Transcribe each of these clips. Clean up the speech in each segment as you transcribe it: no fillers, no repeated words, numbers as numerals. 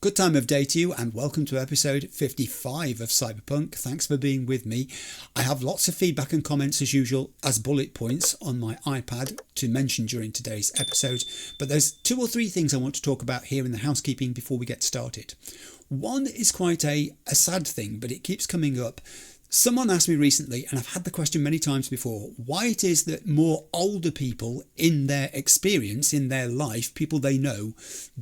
Good time of day to you and welcome to episode 55 of Cyberpunk. Thanks for being with me. I have lots of feedback and comments as usual as bullet points on my iPad to mention during today's episode, but there's two or three things I want to talk about here in the housekeeping before we get started. One is quite a sad thing, but it keeps coming up. Someone asked me recently, and I've had the question many times before, why it is that more older people in their experience, in their life, people they know,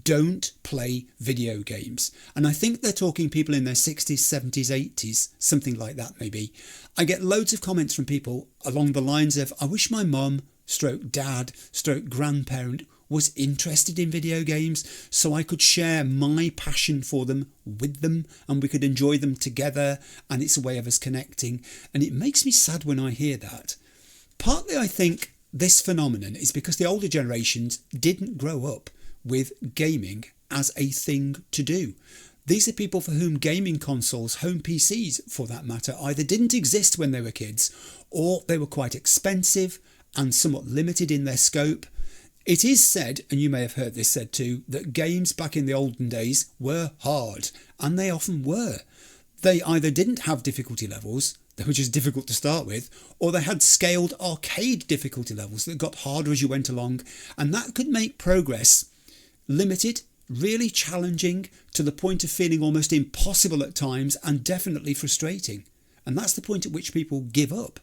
don't play video games. And I think they're talking people in their 60s, 70s, 80s, something like that maybe. I get loads of comments from people along the lines of, I wish my mum, stroke dad, stroke grandparent was interested in video games so I could share my passion for them with them and we could enjoy them together, and it's a way of us connecting. And it makes me sad when I hear that. Partly I think this phenomenon is because the older generations didn't grow up with gaming as a thing to do. These are people for whom gaming consoles, home PCs for that matter, either didn't exist when they were kids or they were quite expensive and somewhat limited in their scope. It is said, and you may have heard this said too, that games back in the olden days were hard, and they often were. They either didn't have difficulty levels, they were just difficult to start with, or they had scaled arcade difficulty levels that got harder as you went along, and that could make progress limited, really challenging, to the point of feeling almost impossible at times and definitely frustrating. And that's the point at which people give up.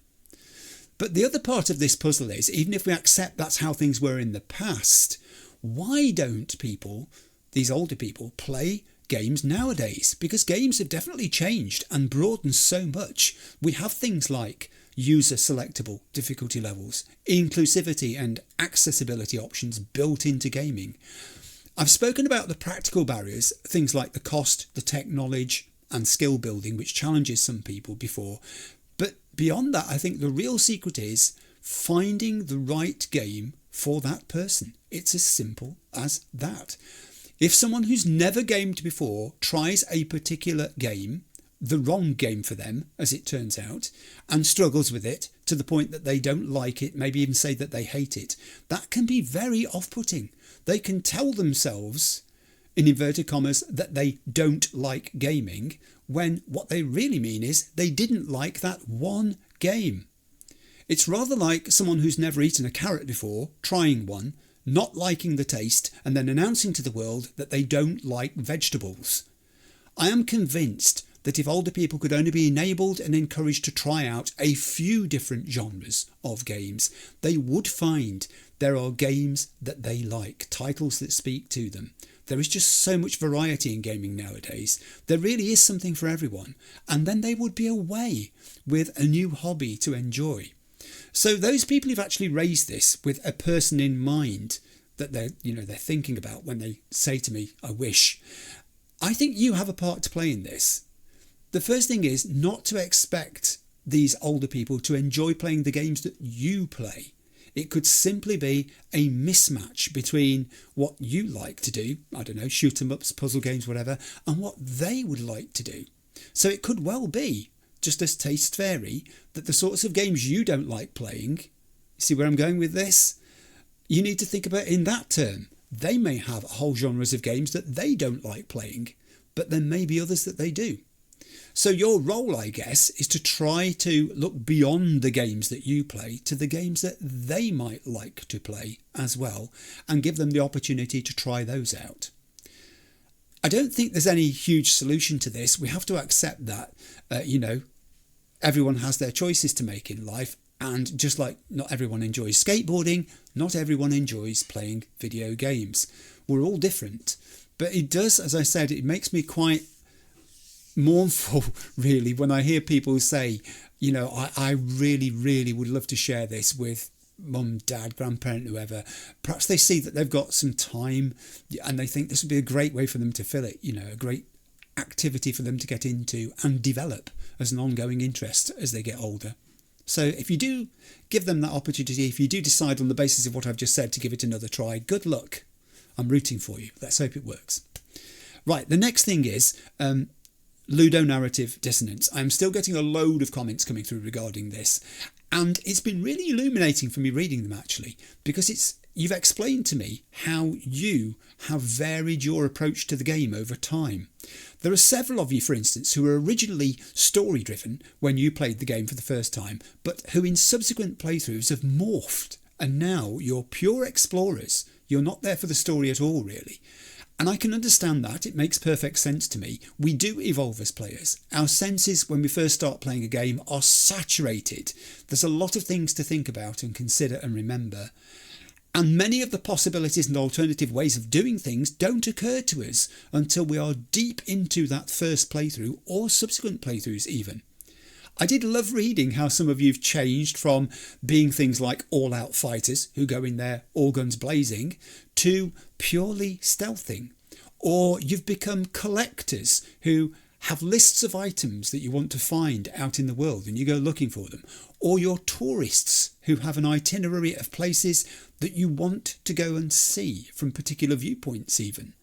But the other part of this puzzle is, even if we accept that's how things were in the past, why don't people, these older people, play games nowadays? Because games have definitely changed and broadened so much. We have things like user selectable difficulty levels, inclusivity and accessibility options built into gaming. I've spoken about the practical barriers, things like the cost, the tech knowledge and skill building, which challenges some people before. But beyond that, I think the real secret is finding the right game for that person. It's as simple as that. If someone who's never gamed before tries a particular game, the wrong game for them, as it turns out, and struggles with it to the point that they don't like it, maybe even say that they hate it, that can be very off-putting. They can tell themselves, in inverted commas, that they don't like gaming, when what they really mean is they didn't like that one game. It's rather like someone who's never eaten a carrot before, trying one, not liking the taste, and then announcing to the world that they don't like vegetables. I am convinced that if older people could only be enabled and encouraged to try out a few different genres of games, they would find there are games that they like, titles that speak to them. There is just so much variety in gaming nowadays. There really is something for everyone. And then they would be away with a new hobby to enjoy. So those people who've actually raised this with a person in mind that they're thinking about when they say to me, I wish, I think you have a part to play in this. The first thing is not to expect these older people to enjoy playing the games that you play. It could simply be a mismatch between what you like to do, I don't know, shoot 'em ups, puzzle games, whatever, and what they would like to do. So it could well be, just as tastes vary, that the sorts of games you don't like playing, see where I'm going with this? You need to think about it in that term. They may have whole genres of games that they don't like playing, but there may be others that they do. So your role, I guess, is to try to look beyond the games that you play to the games that they might like to play as well, and give them the opportunity to try those out. I don't think there's any huge solution to this. We have to accept that, everyone has their choices to make in life, and just like not everyone enjoys skateboarding, not everyone enjoys playing video games. We're all different. But it does, as I said, it makes me quite mournful really when I hear people say, I really, really would love to share this with mum, dad, grandparent, whoever. Perhaps they see that they've got some time and they think this would be a great way for them to fill it, a great activity for them to get into and develop as an ongoing interest as they get older. So if you do give them that opportunity, if you do decide on the basis of what I've just said to give it another try, good luck. I'm rooting for you. Let's hope it works. Right, the next thing is ludonarrative dissonance. I'm still getting a load of comments coming through regarding this, and it's been really illuminating for me reading them actually, because you've explained to me how you have varied your approach to the game over time. There are several of you, for instance, who were originally story driven when you played the game for the first time, but who in subsequent playthroughs have morphed, and now you're pure explorers. You're not there for the story at all, really. And I can understand that. It makes perfect sense to me. We do evolve as players. Our senses, when we first start playing a game, are saturated. There's a lot of things to think about and consider and remember. And many of the possibilities and alternative ways of doing things don't occur to us until we are deep into that first playthrough or subsequent playthroughs even. I did love reading how some of you've changed from being things like all-out fighters who go in there all guns blazing to purely stealthing. Or you've become collectors who have lists of items that you want to find out in the world and you go looking for them. Or you're tourists who have an itinerary of places that you want to go and see from particular viewpoints even.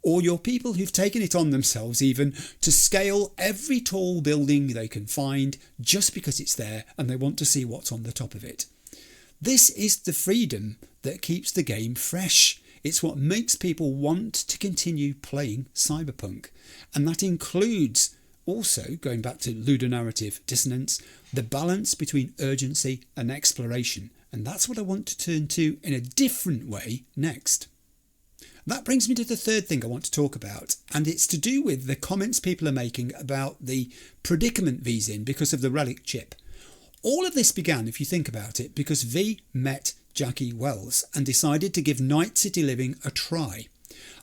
Or you're people who've taken it on themselves even to scale every tall building they can find just because it's there and they want to see what's on the top of it. This is the freedom that keeps the game fresh. It's what makes people want to continue playing Cyberpunk. And that includes also, going back to ludonarrative dissonance, the balance between urgency and exploration. And that's what I want to turn to in a different way next. That brings me to the third thing I want to talk about, and it's to do with the comments people are making about the predicament V's in because of the relic chip. All of this began, if you think about it, because V met Jackie Wells and decided to give Night City Living a try.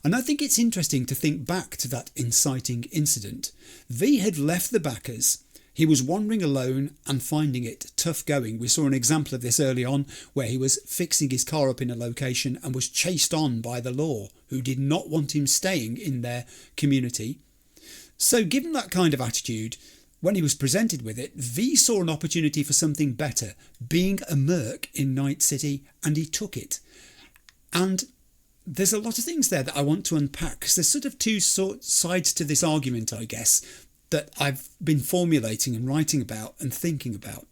And I think it's interesting to think back to that inciting incident. V had left the backers. He was wandering alone and finding it tough going. We saw an example of this early on where he was fixing his car up in a location and was chased on by the law, who did not want him staying in their community. So given that kind of attitude, when he was presented with it, V saw an opportunity for something better, being a merc in Night City, and he took it. And there's a lot of things there that I want to unpack, because there's sort of two sides to this argument, I guess, that I've been formulating and writing about and thinking about.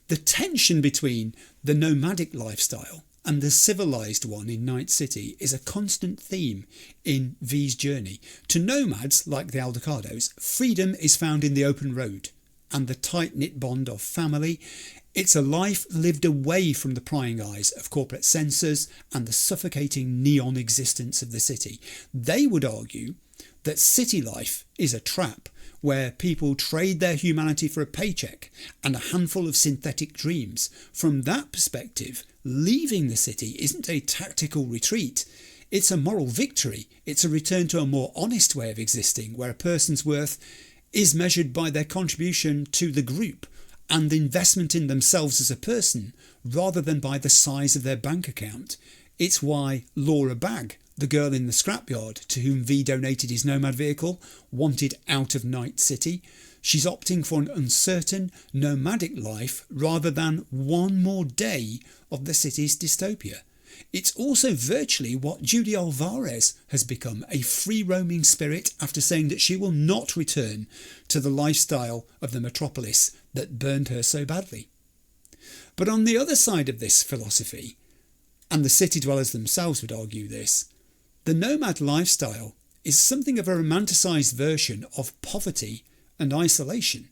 The tension between the nomadic lifestyle and the civilized one in Night City is a constant theme in V's journey. To nomads like the Aldecados, freedom is found in the open road and the tight-knit bond of family. It's a life lived away from the prying eyes of corporate censors and the suffocating neon existence of the city. They would argue that city life is a trap where people trade their humanity for a paycheck and a handful of synthetic dreams. From that perspective, leaving the city isn't a tactical retreat. It's a moral victory. It's a return to a more honest way of existing, where a person's worth is measured by their contribution to the group and investment in themselves as a person, rather than by the size of their bank account. It's why Laura Bagg, the girl in the scrapyard to whom V donated his Nomad vehicle, wanted out of Night City. She's opting for an uncertain, nomadic life rather than one more day of the city's dystopia. It's also virtually what Judy Alvarez has become, a free-roaming spirit after saying that she will not return to the lifestyle of the metropolis that burned her so badly. But on the other side of this philosophy, and the city dwellers themselves would argue this, the nomad lifestyle is something of a romanticised version of poverty and isolation.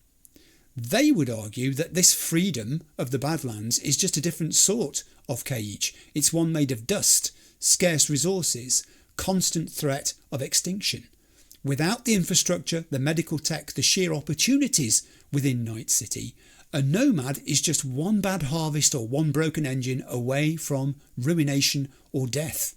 They would argue that this freedom of the Badlands is just a different sort of cage. It's one made of dust, scarce resources, constant threat of extinction. Without the infrastructure, the medical tech, the sheer opportunities within Night City, a nomad is just one bad harvest or one broken engine away from ruination or death.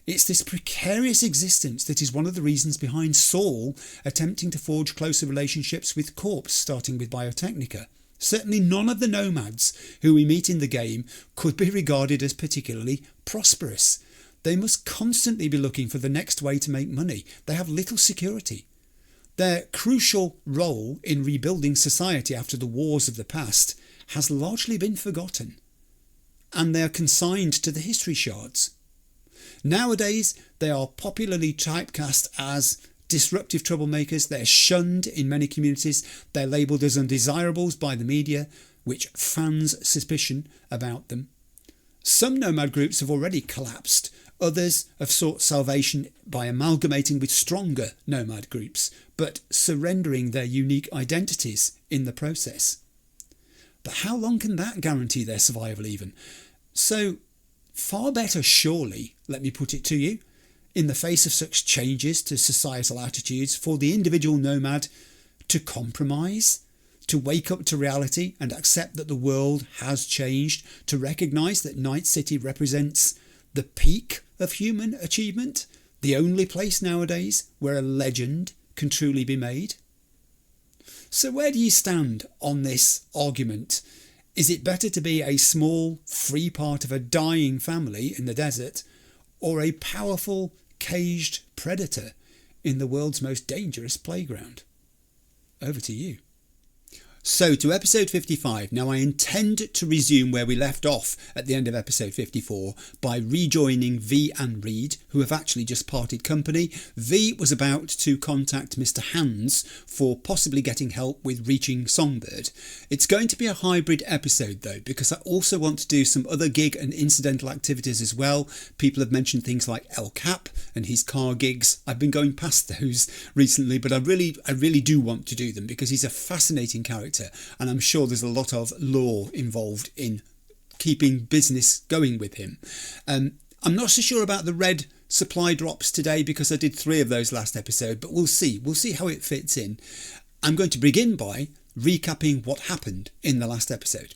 It's this precarious existence that is one of the reasons behind Saul attempting to forge closer relationships with Corpse, starting with Biotechnica. Certainly none of the nomads who we meet in the game could be regarded as particularly prosperous. They must constantly be looking for the next way to make money. They have little security. Their crucial role in rebuilding society after the wars of the past has largely been forgotten, and they are consigned to the history shards. Nowadays, they are popularly typecast as disruptive troublemakers. They're shunned in many communities. They're labelled as undesirables by the media, which fans suspicion about them. Some Nomad groups have already collapsed. Others have sought salvation by amalgamating with stronger Nomad groups, but surrendering their unique identities in the process. But how long can that guarantee their survival even? So, far better surely, let me put it to you, in the face of such changes to societal attitudes, for the individual Nomad to compromise, to wake up to reality and accept that the world has changed, to recognise that Night City represents the peak of human achievement, the only place nowadays where a legend can truly be made. So where do you stand on this argument? Is it better to be a small, free part of a dying family in the desert, or a powerful, caged predator in the world's most dangerous playground? Over to you. So to episode 55. Now I intend to resume where we left off at the end of episode 54 by rejoining V and Reed, who have actually just parted company. V was about to contact Mr. Hands for possibly getting help with reaching Songbird. It's going to be a hybrid episode though, because I also want to do some other gig and incidental activities as well. People have mentioned things like El Cap and his car gigs. I've been going past those recently, but I really do want to do them because he's a fascinating character. And I'm sure there's a lot of lore involved in keeping business going with him. I'm not so sure about the red supply drops today because I did 3 of those last episode, but we'll see how it fits in. I'm going to begin by recapping what happened in the last episode.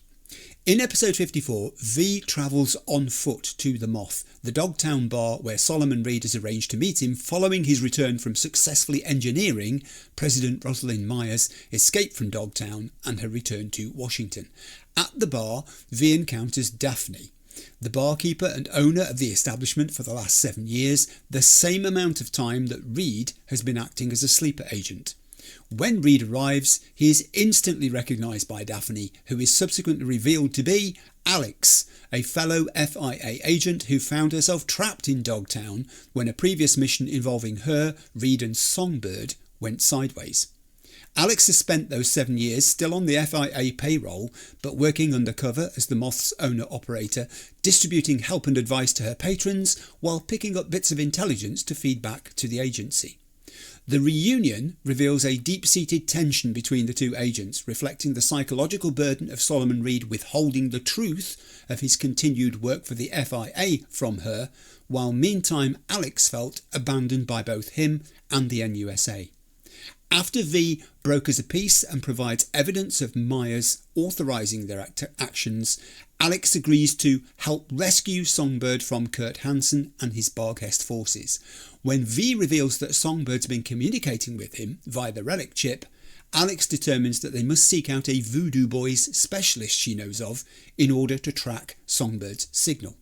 In episode 54, V travels on foot to the Moth, the Dogtown bar where Solomon Reed has arranged to meet him following his return from successfully engineering President Rosalind Myers' escape from Dogtown and her return to Washington. At the bar, V encounters Daphne, the barkeeper and owner of the establishment for the last 7 years, the same amount of time that Reed has been acting as a sleeper agent. When Reed arrives, he is instantly recognised by Daphne, who is subsequently revealed to be Alex, a fellow FIA agent who found herself trapped in Dogtown when a previous mission involving her, Reed and Songbird went sideways. Alex has spent those 7 years still on the FIA payroll, but working undercover as the Moth's owner-operator, distributing help and advice to her patrons while picking up bits of intelligence to feed back to the agency. The reunion reveals a deep-seated tension between the two agents, reflecting the psychological burden of Solomon Reed withholding the truth of his continued work for the FIA from her, while meantime Alex felt abandoned by both him and the NUSA. After V brokers a peace and provides evidence of Myers authorising their actions, Alex agrees to help rescue Songbird from Kurt Hansen and his Barghest forces. When V reveals that Songbird's been communicating with him via the relic chip, Alex determines that they must seek out a Voodoo Boys specialist she knows of in order to track Songbird's signal.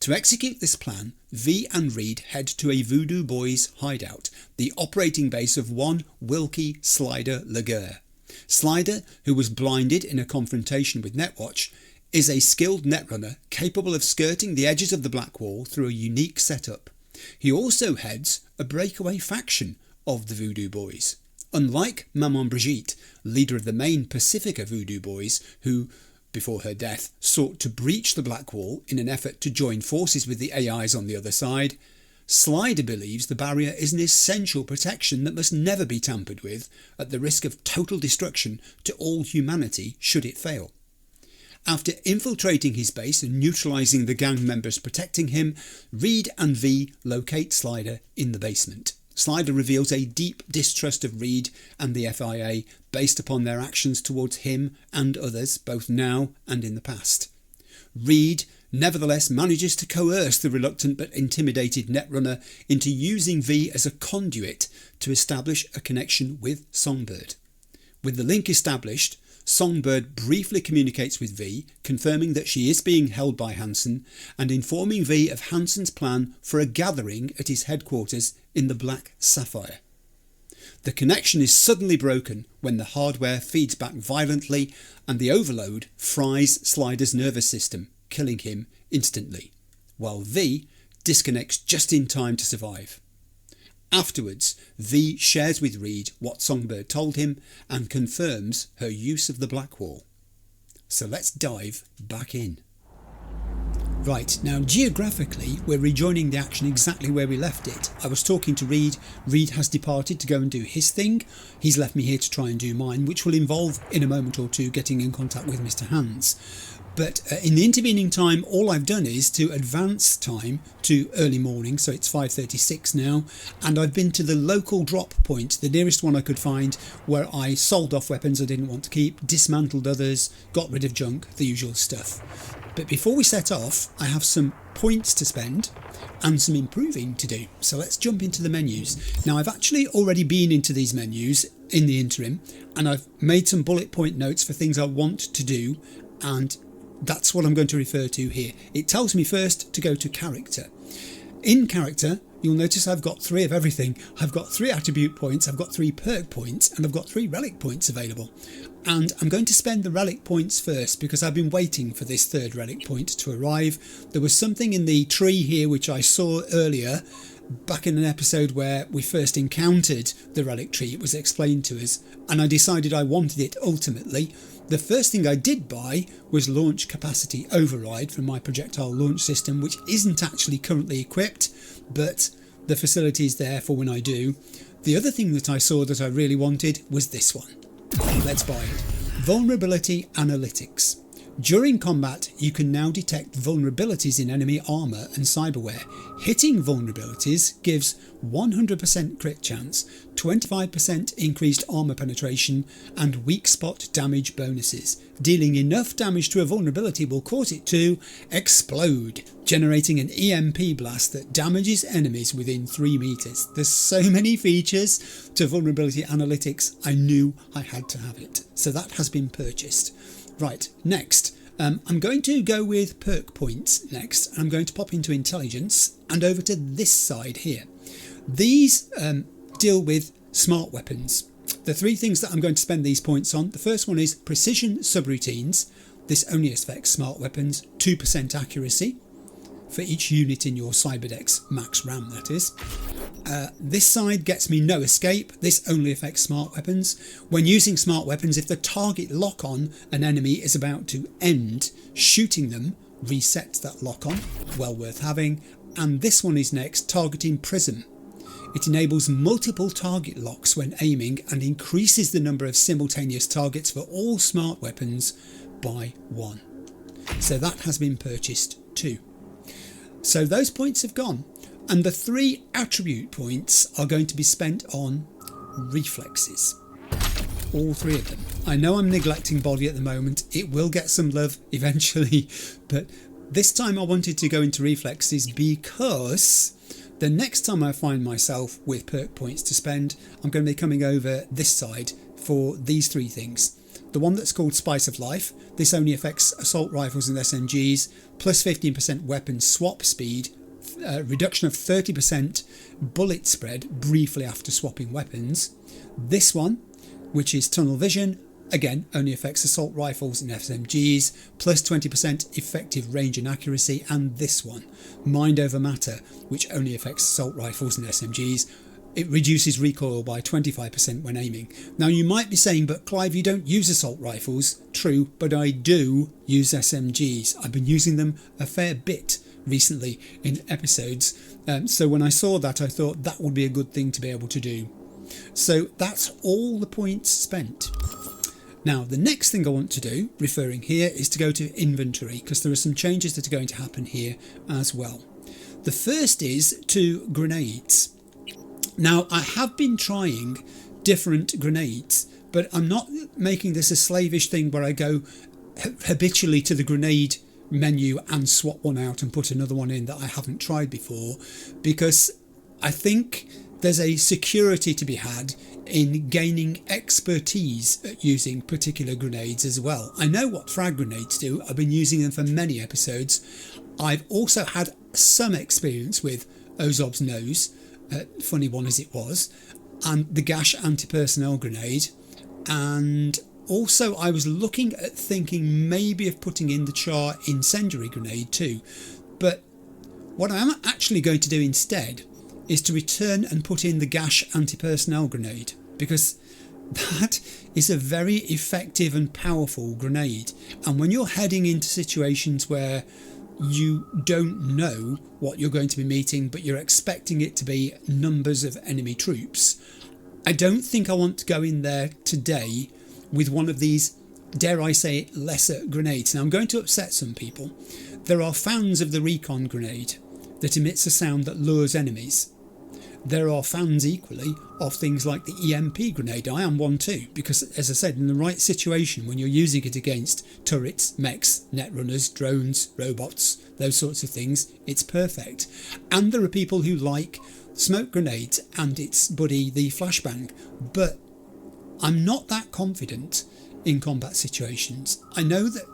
To execute this plan, V and Reed head to a Voodoo Boys hideout, the operating base of one Wilkie Slider Laguerre. Slider, who was blinded in a confrontation with Netwatch, is a skilled netrunner capable of skirting the edges of the Black Wall through a unique setup. He also heads a breakaway faction of the Voodoo Boys. Unlike Maman Brigitte, leader of the main Pacifica Voodoo Boys, who, before her death, sought to breach the Black Wall in an effort to join forces with the AIs on the other side, Slider believes the barrier is an essential protection that must never be tampered with, at the risk of total destruction to all humanity should it fail. After infiltrating his base and neutralising the gang members protecting him, Reed and V locate Slider in the basement. Slider reveals a deep distrust of Reed and the FIA based upon their actions towards him and others, both now and in the past. Reed nevertheless manages to coerce the reluctant but intimidated netrunner into using V as a conduit to establish a connection with Songbird. With the link established, Songbird briefly communicates with V, confirming that she is being held by Hansen and informing V of Hansen's plan for a gathering at his headquarters in the Black Sapphire. The connection is suddenly broken when the hardware feeds back violently and the overload fries Slider's nervous system, killing him instantly, while V disconnects just in time to survive. Afterwards, V shares with Reed what Songbird told him and confirms her use of the Black Wall. So let's dive back in. Right, now geographically we're rejoining the action exactly where we left it. I was talking to Reed. Reed has departed to go and do his thing. He's left me here to try and do mine, which will involve in a moment or two getting in contact with Mr. Hands. But in the intervening time, all I've done is to advance time to early morning, so it's 5:36 now, and I've been to the local drop point, the nearest one I could find, where I sold off weapons I didn't want to keep, dismantled others, got rid of junk, the usual stuff. But before we set off, I have some points to spend and some improving to do. So let's jump into the menus. Now, I've actually already been into these menus in the interim, and I've made some bullet point notes for things I want to do, and that's what I'm going to refer to here. It tells me first to go to character. In character, you'll notice I've got 3 of everything. I've got 3 attribute points, I've got 3 perk points, and I've got 3 relic points available. And I'm going to spend the relic points first because I've been waiting for this 3rd relic point to arrive. There was something in the tree here which I saw earlier back in an episode where we first encountered the relic tree. It was explained to us, and I decided I wanted it ultimately. The first thing I did buy was launch capacity override from my projectile launch system, which isn't actually currently equipped, but the facility is there for when I do. The other thing that I saw that I really wanted was this one. Let's buy it. Vulnerability Analytics. During combat, you can now detect vulnerabilities in enemy armour and cyberware. Hitting vulnerabilities gives 100% crit chance, 25% increased armour penetration, and weak spot damage bonuses. Dealing enough damage to a vulnerability will cause it to explode, generating an EMP blast that damages enemies within 3 meters. There's so many features to vulnerability analytics, I knew I had to have it. So that has been purchased. Right, next, I'm going to go with perk points next. I'm going to pop into intelligence and over to this side here. These deal with smart weapons. The 3 things that I'm going to spend these points on. The first one is precision subroutines. This only affects smart weapons, 2% accuracy for each unit in your Cyberdex max RAM, that is. This side gets me no escape. This only affects smart weapons. When using smart weapons, if the target lock-on an enemy is about to end, shooting them resets that lock-on. Well worth having. And this one is next, targeting prism. It enables multiple target locks when aiming and increases the number of simultaneous targets for all smart weapons by 1. So that has been purchased too. So those points have gone. And the 3 attribute points are going to be spent on reflexes. All 3 of them. I know I'm neglecting body at the moment. It will get some love eventually. But this time I wanted to go into reflexes because the next time I find myself with perk points to spend, I'm going to be coming over this side for these 3 things. The one that's called Spice of Life. This only affects assault rifles and SMGs. Plus 15% weapon swap speed. Reduction of 30% bullet spread briefly after swapping weapons. This one, which is Tunnel Vision, again only affects assault rifles and SMGs, plus 20% effective range and accuracy. And this one, Mind Over Matter, which only affects assault rifles and SMGs. It reduces recoil by 25% when aiming. Now you might be saying, but Clive, you don't use assault rifles. True, but I do use SMGs. I've been using them a fair bit recently in episodes, so when I saw that I thought that would be a good thing to be able to do. So that's all the points spent. Now the next thing I want to do, referring here, is to go to inventory because there are some changes that are going to happen here as well. The first is to grenades. Now I have been trying different grenades, but I'm not making this a slavish thing where I go habitually to the grenade menu and swap one out and put another one in that I haven't tried before, because I think there's a security to be had in gaining expertise at using particular grenades as well. I know what frag grenades do. I've been using them for many episodes. I've also had some experience with Ozob's Nose, funny one as it was, and the Gash anti-personnel grenade, and also I was looking at thinking maybe of putting in the Char incendiary grenade too, but what I am actually going to do instead is to return and put in the Gash anti-personnel grenade, because that is a very effective and powerful grenade, and when you're heading into situations where you don't know what you're going to be meeting, but you're expecting it to be numbers of enemy troops. I don't think I want to go in there today with one of these, dare I say it, lesser grenades. Now I'm going to upset some people. There are fans of the recon grenade that emits a sound that lures enemies. There are fans equally of things like the EMP grenade. I am one too, because as I said, in the right situation, when you're using it against turrets, mechs, netrunners, drones, robots, those sorts of things, it's perfect. And there are people who like smoke grenades and its buddy, the flashbang, but I'm not that confident in combat situations. I know that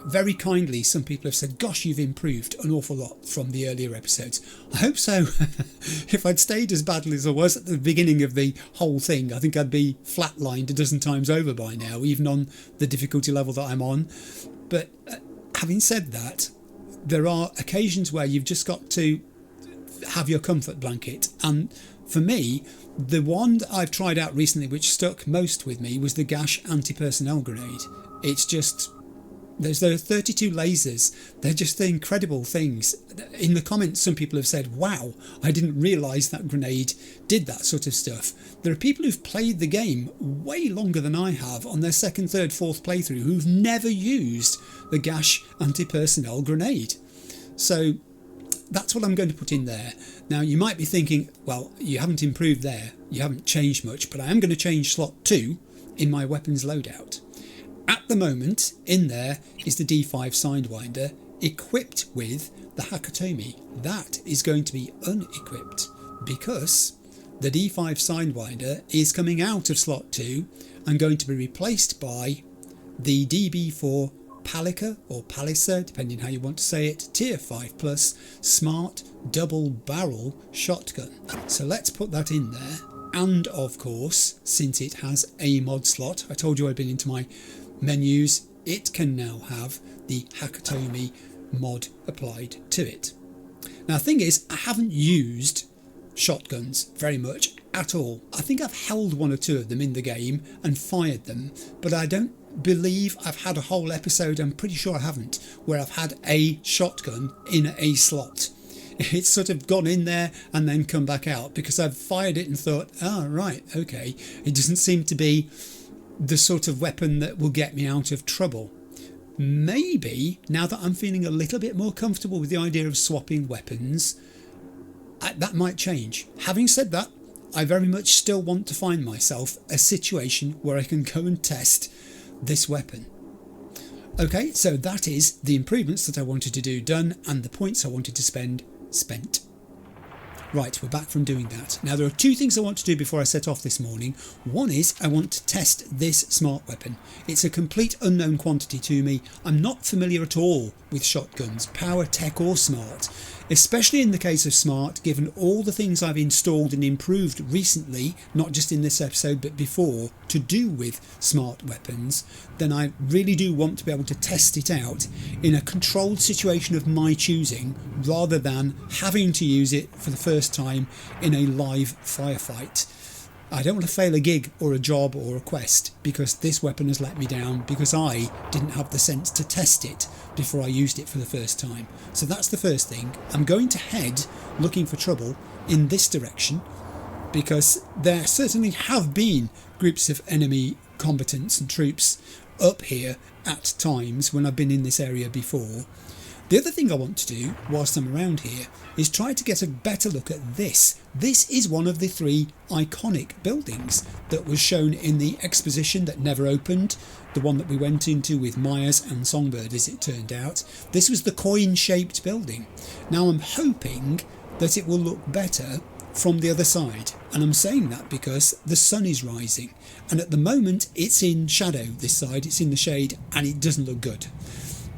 very kindly some people have said, gosh, you've improved an awful lot from the earlier episodes. I hope so. If I'd stayed as badly as I was at the beginning of the whole thing, I think I'd be flatlined a dozen times over by now, even on the difficulty level that I'm on. But having said that, there are occasions where you've just got to have your comfort blanket, and for me, the one that I've tried out recently which stuck most with me was the Gash anti-personnel grenade. It's just, there are 32 lasers. They're just incredible things. In the comments, some people have said, wow, I didn't realise that grenade did that sort of stuff. There are people who've played the game way longer than I have on their second, third, fourth playthrough who've never used the Gash anti-personnel grenade. So that's what I'm going to put in there. Now you might be thinking, well, you haven't improved there, you haven't changed much, but I am going to change slot 2 in my weapons loadout. At the moment, in there is the D5 Sidewinder equipped with the Hakatomi. That is going to be unequipped because the D5 Sidewinder is coming out of slot 2 and going to be replaced by the DB4 Palika or Palisa, depending how you want to say it, tier 5 plus smart double barrel shotgun. So let's put that in there. And of course, since it has a mod slot, I told you I'd been into my menus, it can now have the Hakatomi mod applied to it. Now the thing is, I haven't used shotguns very much at all. I think I've held one or two of them in the game and fired them, but I don't believe I've had a whole episode, I'm pretty sure I haven't, where I've had a shotgun in a slot. It's sort of gone in there and then come back out because I've fired it and thought, oh right, okay, it doesn't seem to be the sort of weapon that will get me out of trouble. Maybe now that I'm feeling a little bit more comfortable with the idea of swapping weapons, that might change. Having said that, I very much still want to find myself a situation where I can go and test this weapon. Okay, so that is the improvements that I wanted to do done and the points I wanted to spend spent. Right, we're back from doing that. Now there are two things I want to do before I set off this morning. One is I want to test this smart weapon. It's a complete unknown quantity to me. I'm not familiar at all with shotguns, power, tech or smart. Especially in the case of smart, given all the things I've installed and improved recently, not just in this episode but before, to do with smart weapons, then I really do want to be able to test it out in a controlled situation of my choosing, rather than having to use it for the first time in a live firefight. I don't want to fail a gig or a job or a quest because this weapon has let me down because I didn't have the sense to test it before I used it for the first time. So that's the first thing. I'm going to head looking for trouble in this direction because there certainly have been groups of enemy combatants and troops up here at times when I've been in this area before. The other thing I want to do whilst I'm around here is try to get a better look at this. This is one of the 3 iconic buildings that was shown in the exposition that never opened, the one that we went into with Myers and Songbird as it turned out. This was the coin-shaped building. Now I'm hoping that it will look better from the other side, and I'm saying that because the sun is rising and at the moment it's in shadow this side, it's in the shade and it doesn't look good.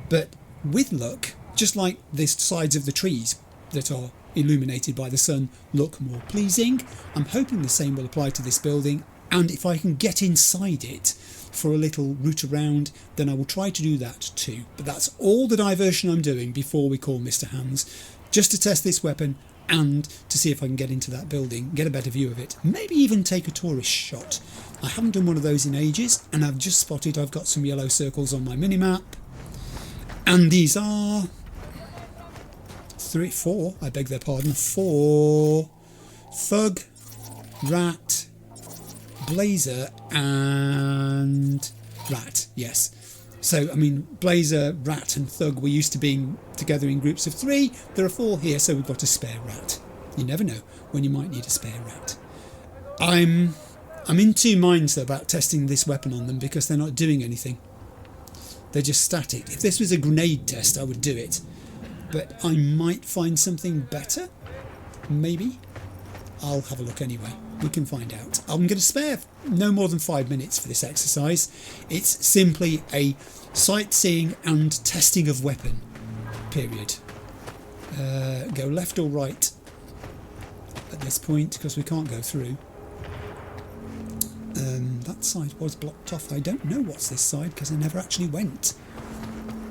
But with luck, just like the sides of the trees that are illuminated by the sun look more pleasing, I'm hoping the same will apply to this building, and if I can get inside it for a little route around, then I will try to do that too. But that's all the diversion I'm doing before we call Mr. Hands, just to test this weapon and to see if I can get into that building, get a better view of it, maybe even take a tourist shot. I haven't done one of those in ages, and I've just spotted I've got some yellow circles on my minimap, and these are 4, I beg their pardon, 4 Thug, Rat, Blazer and Rat, yes. So, I mean, Blazer, Rat and Thug were used to being together in groups of 3. There are 4 here, so we've got a spare rat. You never know when you might need a spare rat. I'm in 2 minds though about testing this weapon on them because they're not doing anything. They're just static. If this was a grenade test, I would do it. But I might find something better. Maybe. I'll have a look anyway. We can find out. I'm going to spare no more than 5 minutes for this exercise. It's simply a sightseeing and testing of weapon. Period. Go left or right at this point because we can't go through. That side was blocked off. I don't know what's this side because I never actually went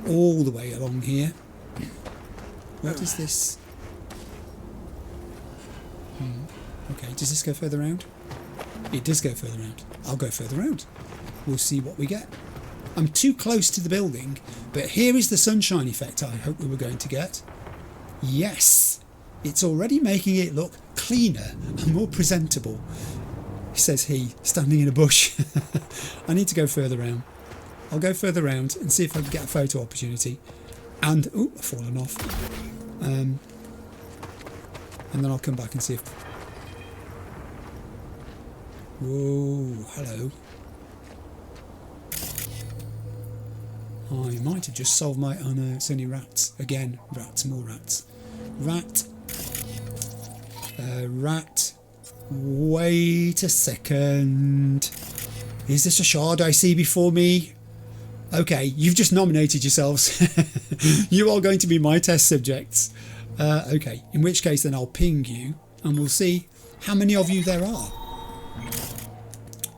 all the way along here. What is this? Okay, does this go further around? It does go further around. I'll go further around. We'll see what we get. I'm too close to the building, but here is the sunshine effect I hope we were going to get. Yes, it's already making it look cleaner and more presentable, says he, standing in a bush. I need to go further around. I'll go further around and see if I can get a photo opportunity. And, ooh, I've fallen off. And then I'll come back and see if... Whoa, hello. I might have just solved my... Oh no, it's only rats. Again, rats, more rats. Rat. Rat. Wait a second. Is this a shard I see before me? Okay, you've just nominated yourselves. You are going to be my test subjects. Okay, in which case then I'll ping you and we'll see how many of you there are.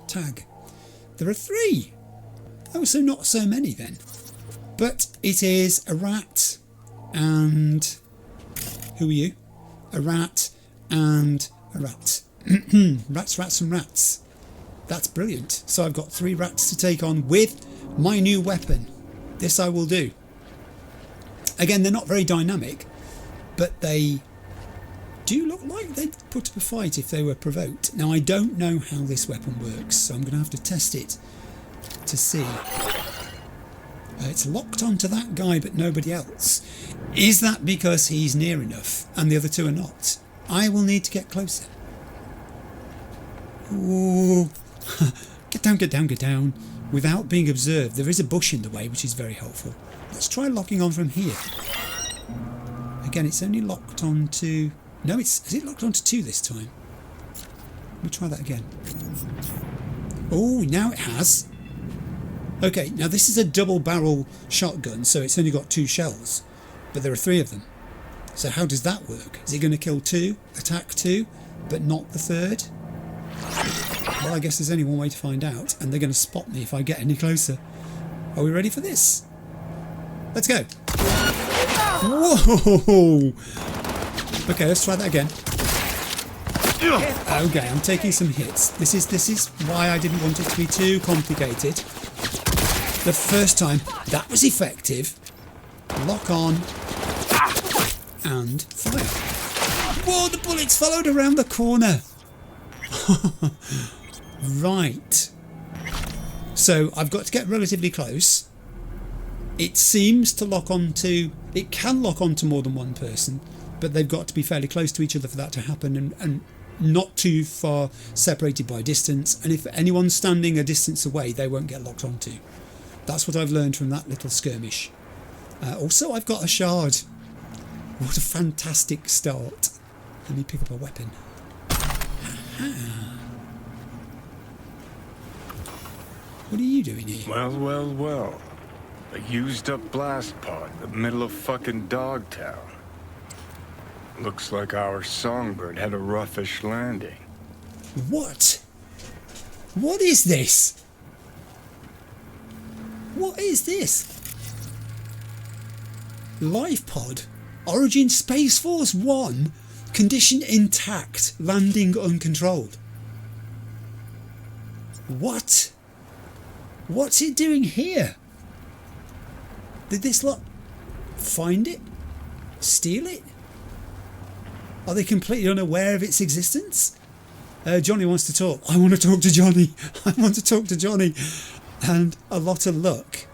Tag. There are 3. Oh, so not so many then. But it is a rat and... Who are you? A rat and a rat. Rats, rats and rats. That's brilliant. So I've got 3 rats to take on with my new weapon. This I will do. Again, they're not very dynamic, but they do look like they'd put up a fight if they were provoked. Now, I don't know how this weapon works, so I'm going to have to test it to see. It's locked onto that guy, but nobody else. Is that because he's near enough and the other 2 are not? I will need to get closer. Ooh. Get down, get down, get down. Without being observed. There is a bush in the way, which is very helpful. Let's try locking on from here. Again, it's only locked on to... No, is it locked on to 2 this time? Let me try that again. Oh, now it has. Okay, now this is a double barrel shotgun, so it's only got 2 shells. But there are 3 of them. So how does that work? Is it going to kill 2, attack 2, but not the 3rd? Well, I guess there's only one way to find out, and they're going to spot me if I get any closer. Are we ready for this? Let's go. Whoa! Okay, let's try that again. Okay, I'm taking some hits. This is why I didn't want it to be too complicated. The first time, that was effective. Lock on. And fire. Whoa, the bullets followed around the corner. Right. So I've got to get relatively close. It seems to lock onto... It can lock onto more than one person, but they've got to be fairly close to each other for that to happen, and not too far separated by distance. And if anyone's standing a distance away, they won't get locked onto. That's what I've learned from that little skirmish. Also, I've got a shard. What a fantastic start. Let me pick up a weapon. Aha. What are you doing here? Well. A used up blast pod in the middle of fucking Dogtown. Looks like our Songbird had a roughish landing. What? What is this? What is this? Life pod. Origin Space Force 1. Condition intact. Landing uncontrolled. What? What's it doing here? Did this lot find it? Steal it? Are they completely unaware of its existence? Johnny wants to talk. I want to talk to Johnny. I want to talk to Johnny. And a lot of luck.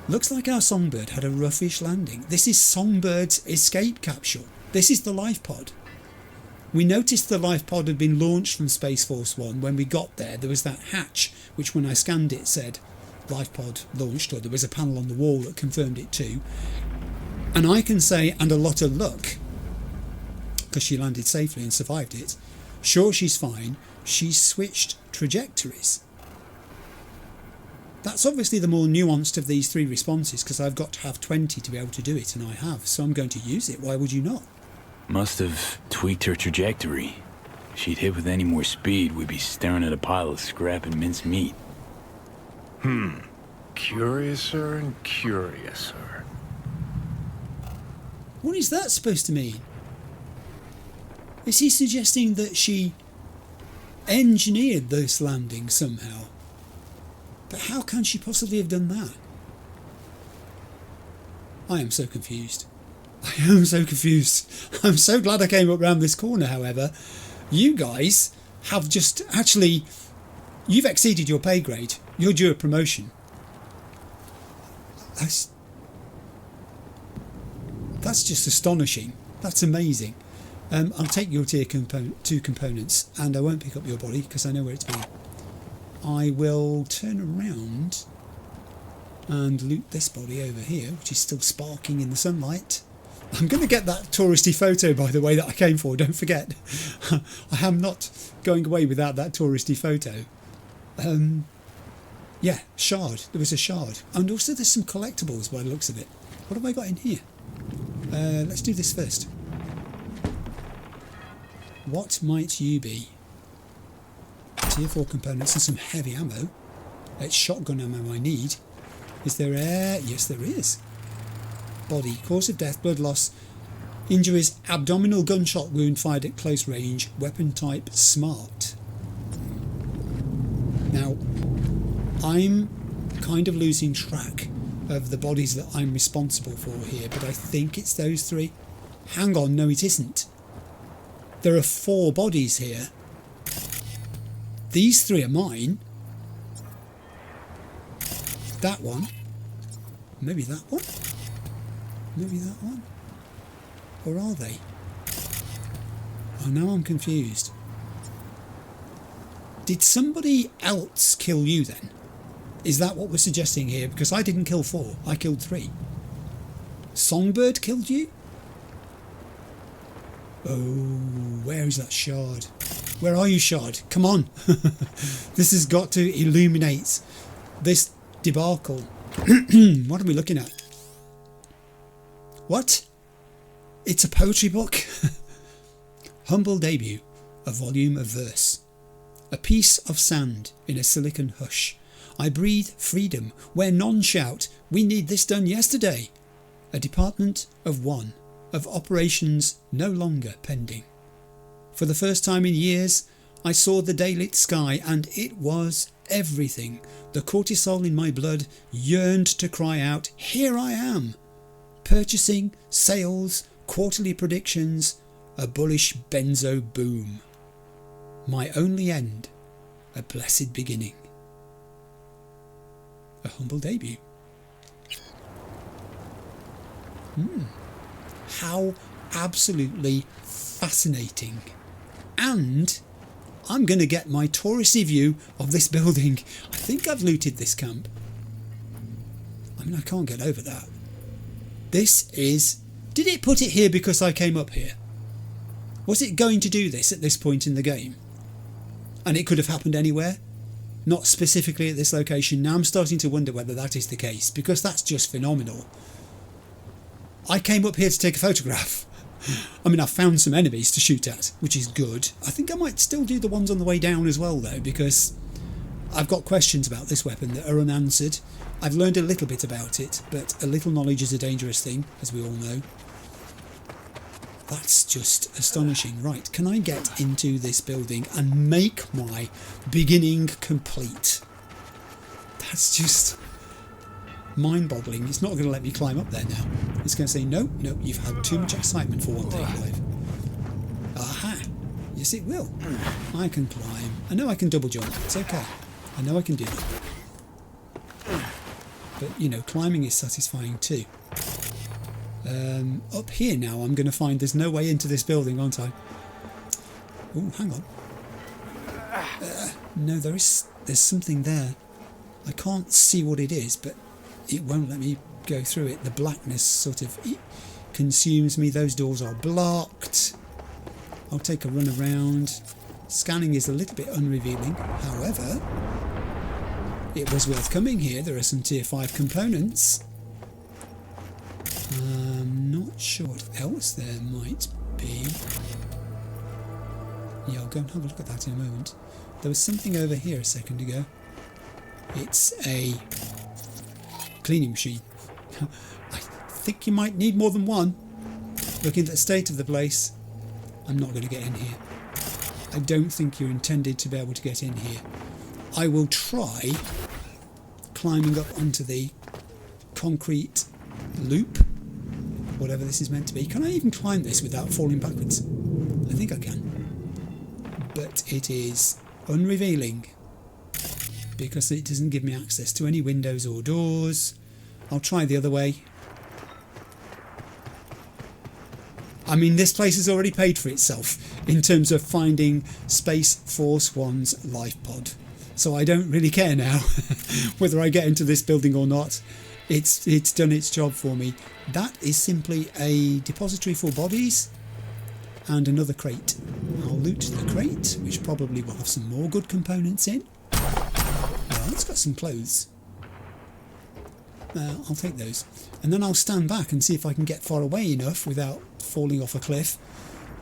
Looks like our Songbird had a roughish landing. This is Songbird's escape capsule. This is the life pod. We noticed the life pod had been launched from Space Force 1. When we got there, there was that hatch, which when I scanned it said life pod launched, or there was a panel on the wall that confirmed it too. And I can say, and a lot of luck, because she landed safely and survived it. Sure, she's fine. She's switched trajectories. That's obviously the more nuanced of these 3 responses, because I've got to have 20 to be able to do it, and I have, so I'm going to use it. Why would you not? Must have tweaked her trajectory. If she'd hit with any more speed, we'd be staring at a pile of scrap and minced meat. Curiouser and curiouser. What is that supposed to mean? Is he suggesting that she engineered this landing somehow? But how can she possibly have done that? I am so confused. I am so confused. I'm so glad I came up round this corner, however. You guys have just actually... You've exceeded your pay grade. You're due a promotion. That's just astonishing. That's amazing. I'll take your tier 2 components, and I won't pick up your body because I know where it's been. I will turn around and loot this body over here, which is still sparking in the sunlight. I'm going to get that touristy photo, by the way, that I came for, don't forget. I am not going away without that touristy photo. Yeah, shard. There was a shard. And also there's some collectibles by the looks of it. What have I got in here? Let's do this first. What might you be? Tier 4 components and some heavy ammo. It's shotgun ammo I need. Is there air? Yes, there is. Body. Cause of death, blood loss. Injuries, abdominal gunshot wound fired at close range. Weapon type, smart. Now, I'm kind of losing track of the bodies that I'm responsible for here, but I think it's those 3. Hang on, no it isn't. There are 4 bodies here. These 3 are mine. That one. Maybe that one. Maybe that one. Or are they? Oh, now I'm confused. Did somebody else kill you then? Is that what we're suggesting here? Because I didn't kill 4. I killed 3. Songbird killed you? Oh, where is that shard? Where are you, shard? Come on. This has got to illuminate this debacle. What are we looking at? What? It's a poetry book? Humble debut, a volume of verse. A piece of sand in a silicon hush. I breathe freedom where none shout, we need this done yesterday. A department of 1, of operations no longer pending. For the first time in years, I saw the daylit sky, and it was everything. The cortisol in my blood yearned to cry out, here I am. Purchasing, sales, quarterly predictions, a bullish benzo boom. My only end, a blessed beginning. A humble debut. How absolutely fascinating. And I'm going to get my touristy view of this building. I think I've looted this camp. I mean, I can't get over that. This is... Did it put it here because I came up here? Was it going to do this at this point in the game? And it could have happened anywhere? Not specifically at this location. Now I'm starting to wonder whether that is the case, because that's just phenomenal. I came up here to take a photograph. I mean, I found some enemies to shoot at, which is good. I think I might still do the ones on the way down as well, though, because I've got questions about this weapon that are unanswered. I've learned a little bit about it, but a little knowledge is a dangerous thing, as we all know. That's just astonishing. Right, can I get into this building and make my beginning complete? That's just mind-boggling. It's not going to let me climb up there now. It's going to say, no, you've had too much excitement for one day in life. Yes, it will. I can climb. I know I can double jump. It's okay. I know I can do that. But, you know, climbing is satisfying too. Up here now, I'm going to find there's no way into this building, aren't I? Oh, hang on. No, there's something there. I can't see what it is, but it won't let me go through it. The blackness sort of consumes me. Those doors are blocked. I'll take a run around. Scanning is a little bit unrevealing. However, it was worth coming here. There are some tier 5 components. I'm not sure what else there might be. Yeah, I'll go and have a look at that in a moment. There was something over here a second ago. It's a cleaning machine. I think you might need more than one. Looking at the state of the place, I'm not going to get in here. I don't think you're intended to be able to get in here. I will try climbing up onto the concrete loop, whatever this is meant to be. Can I even climb this without falling backwards? I think I can. But it is unrevealing because it doesn't give me access to any windows or doors. I'll try the other way. I mean, this place has already paid for itself in terms of finding Space Force One's life pod. So I don't really care now whether I get into this building or not. It's done its job for me. That is simply a depository for bodies and another crate. I'll loot the crate, which probably will have some more good components in. Well, it's got some clothes. I'll take those. And then I'll stand back and see if I can get far away enough without falling off a cliff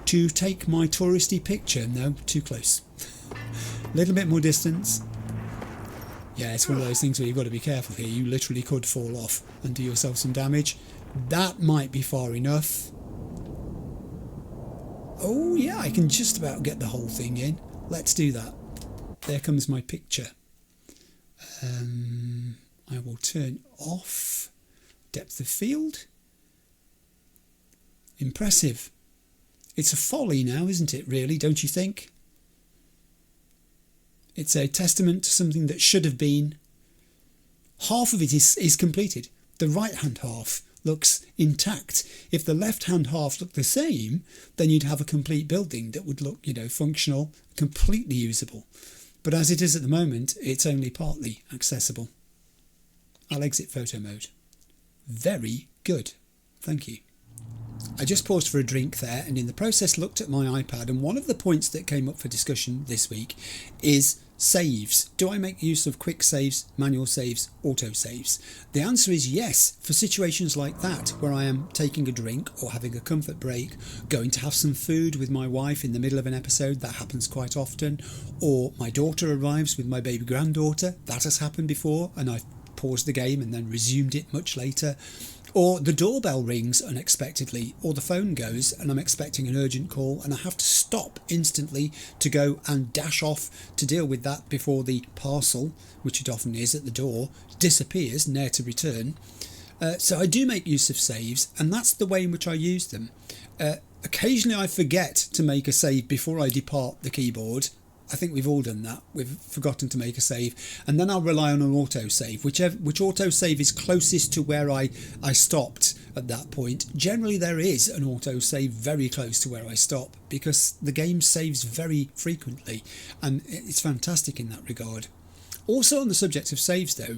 to take my touristy picture. No, too close. A little bit more distance. Yeah, it's one of those things where you've got to be careful here. You literally could fall off and do yourself some damage. That might be far enough. Oh yeah, I can just about get the whole thing in. Let's do that. There comes my picture. I will turn off depth of field. Impressive. It's a folly now, isn't it, really, don't you think? It's a testament to something that should have been. Half of it is completed. The right-hand half looks intact. If the left-hand half looked the same, then you'd have a complete building that would look, you know, functional, completely usable. But as it is at the moment, it's only partly accessible. I'll exit photo mode. Very good. Thank you. I just paused for a drink there and in the process looked at my iPad, and one of the points that came up for discussion this week is saves. Do I make use of quick saves, manual saves, auto saves? The answer is yes, for situations like that where I am taking a drink or having a comfort break, going to have some food with my wife in the middle of an episode. That happens quite often. Or my daughter arrives with my baby granddaughter. That has happened before and I've paused the game and then resumed it much later. Or the doorbell rings unexpectedly, or the phone goes and I'm expecting an urgent call and I have to stop instantly to go and dash off to deal with that before the parcel, which it often is at the door, disappears, ne'er to return. So I do make use of saves, and that's the way in which I use them. Occasionally I forget to make a save before I depart the keyboard. I think we've all done that. We've forgotten to make a save, and then I'll rely on an autosave, which autosave is closest to where I stopped at that point. Generally there is an autosave very close to where I stop because the game saves very frequently and it's fantastic in that regard. Also on the subject of saves though,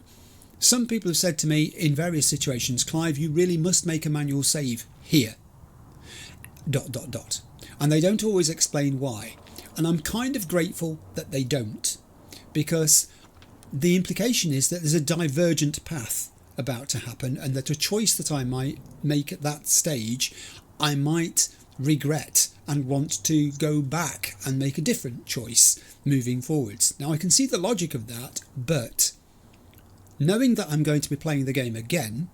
some people have said to me in various situations, Clive, you really must make a manual save here. ... And they don't always explain why. And I'm kind of grateful that they don't, because the implication is that there's a divergent path about to happen and that a choice that I might make at that stage, I might regret and want to go back and make a different choice moving forwards. Now I can see the logic of that, but knowing that I'm going to be playing the game again,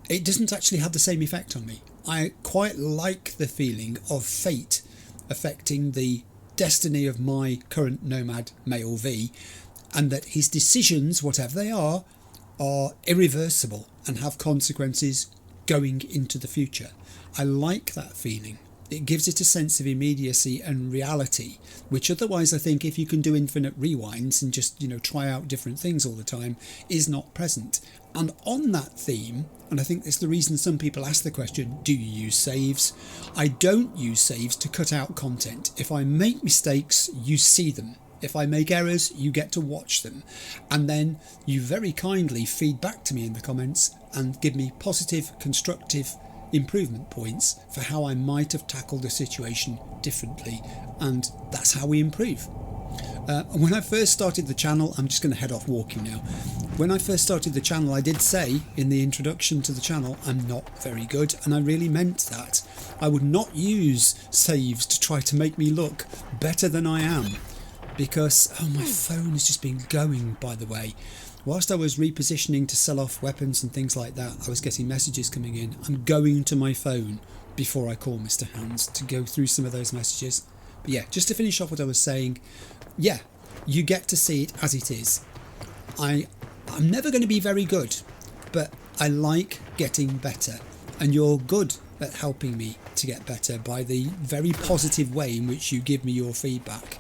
it doesn't actually have the same effect on me. I quite like the feeling of fate affecting the destiny of my current Nomad male V, and that his decisions, whatever they are irreversible and have consequences going into the future. I like that feeling. It gives it a sense of immediacy and reality, which otherwise I think if you can do infinite rewinds and just, try out different things all the time, is not present. And on that theme, and I think it's the reason some people ask the question, do you use saves? I don't use saves to cut out content. If I make mistakes, you see them. If I make errors, you get to watch them. And then you very kindly feed back to me in the comments and give me positive, constructive improvement points for how I might have tackled a situation differently, and that's how we improve. When I first started the channel, I'm just going to head off walking now. When I first started the channel, I did say in the introduction to the channel, I'm not very good, and I really meant that. I would not use saves to try to make me look better than I am, because my phone has just been going, by the way. Whilst I was repositioning to sell off weapons and things like that, I was getting messages coming in. I'm going to my phone before I call Mr. Hands to go through some of those messages. But yeah, just to finish off what I was saying, yeah, you get to see it as it is. I'm never going to be very good, but I like getting better. And you're good at helping me to get better by the very positive way in which you give me your feedback.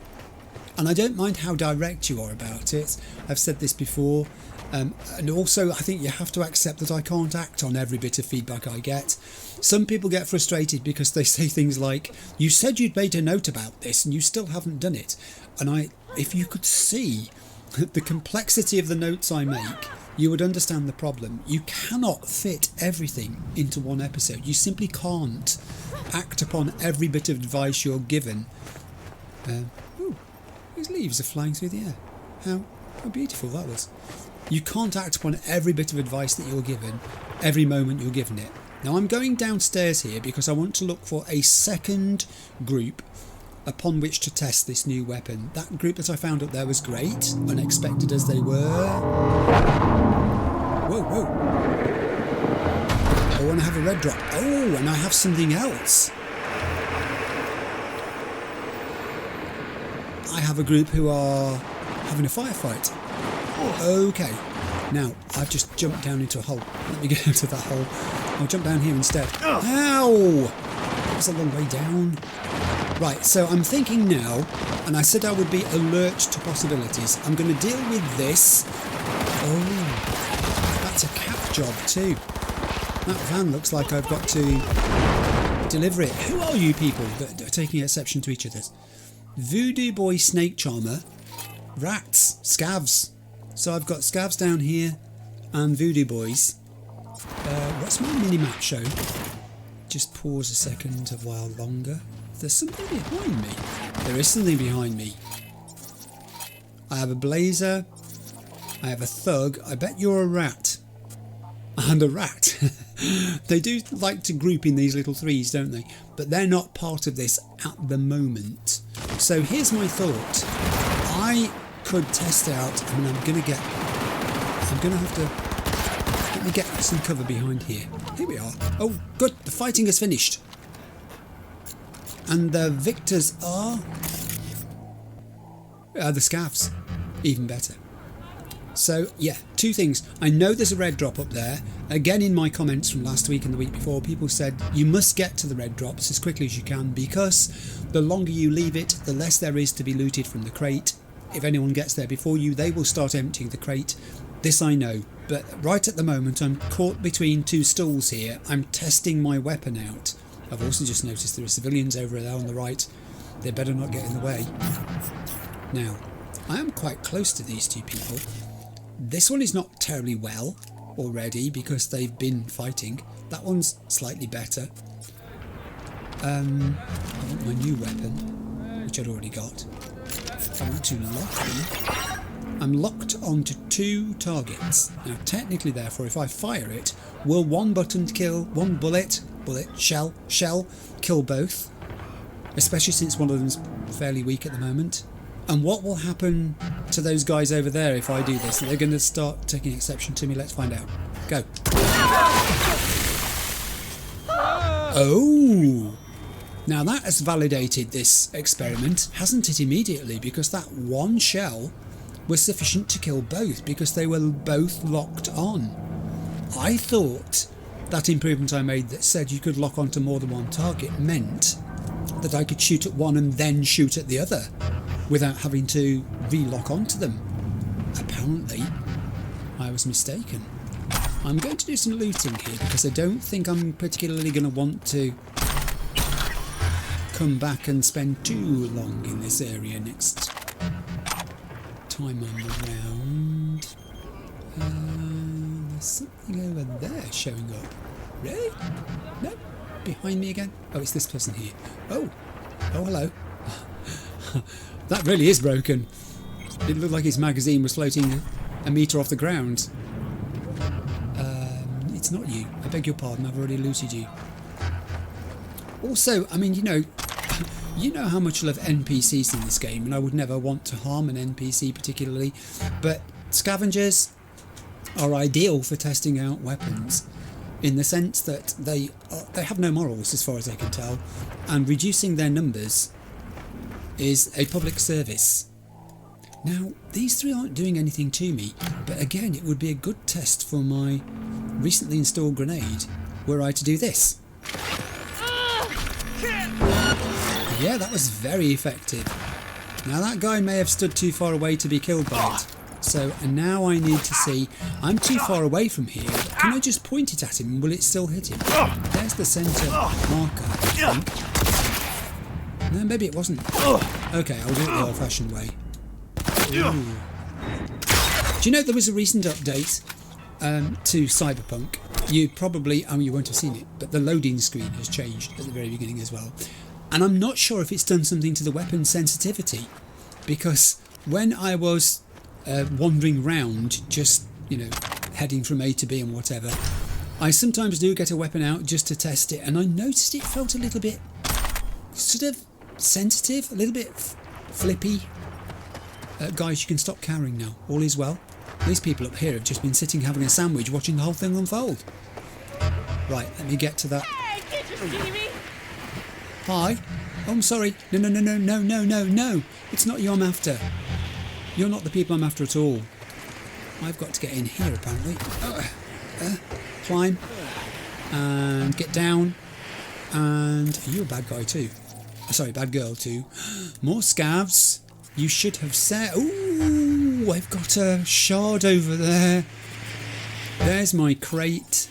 And I don't mind how direct you are about it. I've said this before. And also, I think you have to accept that I can't act on every bit of feedback I get. Some people get frustrated because they say things like, you said you'd made a note about this and you still haven't done it. And if you could see the complexity of the notes I make, you would understand the problem. You cannot fit everything into one episode. You simply can't act upon every bit of advice you're given. These leaves are flying through the air. How beautiful that was. You can't act upon every bit of advice that you're given, every moment you're given it. Now I'm going downstairs here because I want to look for a second group upon which to test this new weapon. That group that I found up there was great, unexpected as they were. Whoa. Oh, and I have a red drop. Oh, and I have something else. I have a group who are having a firefight. Okay, now I've just jumped down into a hole. Let me get out of that hole. I'll jump down here instead. Ow! That's a long way down. Right, so I'm thinking now, and I said I would be alert to possibilities. I'm going to deal with this. Oh, that's a cap job too. That van looks like I've got to deliver it. Who are you people that are taking exception to each other's? Voodoo Boy Snake Charmer, rats, scavs. So I've got scavs down here and voodoo boys. What's my minimap show? Just pause a second a while longer. There's something behind me. There is something behind me. I have a blazer. I have a thug. I bet you're a rat. And a rat. They do like to group in these little threes, don't they? But they're not part of this at the moment. So here's my thought. I could test out, and I'm going to have to, let me get some cover behind here. Here we are. Oh, good. The fighting is finished. And the victors are the scavs. Even better. So, yeah, two things. I know there's a red drop up there. Again, in my comments from last week and the week before, people said you must get to the red drops as quickly as you can because the longer you leave it, the less there is to be looted from the crate. If anyone gets there before you, they will start emptying the crate. This I know, but right at the moment I'm caught between two stools here. I'm testing my weapon out. I've also just noticed there are civilians over there on the right. They better not get in the way. Now, I am quite close to these two people. This one is not terribly well already because they've been fighting. That one's slightly better. I want my new weapon, which I'd already got. I want to lock them. I'm locked onto two targets. Now technically therefore if I fire it, will one button kill, one bullet, shell, kill both? Especially since one of them's fairly weak at the moment. And what will happen to those guys over there if I do this? They're going to start taking exception to me. Let's find out. Go. Oh! Now that has validated this experiment, hasn't it, immediately? Because that one shell was sufficient to kill both because they were both locked on. I thought that improvement I made that said you could lock onto more than one target meant that I could shoot at one and then shoot at the other without having to relock onto them. Apparently, I was mistaken. I'm going to do some looting here because I don't think I'm particularly going to want to come back and spend too long in this area next time I'm around. There's something over there showing up. Really? No? Behind me again? Oh, it's this person here. Oh, hello. That really is broken. It looked like his magazine was floating a metre off the ground. It's not you. I beg your pardon, I've already looted you. Also, I mean, you know how much I love NPCs in this game, and I would never want to harm an NPC particularly, but scavengers are ideal for testing out weapons, in the sense that they have no morals as far as I can tell, and reducing their numbers is a public service. Now, these three aren't doing anything to me, but again, it would be a good test for my recently installed grenade, were I to do this. Yeah, that was very effective. Now, that guy may have stood too far away to be killed by it. So, and now I need to see, I'm too far away from here. Can I just point it at him and will it still hit him? There's the centre marker, I think. No, maybe it wasn't. Okay, I'll do it the old-fashioned way. Ooh. Do you know there was a recent update to Cyberpunk? You probably, you won't have seen it, but the loading screen has changed at the very beginning as well. And I'm not sure if it's done something to the weapon sensitivity, because when I was wandering round, just, heading from A to B and whatever, I sometimes do get a weapon out just to test it, and I noticed it felt a little bit sort of sensitive, a little bit flippy. Guys, you can stop cowering now. All is well. These people up here have just been sitting having a sandwich watching the whole thing unfold. Right, let me get to that. Hey, can't you see me? Hi. Oh, I'm sorry. No. It's not you I'm after. You're not the people I'm after at all. I've got to get in here, apparently. Climb. And get down. And you're a bad guy too. Sorry, bad girl too. More scavs. You should have said... Ooh, I've got a shard over there. There's my crate.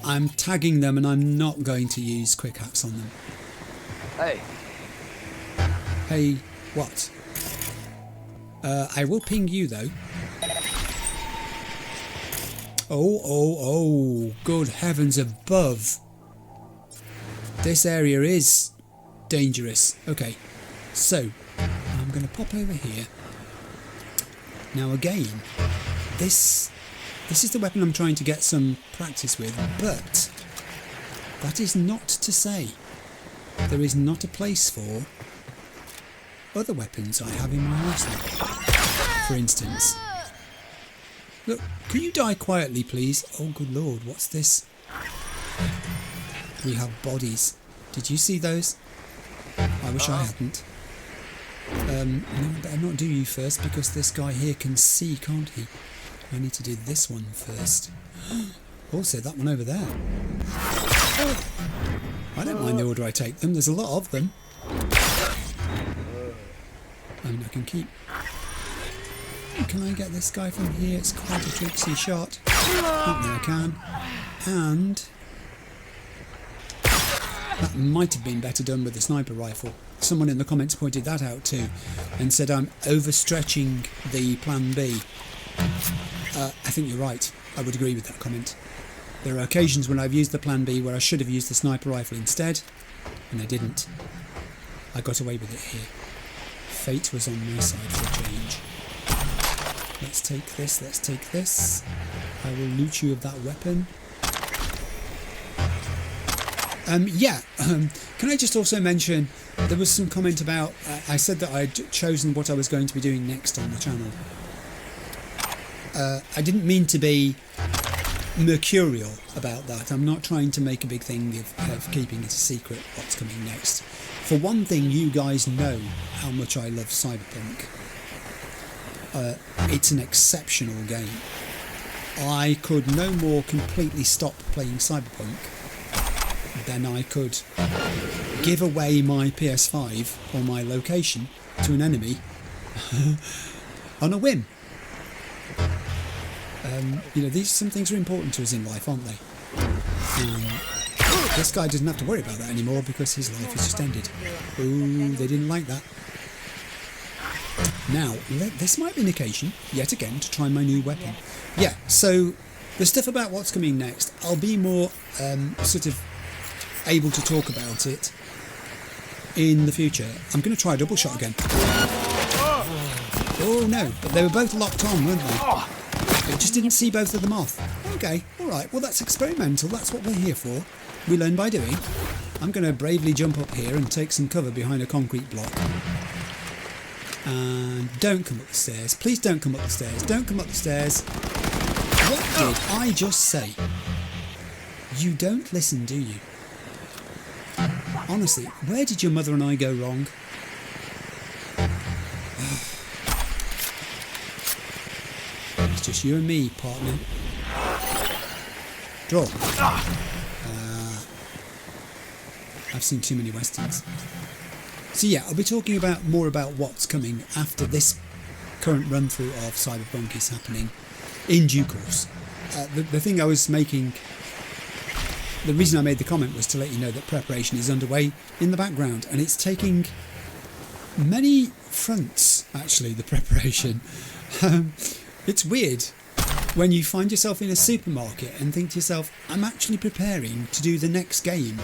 I'm tagging them and I'm not going to use quick hacks on them. Hey. Hey, what? I will ping you though. Oh, good heavens above. This area is dangerous. Okay, so I'm going to pop over here. Now again, this is the weapon I'm trying to get some practice with, but that is not to say there is not a place for other weapons I have in my arsenal. For instance, look, can you die quietly please? Oh good lord, what's this? We have bodies. Did you see those? I wish I hadn't. No, I better not do you first because this guy here can see, can't he? I need to do this one first. Also, that one over there. I don't mind the order I take them. There's a lot of them. And I can keep... Can I get this guy from here? It's quite a tricksy shot. Apparently I can. And... that might have been better done with the sniper rifle. Someone in the comments pointed that out too and said I'm overstretching the plan B. I think you're right. I would agree with that comment. There are occasions when I've used the plan B where I should have used the sniper rifle instead, and I didn't. I got away with it here. Fate was on my side for a change. Let's take this. I will loot you of that weapon. Can I just also mention, there was some comment about, I said that I'd chosen what I was going to be doing next on the channel. I didn't mean to be mercurial about that. I'm not trying to make a big thing of keeping it a secret what's coming next. For one thing, you guys know how much I love Cyberpunk. It's an exceptional game. I could no more completely stop playing Cyberpunk than I could give away my PS5 or my location to an enemy on a whim. Some things are important to us in life, aren't they? This guy doesn't have to worry about that anymore because his life has just ended. Ooh, they didn't like that. Now, this might be an occasion, yet again, to try my new weapon. Yeah, so the stuff about what's coming next, I'll be more sort of able to talk about it in the future. I'm going to try a double shot again. Oh no, but they were both locked on, weren't they? I just didn't see both of them off. Okay, alright, well that's experimental, that's what we're here for. We learn by doing. I'm going to bravely jump up here and take some cover behind a concrete block. And don't come up the stairs. Please don't come up the stairs. Don't come up the stairs. What did I just say? You don't listen, do you? Honestly, where did your mother and I go wrong? It's just you and me, partner. Draw. I've seen too many westerns. So yeah, I'll be talking more about what's coming after this current run through of Cyberpunk is happening in due course. The thing I was making, the reason I made the comment was to let you know that preparation is underway in the background, and it's taking many fronts actually, the preparation. It's weird when you find yourself in a supermarket and think to yourself, I'm actually preparing to do the next game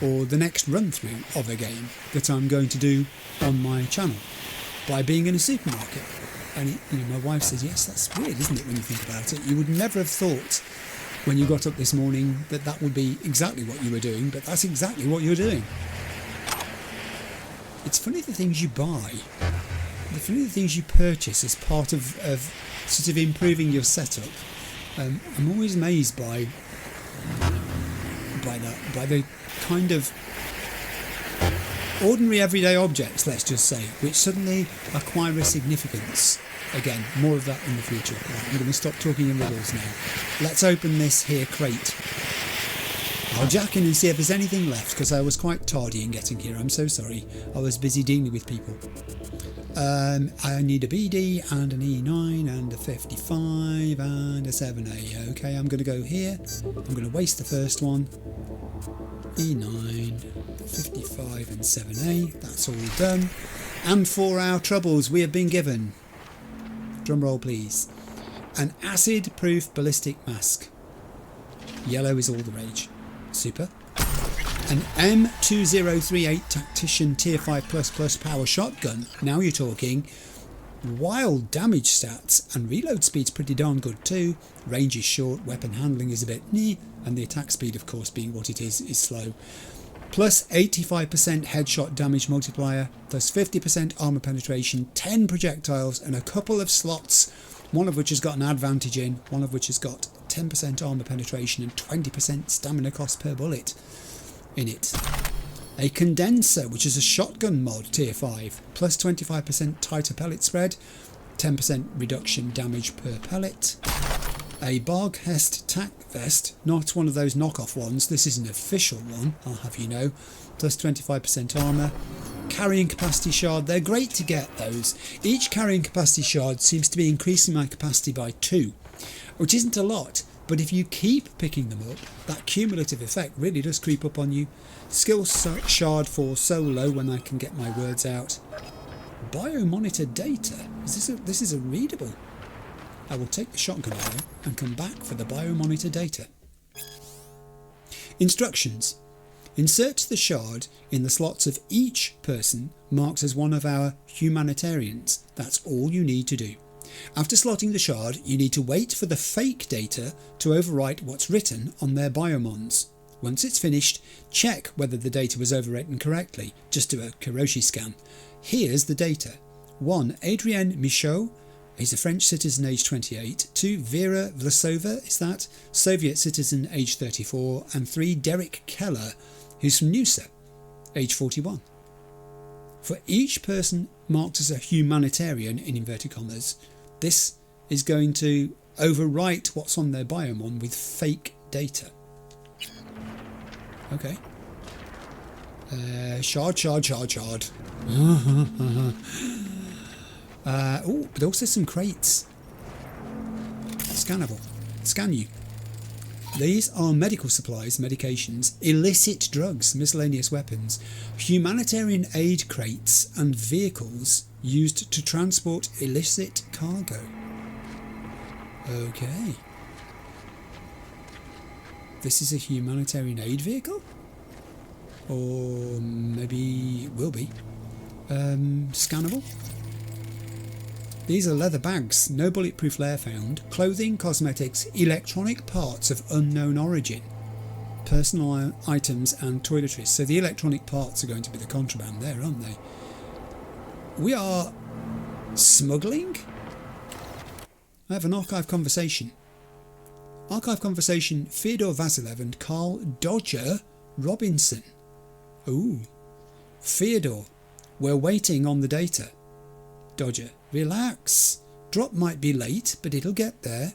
or the next run through of a game that I'm going to do on my channel by being in a supermarket. And my wife says, yes, that's weird, isn't it, when you think about it? You would never have thought when you got up this morning that would be exactly what you were doing, but that's exactly what you're doing. It's funny the things you buy, the funny the things you purchase as part of sort of improving your setup. I'm always amazed by the kind of ordinary everyday objects, let's just say, which suddenly acquire a significance. Again, more of that in the future. Right, I'm going to stop talking in riddles now. Let's open this here crate. I'll jack in and see if there's anything left, because I was quite tardy in getting here. I'm so sorry. I was busy dealing with people. I need a BD and an E9 and a 55 and a 7A. Okay, I'm going to go here. I'm going to waste the first one. E9, 55 and 7A. That's all done. And for our troubles, we have been given, drum roll please, an acid-proof ballistic mask. Yellow is all the rage. Super. An M2038 Tactician Tier 5++ power shotgun. Now you're talking. Wild damage stats, and reload speed's pretty darn good too. Range is short, weapon handling is a bit meh, and the attack speed, of course, being what it is slow. Plus 85% headshot damage multiplier, plus 50% armor penetration, 10 projectiles, and a couple of slots, one of which has got an advantage in, one of which has got 10% armor penetration and 20% stamina cost per bullet in it. A condenser, which is a shotgun mod, tier 5, plus 25% tighter pellet spread, 10% reduction damage per pellet. A Barghest tac vest, not one of those knockoff ones, this is an official one, I'll have you know, plus 25% armour. Carrying capacity shard, they're great to get those. Each carrying capacity shard seems to be increasing my capacity by 2, which isn't a lot, but if you keep picking them up, that cumulative effect really does creep up on you. Skill shard for solo, when I can get my words out. Biomonitor data, this is a readable. I will take the shotgun arrow and come back for the biomonitor data. Instructions. Insert the shard in the slots of each person marked as one of our humanitarians. That's all you need to do. After slotting the shard, you need to wait for the fake data to overwrite what's written on their biomons. Once it's finished, check whether the data was overwritten correctly. Just do a Kiroshi scan. Here's the data. 1. Adrienne Michaud. He's a French citizen, age 28. 2. Vera Vlasova, is that? Soviet citizen, age 34. And 3. Derek Keller, who's from Noosa, age 41. For each person marked as a humanitarian, in inverted commas, this is going to overwrite what's on their biomon with fake data. Okay. Shard. Oh, but also some crates. Scannable. Scan you. These are medical supplies, medications, illicit drugs, miscellaneous weapons, humanitarian aid crates and vehicles used to transport illicit cargo. Okay. This is a humanitarian aid vehicle? Or maybe it will be. Scannable. These are leather bags, no bulletproof layer found, clothing, cosmetics, electronic parts of unknown origin, personal items and toiletries. So the electronic parts are going to be the contraband there, aren't they? We are smuggling? I have an archive conversation. Archive conversation, Fyodor Vasilev and Carl Dodger Robinson. Ooh. Fyodor, we're waiting on the data. Dodger, relax. Drop might be late, but it'll get there.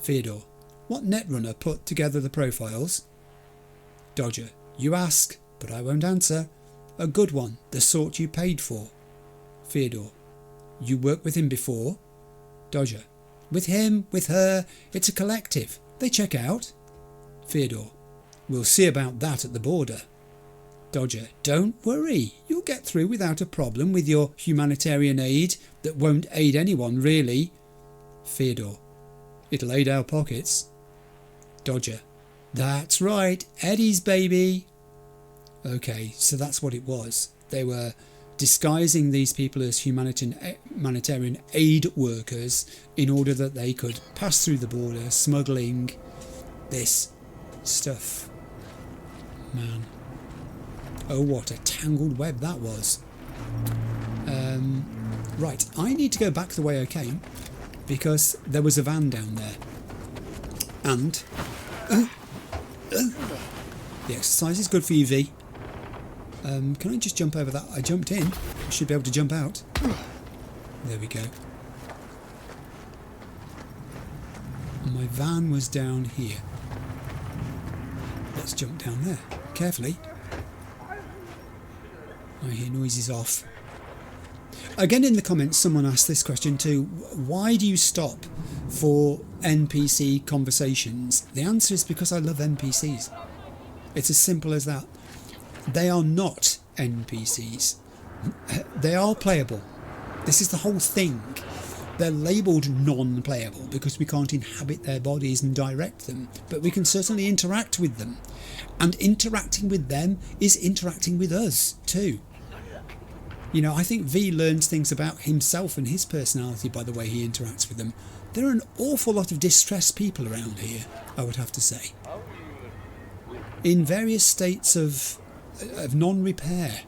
Fyodor, what netrunner put together the profiles? Dodger, you ask, but I won't answer. A good one, the sort you paid for. Fyodor, you worked with him before? Dodger, with him, with her, it's a collective. They check out. Fyodor, we'll see about that at the border. Dodger, don't worry, you'll get through without a problem with your humanitarian aid that won't aid anyone really. Fyodor, it'll aid our pockets. Dodger, that's right, Eddie's baby. Okay, so that's what it was. They were disguising these people as humanitarian aid workers in order that they could pass through the border smuggling this stuff. Man. Oh, what a tangled web that was. Right, I need to go back the way I came because there was a van down there. And the exercise is good for you, V. Can I just jump over that? I jumped in. I should be able to jump out. There we go. My van was down here. Let's jump down there. Carefully. I hear noises off. Again, in the comments, someone asked this question too. Why do you stop for NPC conversations? The answer is because I love NPCs. It's as simple as that. They are not NPCs. They are playable. This is the whole thing. They're labelled non-playable because we can't inhabit their bodies and direct them, but we can certainly interact with them. And interacting with them is interacting with us too. You know, I think V learns things about himself and his personality by the way he interacts with them. There are an awful lot of distressed people around here, I would have to say. In various states of non-repair.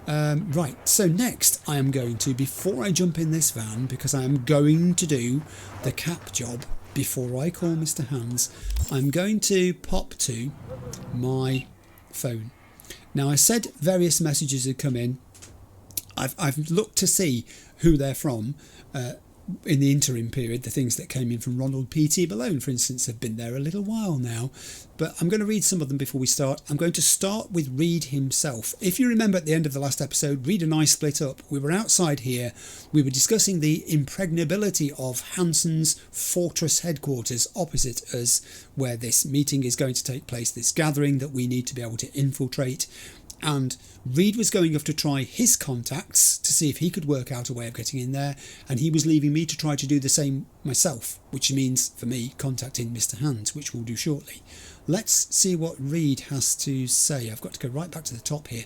Right, so next I am going to, before I jump in this van, because I am going to do the cap job before I call Mr. Hands, I'm going to pop to my phone. Now I said various messages had come in. I've looked to see who they're from in the interim period. The things that came in from Ronald P.T. Malone, for instance, have been there a little while now. But I'm going to read some of them before we start. I'm going to start with Reed himself. If you remember at the end of the last episode, Reed and I split up. We were outside here. We were discussing the impregnability of Hansen's fortress headquarters opposite us, where this meeting is going to take place, this gathering that we need to be able to infiltrate. And Reed was going off to try his contacts to see if he could work out a way of getting in there, and he was leaving me to try to do the same myself, which means for me contacting Mr. Hands, which we'll do shortly. Let's see what Reed has to say. I've got to go right back to the top here.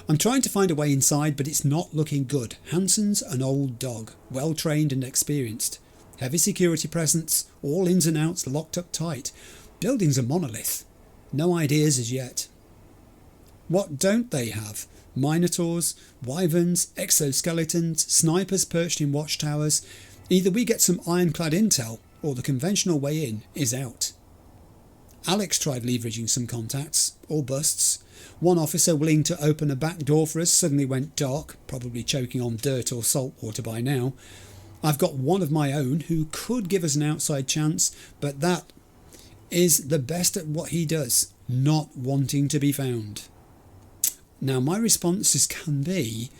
I'm trying to find a way inside, but it's not looking good. Hansen's an old dog, well trained and experienced. Heavy security presence, all ins and outs locked up tight. Building's a monolith. No ideas as yet. What don't they have? Minotaurs, wyverns, exoskeletons, snipers perched in watchtowers. Either we get some ironclad intel, or the conventional way in is out. Alex tried leveraging some contacts, all busts. One officer willing to open a back door for us suddenly went dark, probably choking on dirt or salt water by now. I've got one of my own who could give us an outside chance, but that is the best at what he does, not wanting to be found. Now, my responses can be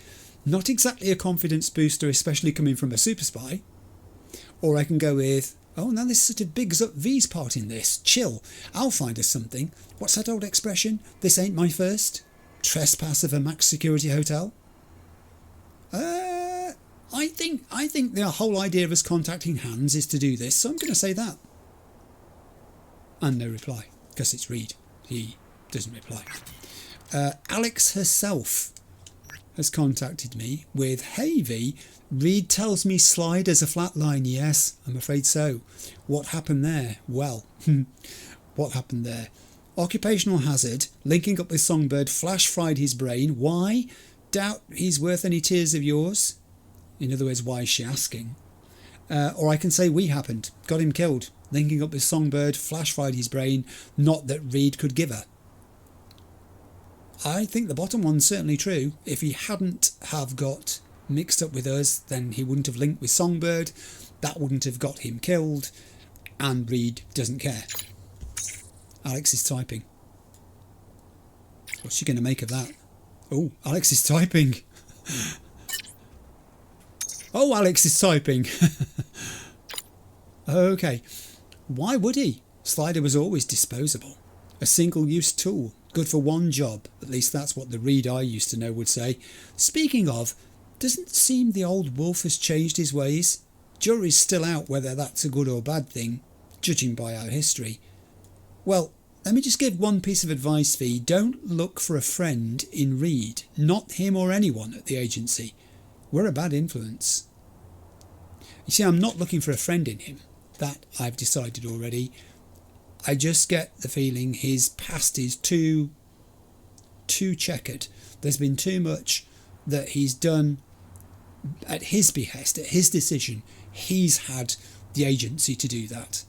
not exactly a confidence booster, especially coming from a super spy. Or I can go with, oh, now this sort of bigs up V's part in this. Chill, I'll find us something. What's that old expression? This ain't my first trespass of a max security hotel. I think the whole idea of us contacting Hans is to do this, so I'm going to say that. And no reply, because it's Reed. He doesn't reply. Alex herself has contacted me with, hey V, Reed tells me Slider's a flatline. Yes, I'm afraid so. What happened there? Well, what happened there? Occupational hazard, linking up with Songbird, flash fried his brain. Why? Doubt he's worth any tears of yours. In other words, why is she asking? Or I can say we happened, got him killed, linking up with Songbird, flash fried his brain, not that Reed could give her. I think the bottom one's certainly true. If he hadn't have got mixed up with us, then he wouldn't have linked with Songbird, that wouldn't have got him killed, and Reed doesn't care. Alex is typing. What's she going to make of that? Oh, Alex is typing. Oh, Alex is typing. Okay. Why would he? Slider was always disposable. A single-use tool. Good for one job. At least that's what the Reed I used to know would say. Speaking of, doesn't it seem the old wolf has changed his ways? Jury's still out whether that's a good or bad thing, judging by our history. Well, let me just give one piece of advice, V. Don't look for a friend in Reed. Not him or anyone at the agency. We're a bad influence. You see, I'm not looking for a friend in him. That I've decided already. I just get the feeling his past is too checkered. There's been too much that he's done at his behest, at his decision. He's had the agency to do that.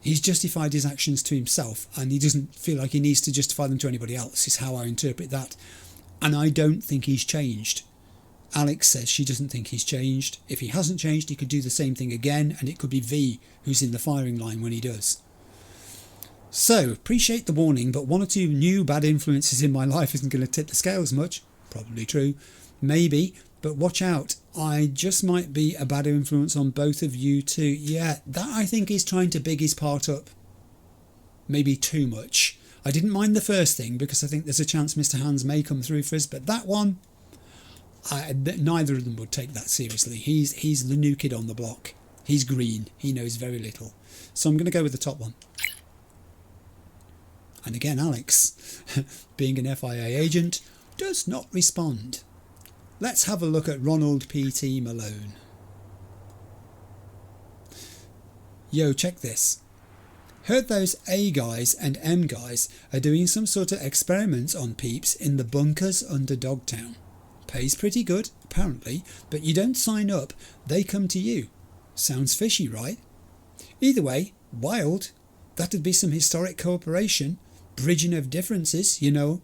He's justified his actions to himself, and he doesn't feel like he needs to justify them to anybody else, is how I interpret that. And I don't think he's changed. Alex says she doesn't think he's changed. If he hasn't changed, he could do the same thing again, and it could be V who's in the firing line when he does. So, appreciate the warning, but one or two new bad influences in my life isn't going to tip the scales much. Probably true. Maybe, but watch out. I just might be a bad influence on both of you too. Yeah, that I think is trying to big his part up. Maybe too much. I didn't mind the first thing because I think there's a chance Mr. Hans may come through for us, but that one, neither of them would take that seriously. He's the new kid on the block. He's green. He knows very little. So I'm going to go with the top one. And again, Alex, being an FIA agent, does not respond. Let's have a look at Ronald P.T. Malone. Yo, check this. Heard those A guys and M guys are doing some sort of experiments on peeps in the bunkers under Dogtown. Pays pretty good, apparently, but you don't sign up, they come to you. Sounds fishy, right? Either way, wild. That'd be some historic cooperation, bridging of differences, you know.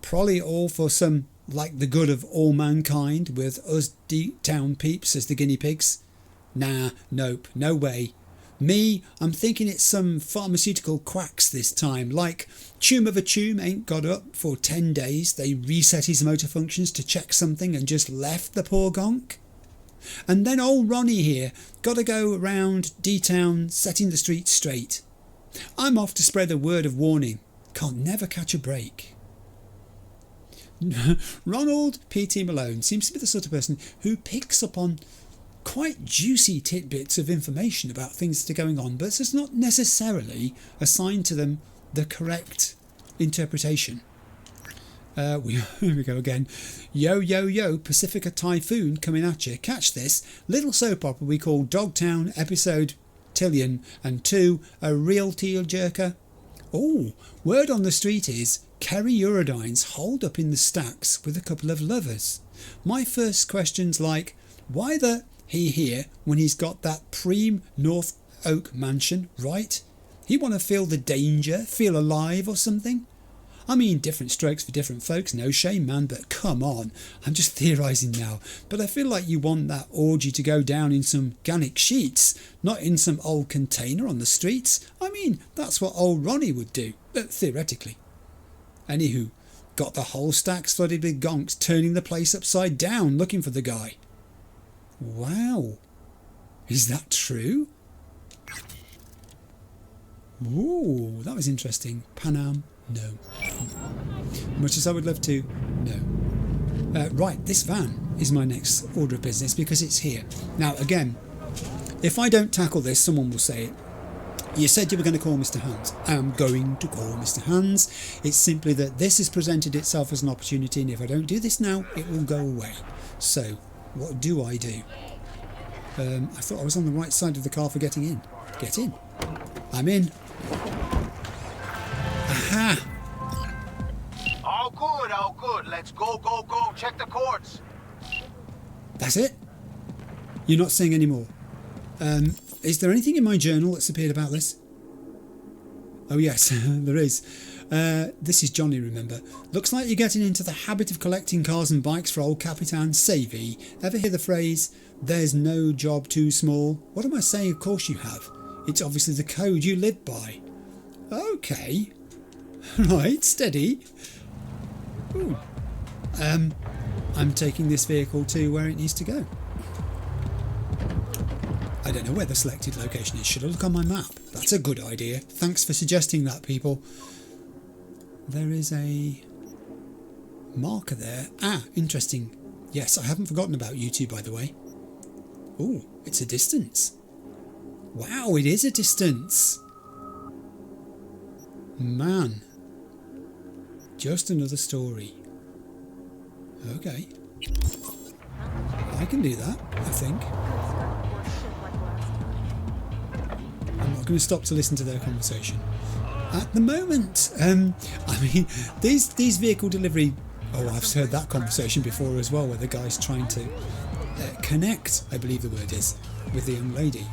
Probably all for some, like the good of all mankind, with us deep-town peeps as the guinea pigs. Nah, nope, no way. Me, I'm thinking it's some pharmaceutical quacks this time, like Tune of a Tune ain't got up for 10 days, they reset his motor functions to check something and just left the poor gonk. And then old Ronnie here, gotta go around D-Town setting the streets straight. I'm off to spread a word of warning, can't never catch a break. Ronald P.T. Malone seems to be the sort of person who picks up on quite juicy tidbits of information about things that are going on, but does not necessarily assign to them the correct interpretation. Here we go again. Yo, yo, yo, Pacifica Typhoon coming at you. Catch this. Little soap opera we call Dogtown episode Tillion and 2, a real tearjerker. Oh, word on the street is Kerry Eurodyne's holed up in the stacks with a couple of lovers. My first question's like, why the he here when he's got that preem North Oak mansion, right? He want to feel the danger, feel alive or something? I mean, different strokes for different folks, no shame man, but come on, I'm just theorising now, but I feel like you want that orgy to go down in some organic sheets, not in some old container on the streets. I mean, that's what old Ronnie would do, theoretically. Anywho, Got the whole stacks flooded with gonks, turning the place upside down looking for the guy. Wow. Is that true? Ooh, that was interesting. Panam, no. Much as I would love to, no. Right, this van is my next order of business because it's here. Now, again, if I don't tackle this, someone will say it. You said you were going to call Mr. Hans. I'm going to call Mr. Hans. It's simply that this has presented itself as an opportunity, and if I don't do this now, it will go away. So, what do I do? I thought I was on the right side of the car for getting in. Get in. I'm in. Aha! All good. Let's go. Check the courts. That's it? You're not saying any more? Is there anything in my journal that's appeared about this? Oh yes, there is. This is Johnny, remember. Looks like you're getting into the habit of collecting cars and bikes for old Capitan Savy. Ever hear the phrase, there's no job too small? What am I saying? Of course you have. It's obviously the code you live by. Okay. Right, steady. Ooh. I'm taking this vehicle to where it needs to go. I don't know where the selected location is. Should I look on my map? That's a good idea. Thanks for suggesting that, people. There is a marker there. Ah, interesting. Yes, I haven't forgotten about you two, by the way. Oh, it's a distance. Wow, it is a distance. Man. Just another story. Okay. I can do that, I think. I'm not going to stop to listen to their conversation. At the moment, I mean, these vehicle delivery... Oh, I've heard that conversation before as well, where the guy's trying to connect, I believe the word is, with the young lady.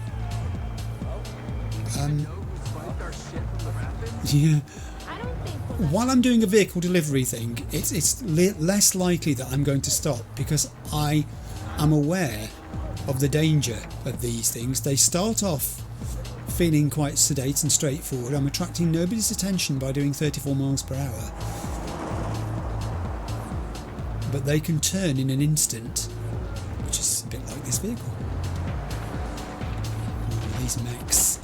Yeah. While I'm doing a vehicle delivery thing, it's less likely that I'm going to stop because I am aware of the danger of these things. They start off feeling quite sedate and straightforward. I'm attracting nobody's attention by doing 34 miles per hour. But they can turn in an instant, which is a bit like this vehicle. Ooh, these mechs.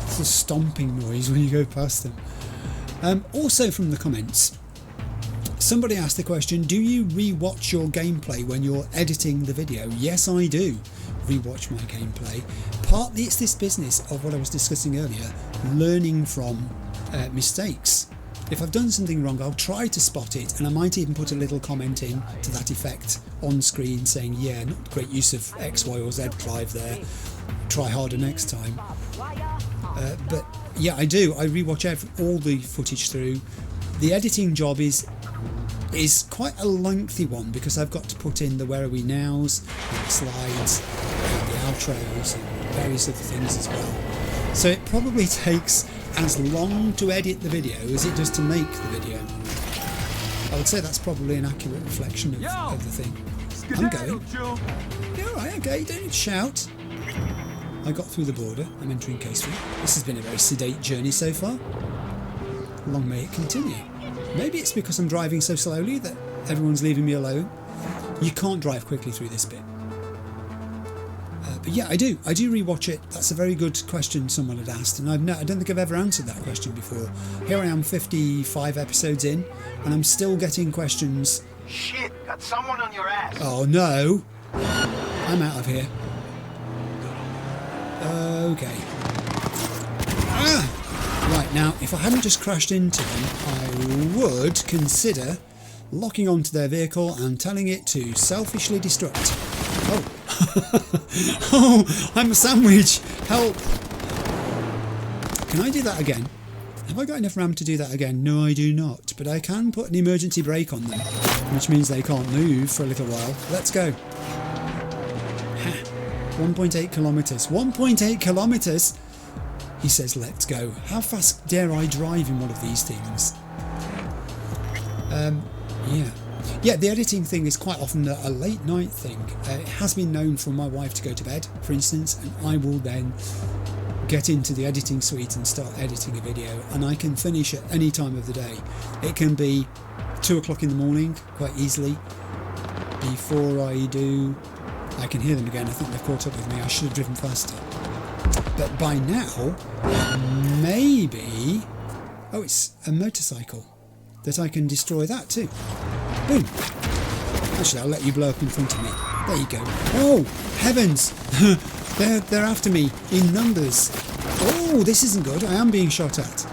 It's a stomping noise when you go past them. Also from the comments, somebody asked the question, do you re-watch your gameplay when you're editing the video? Yes, I do re-watch my gameplay. Partly it's this business of what I was discussing earlier, learning from mistakes. If I've done something wrong, I'll try to spot it, and I might even put a little comment in to that effect on screen saying, yeah, not great use of X, Y or Z drive there, try harder next time. But yeah, I do. I rewatch all the footage through. The editing job is quite a lengthy one because I've got to put in the where are we nows, the slides, the outros and various other things as well. So it probably takes as long to edit the video as it does to make the video. I would say that's probably an accurate reflection of the thing. I'm going. Yeah, alright, okay, don't need to shout. I got through the border. I'm entering Case Street. This has been a very sedate journey so far. Long may it continue. Maybe it's because I'm driving so slowly that everyone's leaving me alone. You can't drive quickly through this bit. But yeah, I do rewatch it. That's a very good question someone had asked, and I don't think I've ever answered that question before. Here I am 55 episodes in, and I'm still getting questions. Shit, got someone on your ass. Oh no. I'm out of here. Okay. Right, now, if I hadn't just crashed into them, I would consider locking onto their vehicle and telling it to selfishly destruct. Oh. Oh, I'm a sandwich. Help. Can I do that again? Have I got enough RAM to do that again? No, I do not. But I can put an emergency brake on them, which means they can't move for a little while. Let's go. 1.8 kilometres. 1.8 kilometres? He says, let's go. How fast dare I drive in one of these things? Yeah, the editing thing is quite often a late night thing. It has been known for my wife to go to bed, for instance, and I will then get into the editing suite and start editing a video, and I can finish at any time of the day. It can be 2 o'clock in the morning, quite easily. Before I do, I can hear them again. I think they've caught up with me. I should have driven faster. But by now, maybe... Oh, it's a motorcycle. That I can destroy that too. Boom. Actually, I'll let you blow up in front of me. There you go. Oh, heavens! they're after me in numbers. Oh, this isn't good. I am being shot at.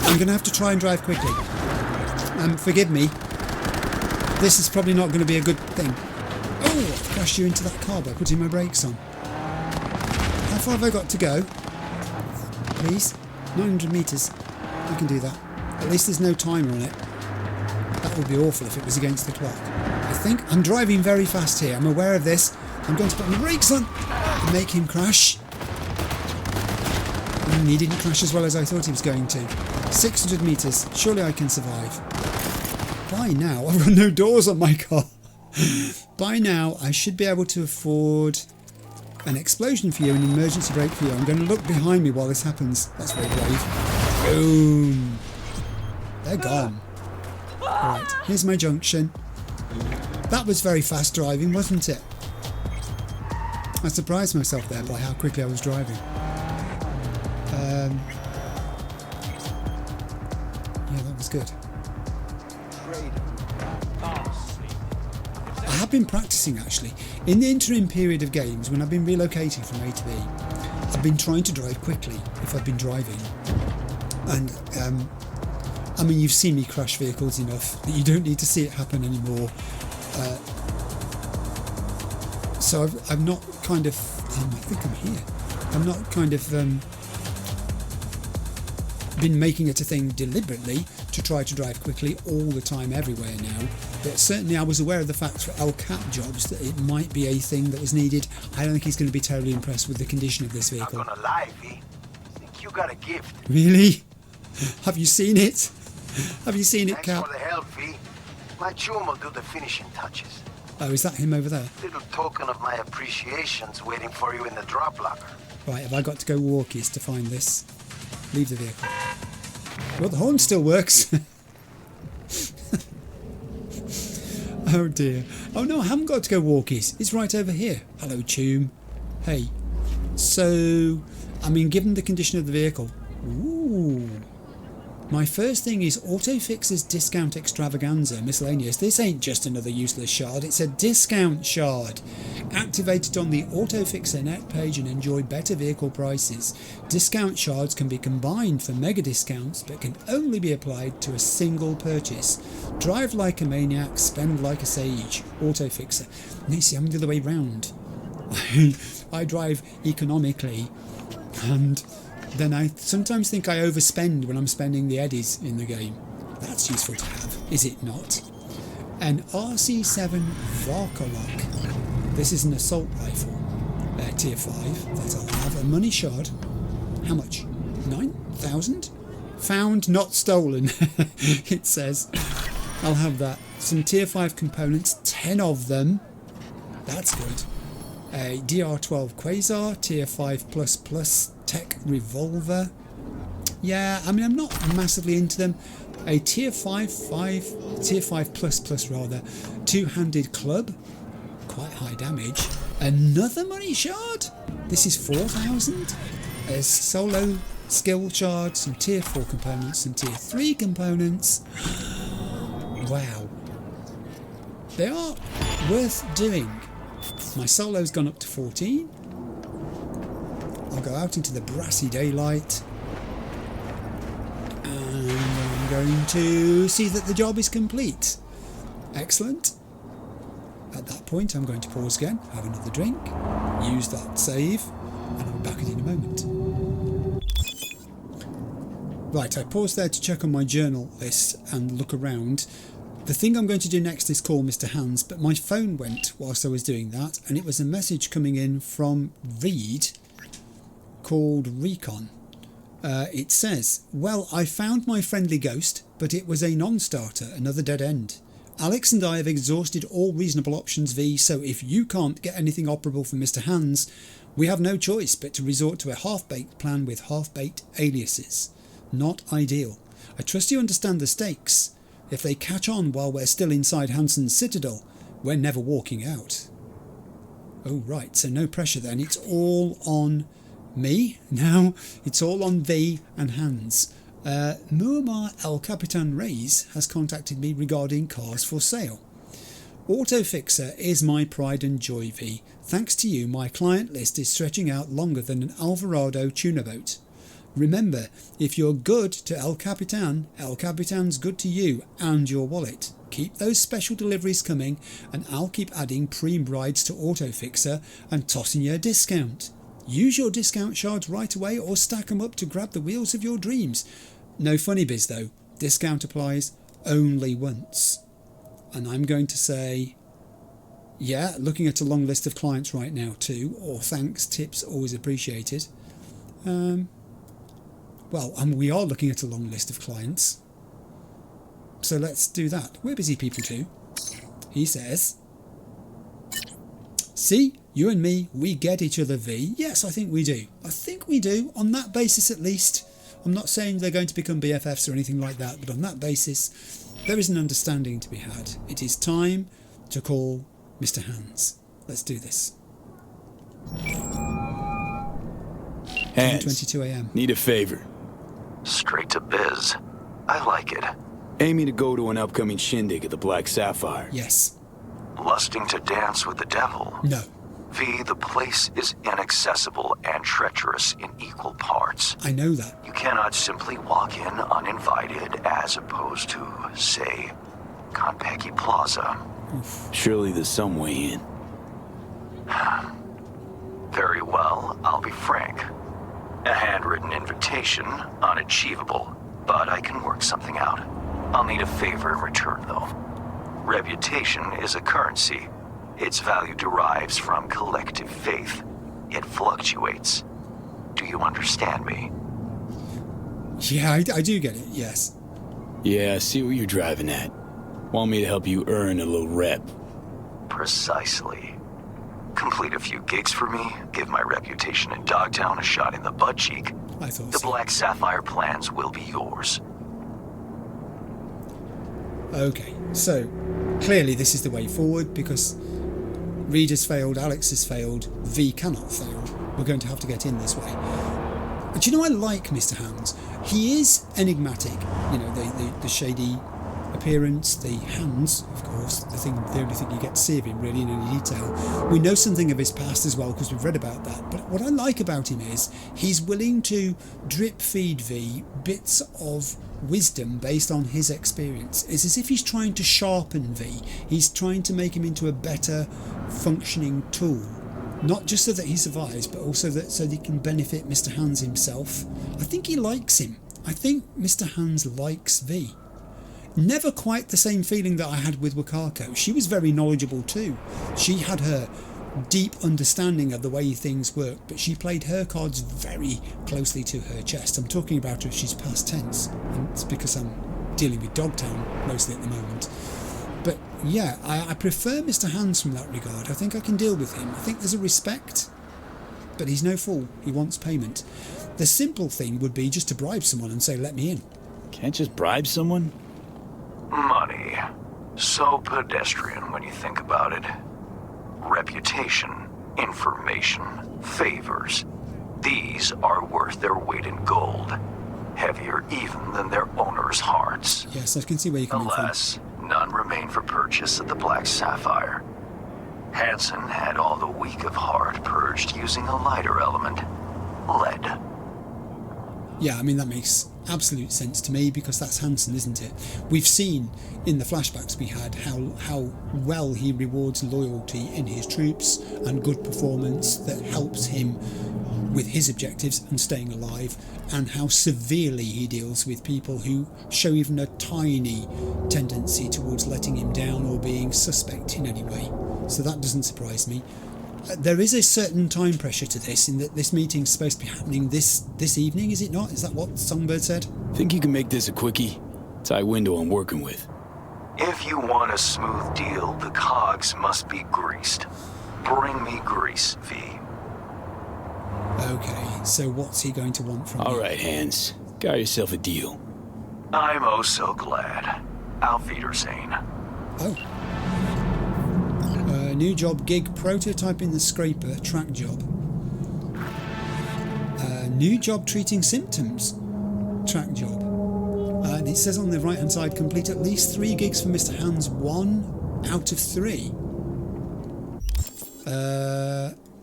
I'm going to have to try and drive quickly. Forgive me. This is probably not going to be a good thing. Oh, I've crashed you into that car by putting my brakes on. How far have I got to go? Please? 900 metres. I can do that. At least there's no timer on it. That would be awful if it was against the clock. I think I'm driving very fast here. I'm aware of this. I'm going to put my brakes on and make him crash. He didn't crash as well as I thought he was going to. 600 metres. Surely I can survive. By now, I've got no doors on my car. By now, I should be able to afford an explosion for you, an emergency brake for you. I'm going to look behind me while this happens. That's very brave. Boom. They're gone. Right, here's my junction. That was very fast driving, wasn't it? I surprised myself there by how quickly I was driving. Yeah, that was good. I have been practicing actually. In the interim period of games, when I've been relocating from A to B, I've been trying to drive quickly if I've been driving. And I mean, you've seen me crash vehicles enough that you don't need to see it happen anymore. So I'm not kind of... I think I'm here. I'm not kind of been making it a thing deliberately to try to drive quickly all the time everywhere now. But certainly I was aware of the fact for El Cap jobs that it might be a thing that was needed. I don't think he's going to be terribly impressed with the condition of this vehicle. Not gonna lie, V. I think you got a gift. Really? Have you seen it? Have you seen it, Thanks Cap? for the help, V. My chum will do the finishing touches. Oh, is that him over there? Little token of my appreciation's waiting for you in the drop locker. Right, have I got to go walkies to find this? Leave the vehicle. Well, the horn still works. Oh dear. Oh no, I haven't got to go walkies. It's right over here. Hello, Tomb. Hey. So, I mean, given the condition of the vehicle... Ooh. My first thing is Autofix's Discount Extravaganza Miscellaneous. This ain't just another useless shard, it's a discount shard. Activate it on the Autofixer net page and enjoy better vehicle prices. Discount shards can be combined for mega discounts but can only be applied to a single purchase. Drive like a maniac, spend like a sage. Autofixer. No, see, I'm the other way round. I drive economically and... then I sometimes think I overspend when I'm spending the eddies in the game. That's useful to have, is it not? An RC7 Varkolok. This is an assault rifle, tier 5, that I'll have. A money shard. How much? 9,000? Found, not stolen, it says. I'll have that. Some tier 5 components, 10 of them. That's good. A DR12 Quasar, tier 5++ tech revolver. Yeah, I mean, I'm not massively into them. A tier 5++ rather, two-handed club, quite high damage. Another money shard. This is 4,000. A solo skill shard, some tier 4 components, some tier 3 components. Wow, they are worth doing. My solo's gone up to 14. I'll go out into the brassy daylight and I'm going to see that the job is complete. Excellent. At that point I'm going to pause again, have another drink, use that save, and I'll be back in a moment. Right, I paused there to check on my journal list and look around. The thing I'm going to do next is call Mr. Hans, but my phone went whilst I was doing that, and it was a message coming in from Reed called Recon. It says, well, I found my friendly ghost, but it was a non-starter, another dead end. Alex and I have exhausted all reasonable options, V, so if you can't get anything operable from Mr. Hans, we have no choice but to resort to a half-baked plan with half-baked aliases. Not ideal. I trust you understand the stakes. If they catch on while we're still inside Hansen's citadel, we're never walking out. Oh, right, so no pressure then. It's all on me now. It's all on V and Hans. Muammar El Capitan Reyes has contacted me regarding cars for sale. Autofixer is my pride and joy, V. Thanks to you, my client list is stretching out longer than an Alvarado tuna boat. Remember, if you're good to El Capitan's good to you and your wallet. Keep those special deliveries coming, and I'll keep adding preem rides to Autofixer and tossing you a discount. Use your discount shards right away or stack them up to grab the wheels of your dreams. No funny biz though, discount applies only once. And I'm going to say, yeah, looking at a long list of clients right now too, or thanks, tips always appreciated. We are looking at a long list of clients. So let's do that. We're busy people too. He says, see, you and me, we get each other, V. Yes, I think we do. I think we do. On that basis at least. I'm not saying they're going to become BFFs or anything like that, but on that basis, there is an understanding to be had. It is time to call Mr. Hans. Let's do this. Hans, 10:22 a.m. need a favor. Straight to biz. I like it. Aiming to go to an upcoming shindig at the Black Sapphire. Yes. Lusting to dance with the devil. No. V, the place is inaccessible and treacherous in equal parts. I know that. You cannot simply walk in uninvited as opposed to, say, Konpeki Plaza. Surely there's some way in. Very well, I'll be frank. A handwritten invitation, unachievable, but I can work something out. I'll need a favor in return, though. Reputation is a currency. Its value derives from collective faith. It fluctuates. Do you understand me? Yeah, I do get it, yes. Yeah, I see what you're driving at. Want me to help you earn a little rep. Precisely. Complete a few gigs for me, give my reputation in Dogtown a shot in the butt cheek. I thought The so. Black Sapphire plans will be yours. Okay, so clearly this is the way forward because Reed has failed, Alex has failed, V cannot fail. We're going to have to get in this way. Do you know, I like Mr. Hans. He is enigmatic, you know, the shady appearance, the hands, of course, the only thing you get to see of him really in any detail. We know something of his past as well because we've read about that, but what I like about him is he's willing to drip feed V bits of wisdom based on his experience. It's as if he's trying to sharpen V. He's trying to make him into a better functioning tool, not just so that he survives, but also so that he can benefit Mr. Hans himself. I think he likes him. I think Mr. Hans likes V. Never quite the same feeling that I had with Wakako. She was very knowledgeable too. She had her deep understanding of the way things work, but she played her cards very closely to her chest. I'm talking about her if she's past tense, and it's because I'm dealing with Dogtown mostly at the moment. But yeah, I prefer Mr. Hans from that regard. I think I can deal with him. I think there's a respect, but he's no fool. He wants payment. The simple thing would be just to bribe someone and say, let me in. Can't just bribe someone? Money. So pedestrian when you think about it. Reputation, information, favors. These are worth their weight in gold. Heavier even than their owners' hearts. Yes, I can see where you're coming from. Alas, none remain for purchase at the Black Sapphire. Hansen had all the weak of heart purged using a lighter element. Lead. Yeah, I mean, that makes absolute sense to me because that's Hansen, isn't it? We've seen in the flashbacks we had how well he rewards loyalty in his troops and good performance that helps him with his objectives and staying alive, and how severely he deals with people who show even a tiny tendency towards letting him down or being suspect in any way. So that doesn't surprise me. There is a certain time pressure to this, in that this meeting's supposed to be happening this evening, is it not? Is that what Songbird said? Think you can make this a quickie? Tight window I'm working with. If you want a smooth deal, the cogs must be greased. Bring me grease, V. Okay, so what's he going to want from me? All right, Hans. Got yourself a deal. I'm oh so glad. I'll feed her sane. Oh. New job gig, prototyping the scraper, track job. New job, treating symptoms, track job. And it says on the right hand side, complete at least 3 gigs for Mr. Hands, 1 out of 3.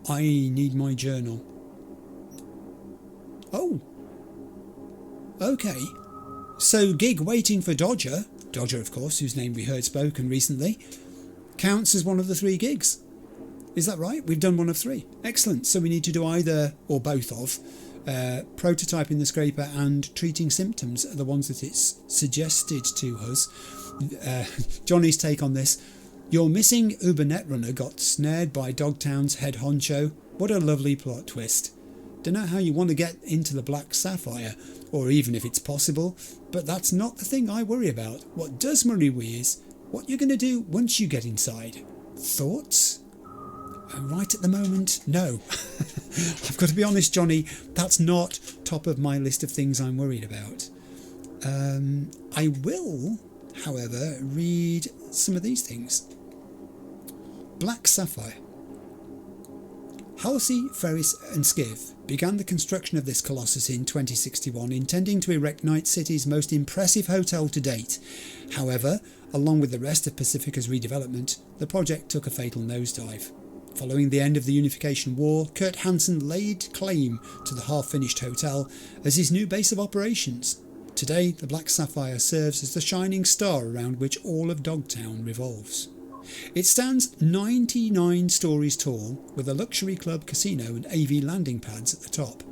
I need my journal. Oh. Okay. So gig waiting for Dodger, of course, whose name we heard spoken recently, counts as one of the 3 gigs. Is that right? We've done 1 of 3. Excellent. So we need to do either or both of prototyping the scraper and treating symptoms are the ones that it's suggested to us. Johnny's take on this: your missing Uber Netrunner got snared by Dogtown's head honcho. What a lovely plot twist. Don't know how you want to get into the Black Sapphire, or even if it's possible, but that's not the thing I worry about. What does worry me is what you're going to do once you get inside. Thoughts? Right at the moment, no. I've got to be honest, Johnny, that's not top of my list of things I'm worried about. I will, however, read some of these things. Black Sapphire. Halsey, Ferris and Skiv began the construction of this colossus in 2061, intending to erect Night City's most impressive hotel to date. However, along with the rest of Pacifica's redevelopment, the project took a fatal nosedive. Following the end of the Unification War, Kurt Hansen laid claim to the half-finished hotel as his new base of operations. Today, the Black Sapphire serves as the shining star around which all of Dogtown revolves. It stands 99 stories tall, with a luxury club, casino and AV landing pads at the top.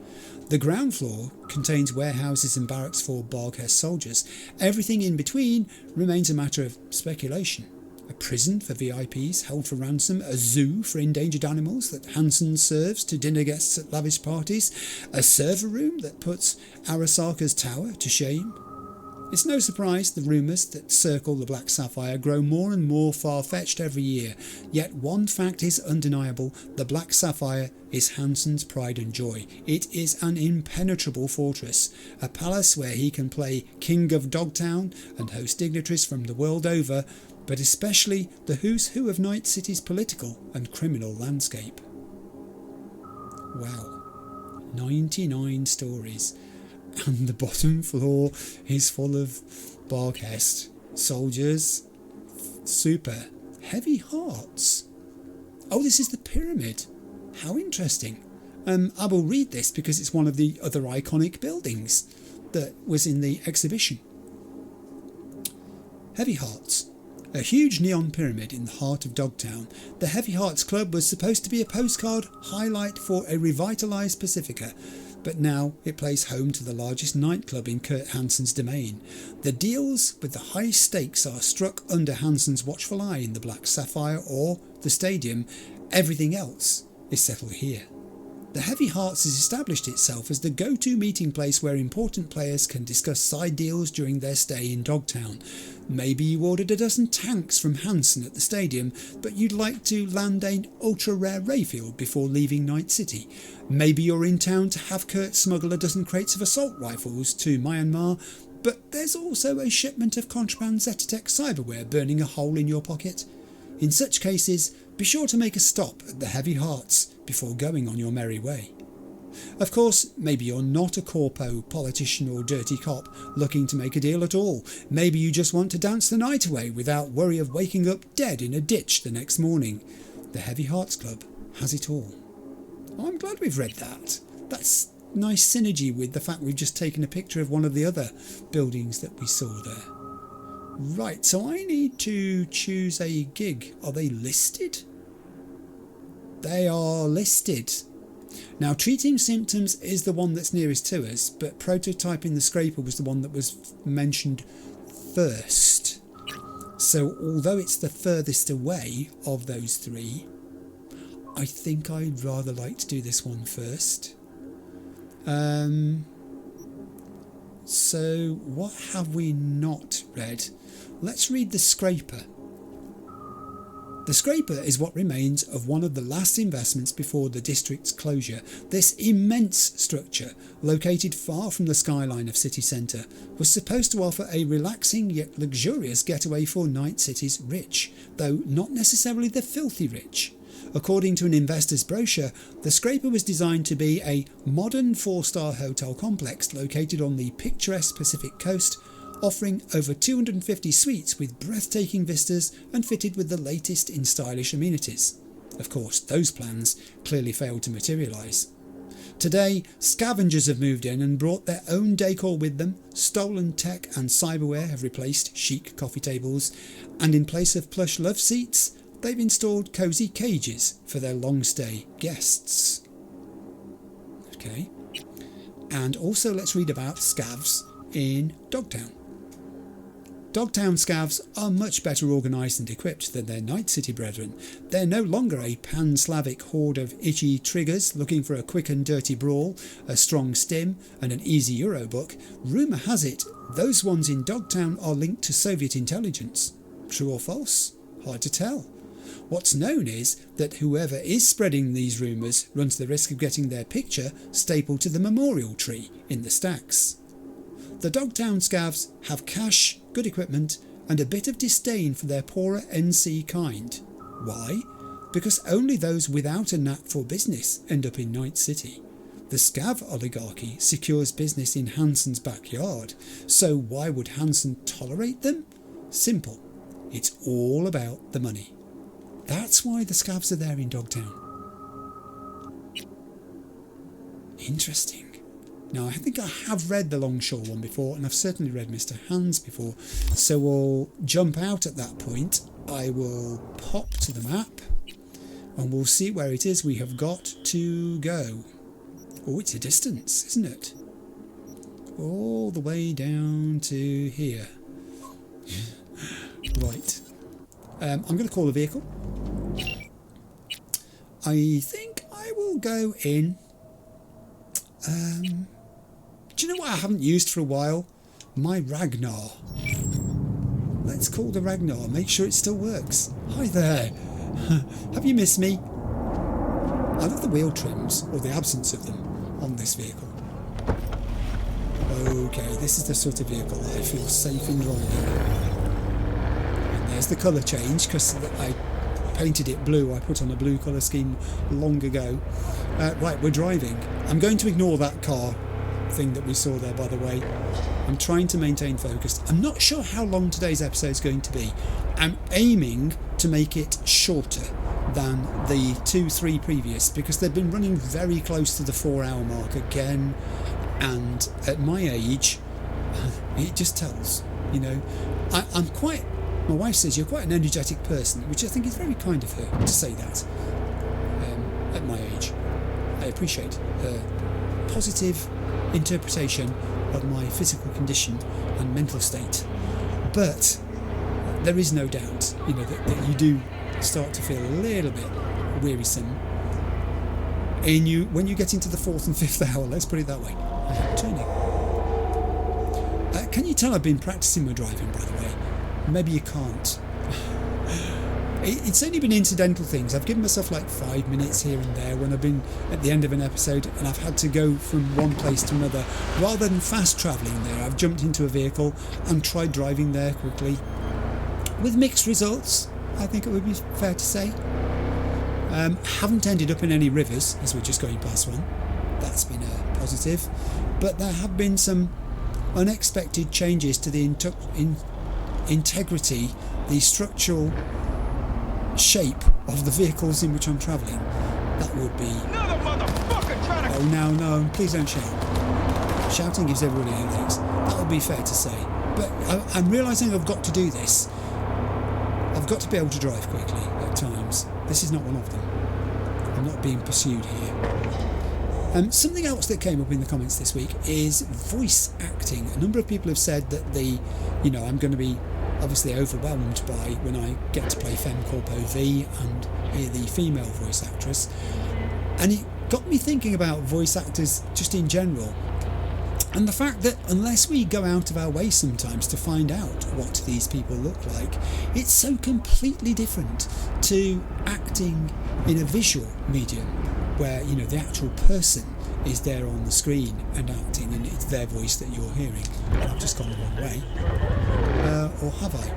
The ground floor contains warehouses and barracks for Barghest soldiers. Everything in between remains a matter of speculation. A prison for VIPs held for ransom, a zoo for endangered animals that Hansen serves to dinner guests at lavish parties, a server room that puts Arasaka's tower to shame. It's no surprise the rumours that circle the Black Sapphire grow more and more far-fetched every year, yet one fact is undeniable: the Black Sapphire is Hansen's pride and joy. It is an impenetrable fortress, a palace where he can play King of Dogtown and host dignitaries from the world over, but especially the who's who of Night City's political and criminal landscape. Wow, 99 stories. And the bottom floor is full of Barghest soldiers. Super heavy hearts. Oh, this is the pyramid. How interesting. I will read this because it's one of the other iconic buildings that was in the exhibition. Heavy Hearts. A huge neon pyramid in the heart of Dogtown, the Heavy Hearts Club was supposed to be a postcard highlight for a revitalised Pacifica, but now it plays home to the largest nightclub in Kurt Hansen's domain. The deals with the highest stakes are struck under Hansen's watchful eye in the Black Sapphire or the stadium. Everything else is settled here. The Heavy Hearts has established itself as the go-to meeting place where important players can discuss side deals during their stay in Dogtown. Maybe you ordered a dozen tanks from Hansen at the stadium, but you'd like to land an ultra-rare Rayfield before leaving Night City. Maybe you're in town to have Kurt smuggle a dozen crates of assault rifles to Myanmar, but there's also a shipment of contraband Zetatech cyberware burning a hole in your pocket. In such cases, be sure to make a stop at the Heavy Hearts before going on your merry way. Of course, maybe you're not a corpo, politician or dirty cop looking to make a deal at all. Maybe you just want to dance the night away without worry of waking up dead in a ditch the next morning. The Heavy Hearts Club has it all. Oh, I'm glad we've read that. That's nice synergy with the fact we've just taken a picture of one of the other buildings that we saw there. Right, so I need to choose a gig. Are they listed? They are listed. Now, treating symptoms is the one that's nearest to us, but prototyping the scraper was the one that was mentioned first. So although it's the furthest away of those 3, I think I'd rather like to do this one first. So what have we not read? Let's read the scraper. The Scraper is what remains of one of the last investments before the district's closure. This immense structure, located far from the skyline of city centre, was supposed to offer a relaxing yet luxurious getaway for Night City's rich, though not necessarily the filthy rich. According to an investor's brochure, the Scraper was designed to be a modern 4-star hotel complex located on the picturesque Pacific coast, offering over 250 suites with breathtaking vistas and fitted with the latest in stylish amenities. Of course, those plans clearly failed to materialise. Today, scavengers have moved in and brought their own decor with them. Stolen tech and cyberware have replaced chic coffee tables, and in place of plush love seats, they've installed cosy cages for their long-stay guests. Okay. And also let's read about scavs in Dogtown. Dogtown scavs are much better organised and equipped than their Night City brethren. They're no longer a pan-Slavic horde of itchy triggers looking for a quick and dirty brawl, a strong stim and an easy Eurobook. Rumour has it those ones in Dogtown are linked to Soviet intelligence. True or false? Hard to tell. What's known is that whoever is spreading these rumours runs the risk of getting their picture stapled to the memorial tree in the stacks. The Dogtown scavs have cash, good equipment and a bit of disdain for their poorer NC kind. Why? Because only those without a knack for business end up in Night City. The scav oligarchy secures business in Hansen's backyard, so why would Hansen tolerate them? Simple. It's all about the money. That's why the scavs are there in Dogtown. Interesting. Now, I think I have read the Longshore one before, and I've certainly read Mr. Hands before, so we'll jump out at that point. I will pop to the map, and we'll see where it is we have got to go. Oh, it's a distance, isn't it? All the way down to here. Right. I'm going to call the vehicle. I think I will go in. Do you know what I haven't used for a while? My Ragnar. Let's call the Ragnar, make sure it still works. Hi there. Have you missed me? I love the wheel trims, or the absence of them, on this vehicle. Okay, this is the sort of vehicle I feel safe in driving. And there's the colour change, because I painted it blue. I put on a blue colour scheme long ago. Right, we're driving. I'm going to ignore that car thing that we saw there, by the way. I'm trying to maintain focus. I'm not sure how long today's episode is going to be. I'm aiming to make it shorter than the 2-3 previous, because they've been running very close to the 4-hour mark again, and at my age it just tells, you know. I'm quite, my wife says you're quite an energetic person, which I think is very kind of her to say that at my age. I appreciate her positive interpretation of my physical condition and mental state, but there is no doubt, you know, that you do start to feel a little bit wearisome when you get into the 4th and 5th hour, let's put it that way. Turning. Can you tell I've been practicing my driving, by the way? Maybe you can't. It's only been incidental things. I've given myself like 5 minutes here and there when I've been at the end of an episode and I've had to go from one place to another. Rather than fast travelling there, I've jumped into a vehicle and tried driving there quickly. With mixed results, I think it would be fair to say. Haven't ended up in any rivers as we're just going past one. That's been a positive. But there have been some unexpected changes to the integrity, the structural shape of the vehicles in which I'm travelling. That would be... Another motherfucker trying to... Oh, no, please don't shout. Shouting gives everybody headaches. That would be fair to say. But I'm realising I've got to do this. I've got to be able to drive quickly at times. This is not one of them. I'm not being pursued here. Something else that came up in the comments this week is voice acting. A number of people have said that I'm going to be obviously overwhelmed by when I get to play Femme Corpo V and hear the female voice actress. And it got me thinking about voice actors just in general. And the fact that unless we go out of our way sometimes to find out what these people look like, it's so completely different to acting in a visual medium where, you know, the actual person is there on the screen and acting, and it's their voice that you're hearing. And I've just gone the wrong way. Or have I?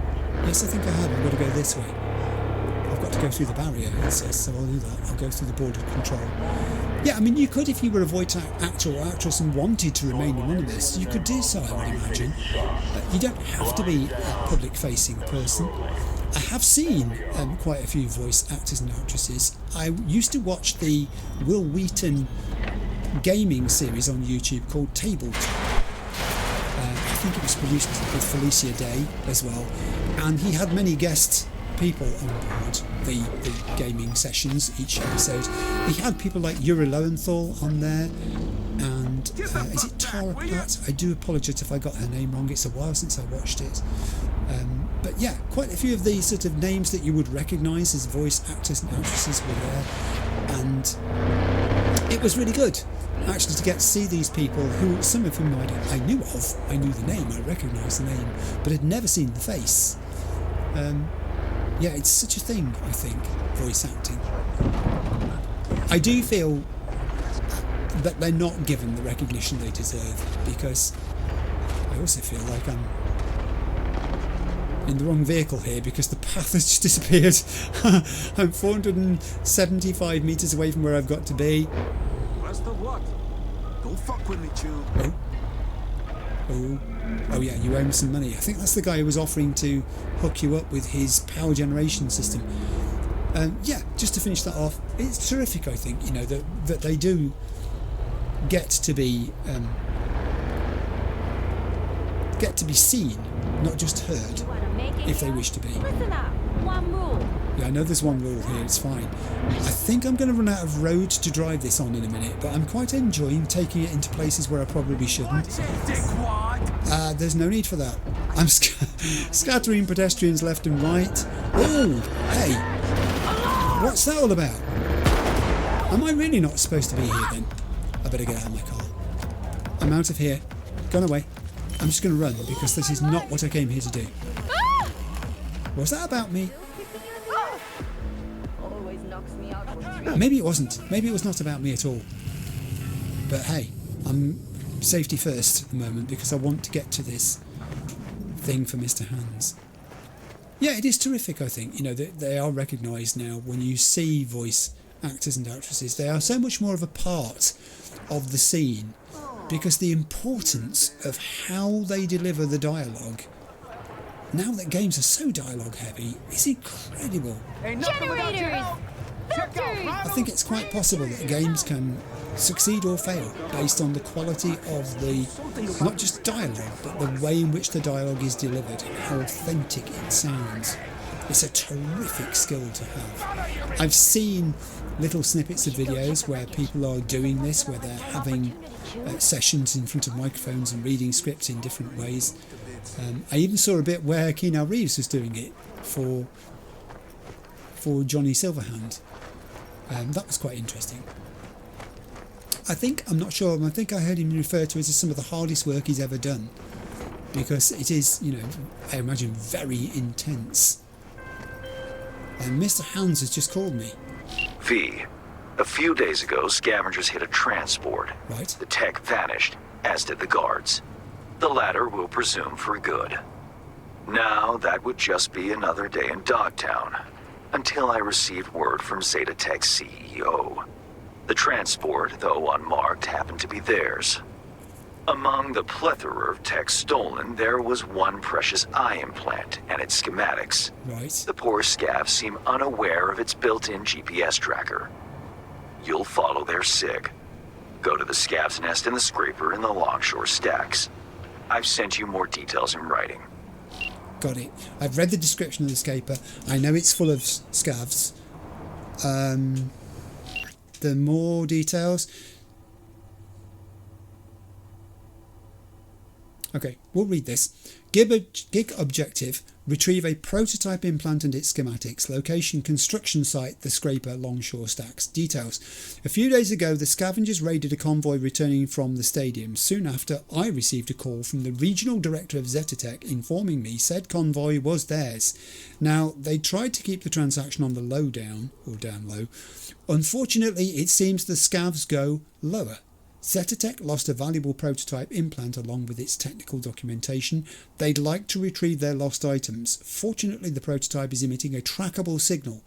Yes, I think I have. I've got to go this way. I've got to go through the barrier, it says, so I'll do that. I'll go through the border control. Yeah, I mean, you could, if you were a voice actor or actress and wanted to remain anonymous, you could do so, I would imagine. You don't have to be a public-facing person. I have seen quite a few voice actors and actresses. I used to watch the Will Wheaton gaming series on YouTube called Tabletop. I think it was produced with Felicia Day as well, and he had many guest people on board the gaming sessions each episode. He had people like Yuri Lowenthal on there, and is it Tara Platt? I do apologise if I got her name wrong, it's a while since I watched it. But yeah, quite a few of these sort of names that you would recognise as voice actors and actresses were there, and it was really good actually to get to see these people who, some of whom I knew of, I knew the name, I recognised the name, but had never seen the face. Yeah, it's such a thing, I think, voice acting. I do feel that they're not given the recognition they deserve, because I also feel like I'm in the wrong vehicle here, because the path has just disappeared. I'm 475 metres away from where I've got to be. What's the what? Don't fuck with me, Chew. Oh yeah, you owe me some money. I think that's the guy who was offering to hook you up with his power generation system. Yeah, just to finish that off, it's terrific, I think, you know, that they do get to be seen, not just heard, if they wish to be. Yeah, I know there's one rule here, it's fine. I think I'm going to run out of road to drive this on in a minute, but I'm quite enjoying taking it into places where I probably shouldn't. There's no need for that. I'm scattering pedestrians left and right. Oh, hey, what's that all about? Am I really not supposed to be here then? I better get out of my car. I'm out of here. Gone away. I'm just going to run, because this is not what I came here to do. Was that about me? Maybe it wasn't. Maybe it was not about me at all. But hey, I'm safety first at the moment, because I want to get to this thing for Mr. Hands. Yeah, it is terrific, I think. You know, they are recognised now. When you see voice actors and actresses, they are so much more of a part of the scene, because the importance of how they deliver the dialogue, now that games are so dialogue heavy, is incredible. Generators! I think it's quite possible that games can succeed or fail based on the quality of the, not just dialogue, but the way in which the dialogue is delivered and how authentic it sounds. It's a terrific skill to have. I've seen little snippets of videos where people are doing this, where they're having sessions in front of microphones and reading scripts in different ways. I even saw a bit where Keanu Reeves was doing it for Johnny Silverhand. That was quite interesting. I'm not sure, I think I heard him refer to it as some of the hardest work he's ever done, because it is, you know, I imagine very intense. And Mr. Hands has just called me. V, a few days ago, scavengers hit a transport. Right. The tech vanished, as did the guards. The latter will presume for good. Now, that would just be another day in Dogtown, until I received word from Zeta Tech's CEO. The transport, though unmarked, happened to be theirs. Among the plethora of tech stolen, there was one precious eye implant and its schematics. Right. The poor scavs seem unaware of its built-in GPS tracker. You'll follow their SIG. Go to the scav's nest in the scraper in the Longshore Stacks. I've sent you more details in writing. Got it. I've read the description of the Scraper. I know it's full of scavs. The more details. Okay, we'll read this. Gig objective: retrieve a prototype implant and its schematics. Location: construction site, the Scraper, Longshore Stacks. Details: a few days ago, the scavengers raided a convoy returning from the stadium. Soon after, I received a call from the regional director of Zetatech informing me said convoy was theirs. Now, they tried to keep the transaction on the low down, or down low. Unfortunately, it seems the scavs go lower. Zetatech lost a valuable prototype implant along with its technical documentation. They'd like to retrieve their lost items. Fortunately, the prototype is emitting a trackable signal.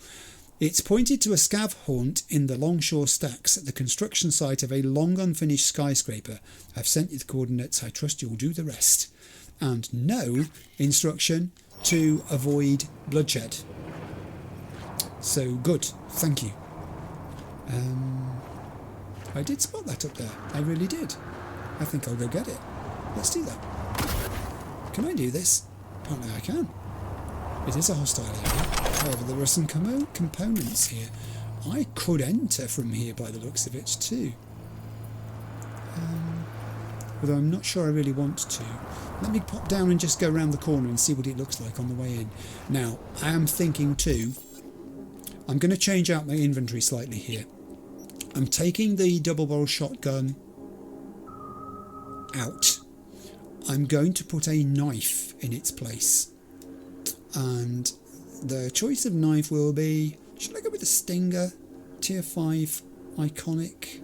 It's pointed to a scav haunt in the Longshore Stacks at the construction site of a long unfinished skyscraper. I've sent you the coordinates. I trust you'll do the rest. And no instruction to avoid bloodshed. So good. Thank you. I did spot that up there. I really did. I think I'll go get it. Let's do that. Can I do this? Apparently I can. It is a hostile area. However, there are some components here. I could enter from here by the looks of it too. Although I'm not sure I really want to. Let me pop down and just go around the corner and see what it looks like on the way in. Now, I am thinking too, I'm going to change out my inventory slightly here. I'm taking the double barrel shotgun out. I'm going to put a knife in its place. And the choice of knife will be, should I go with the Stinger? Tier 5 iconic?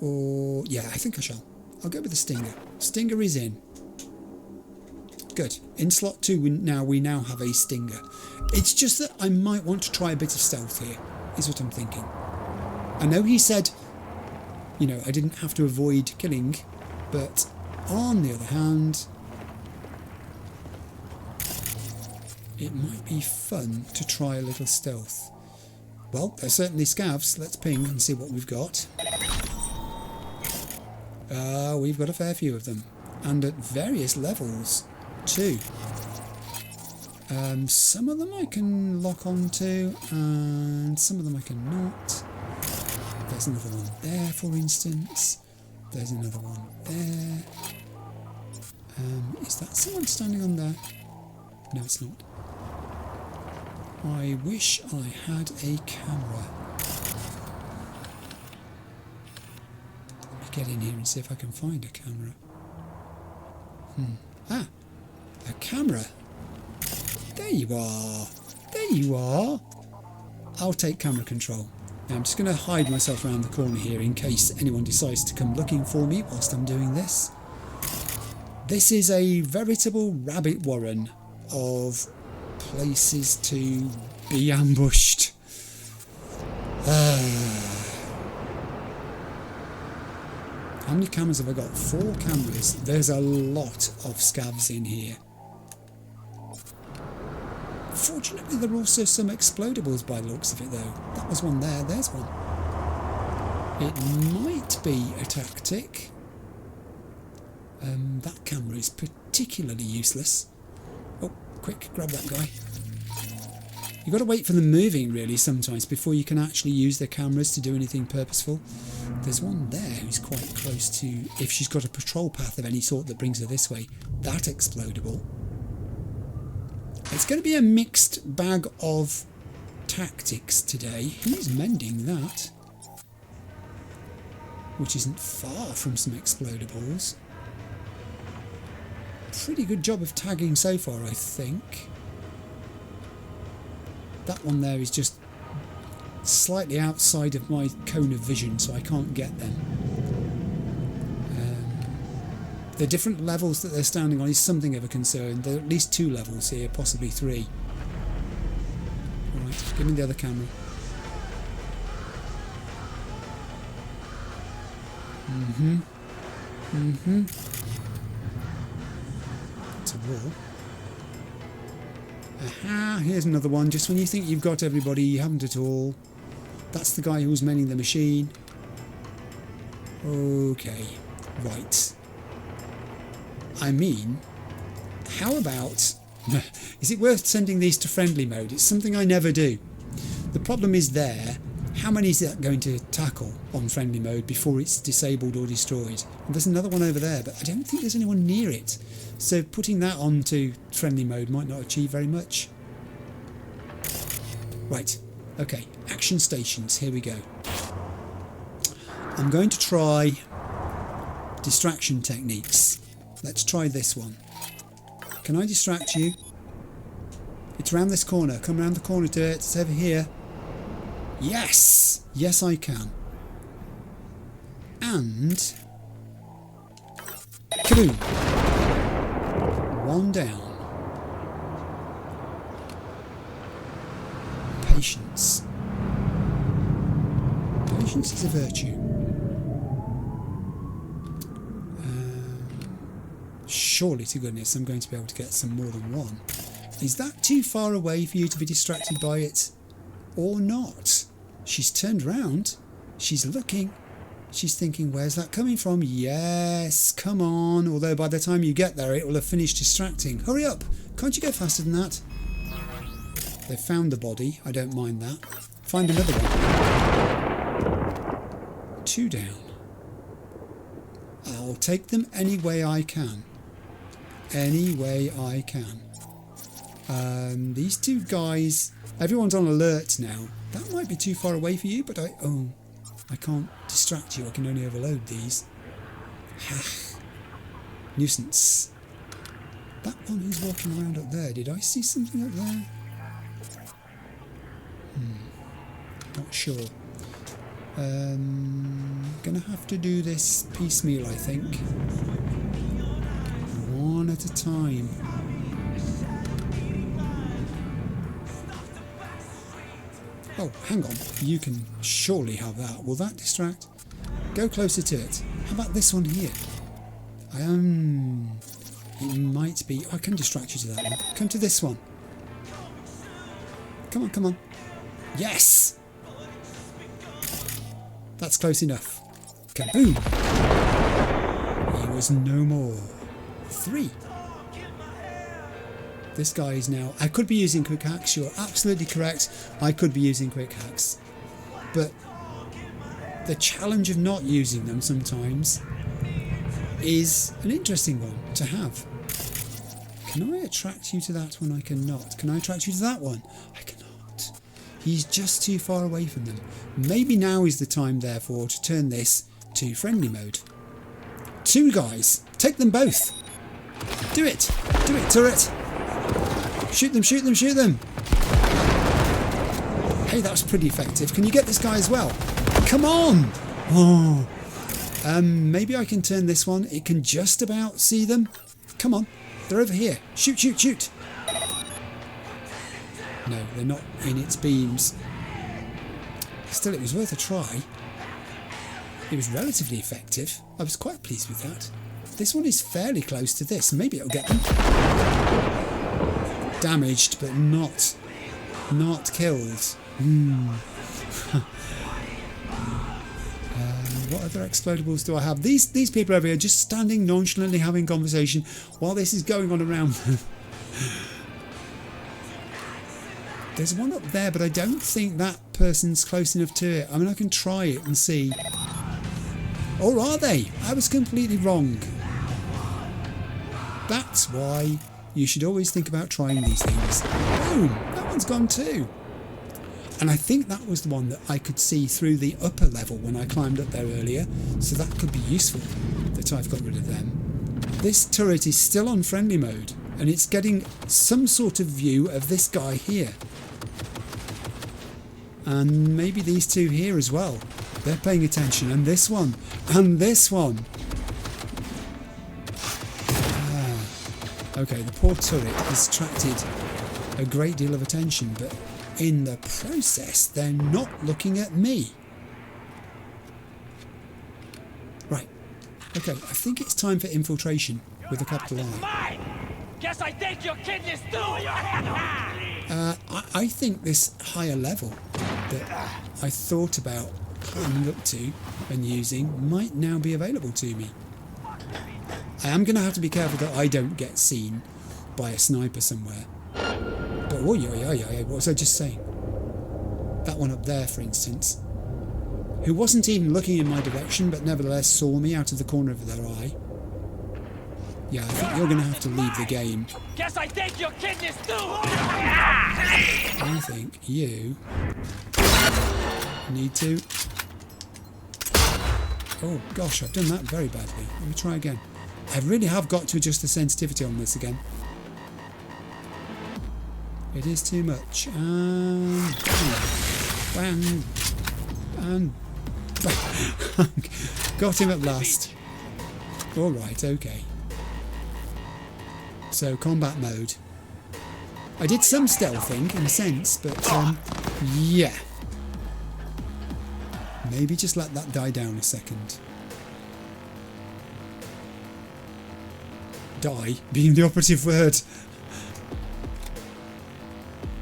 Or, yeah, I think I shall. I'll go with the Stinger. Stinger is in. Good. In slot 2 we now have a Stinger. It's just that I might want to try a bit of stealth here, is what I'm thinking. I know he said, you know, I didn't have to avoid killing, but on the other hand, it might be fun to try a little stealth. Well, they're certainly scavs. Let's ping and see what we've got. We've got a fair few of them, and at various levels too. Some of them I can lock onto, and some of them I cannot. There's another one there, for instance. There's another one there. Is that someone standing on there? No, it's not. I wish I had a camera. Let me get in here and see if I can find a camera. Ah, a camera. There you are. There you are. I'll take camera control. Now I'm just going to hide myself around the corner here in case anyone decides to come looking for me whilst I'm doing this. This is a veritable rabbit warren of places to be ambushed. How many cameras have I got? 4 cameras. There's a lot of scavs in here. Fortunately, there are also some explodables by the looks of it, though. That was one there. There's one. It might be a tactic. That camera is particularly useless. Oh, quick, grab that guy. You've got to wait for them moving, really, sometimes, before you can actually use their cameras to do anything purposeful. There's one there who's quite close to, if she's got a patrol path of any sort that brings her this way, that explodable. It's going to be a mixed bag of tactics today. He's mending that, which isn't far from some explodables. Pretty good job of tagging so far, I think. That one there is just slightly outside of my cone of vision, so I can't get them. The different levels that they're standing on is something of a concern. There are at least 2 levels here, possibly 3. Alright, give me the other camera. It's a wall. Aha, here's another one. Just when you think you've got everybody, you haven't at all. That's the guy who's mending the machine. Okay, right. I mean, how about... Is it worth sending these to friendly mode? It's something I never do. The problem is there, how many is that going to tackle on friendly mode before it's disabled or destroyed? And there's another one over there, but I don't think there's anyone near it. So putting that onto friendly mode might not achieve very much. Right, okay, action stations, here we go. I'm going to try distraction techniques. Let's try this one. Can I distract you? It's around this corner. Come around the corner to it. It's over here. Yes! Yes, I can. And... kaboom! One down. Patience. Patience is a virtue. Surely to goodness I'm going to be able to get some more than one. Is that too far away for you to be distracted by it? Or not? She's turned round. She's looking. She's thinking, where's that coming from? Yes, come on. Although by the time you get there, it will have finished distracting. Hurry up. Can't you go faster than that? They've found the body. I don't mind that. Find another one. 2 down. I'll take them any way I can. Any way I can. These 2 guys, everyone's on alert now. That might be too far away for you, but I can't distract you. I can only overload these. Nuisance. That one who's walking around up there, did I see something up there? Not sure. Gonna have to do this piecemeal, I think. One at a time. Oh, hang on. You can surely have that. Will that distract? Go closer to it. How about this one here? It might be... I can distract you to that one. Come to this one. Come on, come on. Yes! That's close enough. Kaboom! He was no more. 3. This guy is now... I could be using quick hacks. You're absolutely correct. I could be using quick hacks. But the challenge of not using them sometimes is an interesting one to have. Can I attract you to that one? I cannot. Can I attract you to that one? I cannot. He's just too far away from them. Maybe now is the time, therefore, to turn this to friendly mode. 2 guys. Take them both. Do it. Do it, turret. Shoot them, shoot them, shoot them. Hey, that was pretty effective. Can you get this guy as well? Come on. Oh. Maybe I can turn this one. It can just about see them. Come on. They're over here. Shoot, shoot, shoot. No, they're not in its beams. Still, it was worth a try. It was relatively effective. I was quite pleased with that. This one is fairly close to this. Maybe it'll get them. Damaged, but not killed. What other explodables do I have? These people over here just standing nonchalantly having conversation while this is going on around them. There's one up there, but I don't think that person's close enough to it. I mean, I can try it and see. Or are they? I was completely wrong. That's why you should always think about trying these things. Boom! That one's gone too. And I think that was the one that I could see through the upper level when I climbed up there earlier. So that could be useful that I've got rid of them. This turret is still on friendly mode. And it's getting some sort of view of this guy here. And maybe these 2 here as well. They're paying attention. And this one. And this one. Okay, the poor turret has attracted a great deal of attention, but in the process, they're not looking at me. Right. Okay, I think it's time for infiltration with a capital I. Guess I think your kidneys too. I think this higher level that I thought about climbing up to and using might now be available to me. I am going to have to be careful that I don't get seen by a sniper somewhere. But what was I just saying? That one up there, for instance. who wasn't even looking in my direction but nevertheless saw me out of the corner of their eye. Yeah, I think you're going to have to leave the game. Guess I take your kidneys too! I think you need to... Oh gosh, I've done that very badly. Let me try again. I really have got to adjust the sensitivity on this again. It is too much. And bang, and bang. Got him at last. Alright, okay. So, combat mode. I did some stealthing, in a sense, but, yeah. Maybe just let that die down a second. Die being the operative word.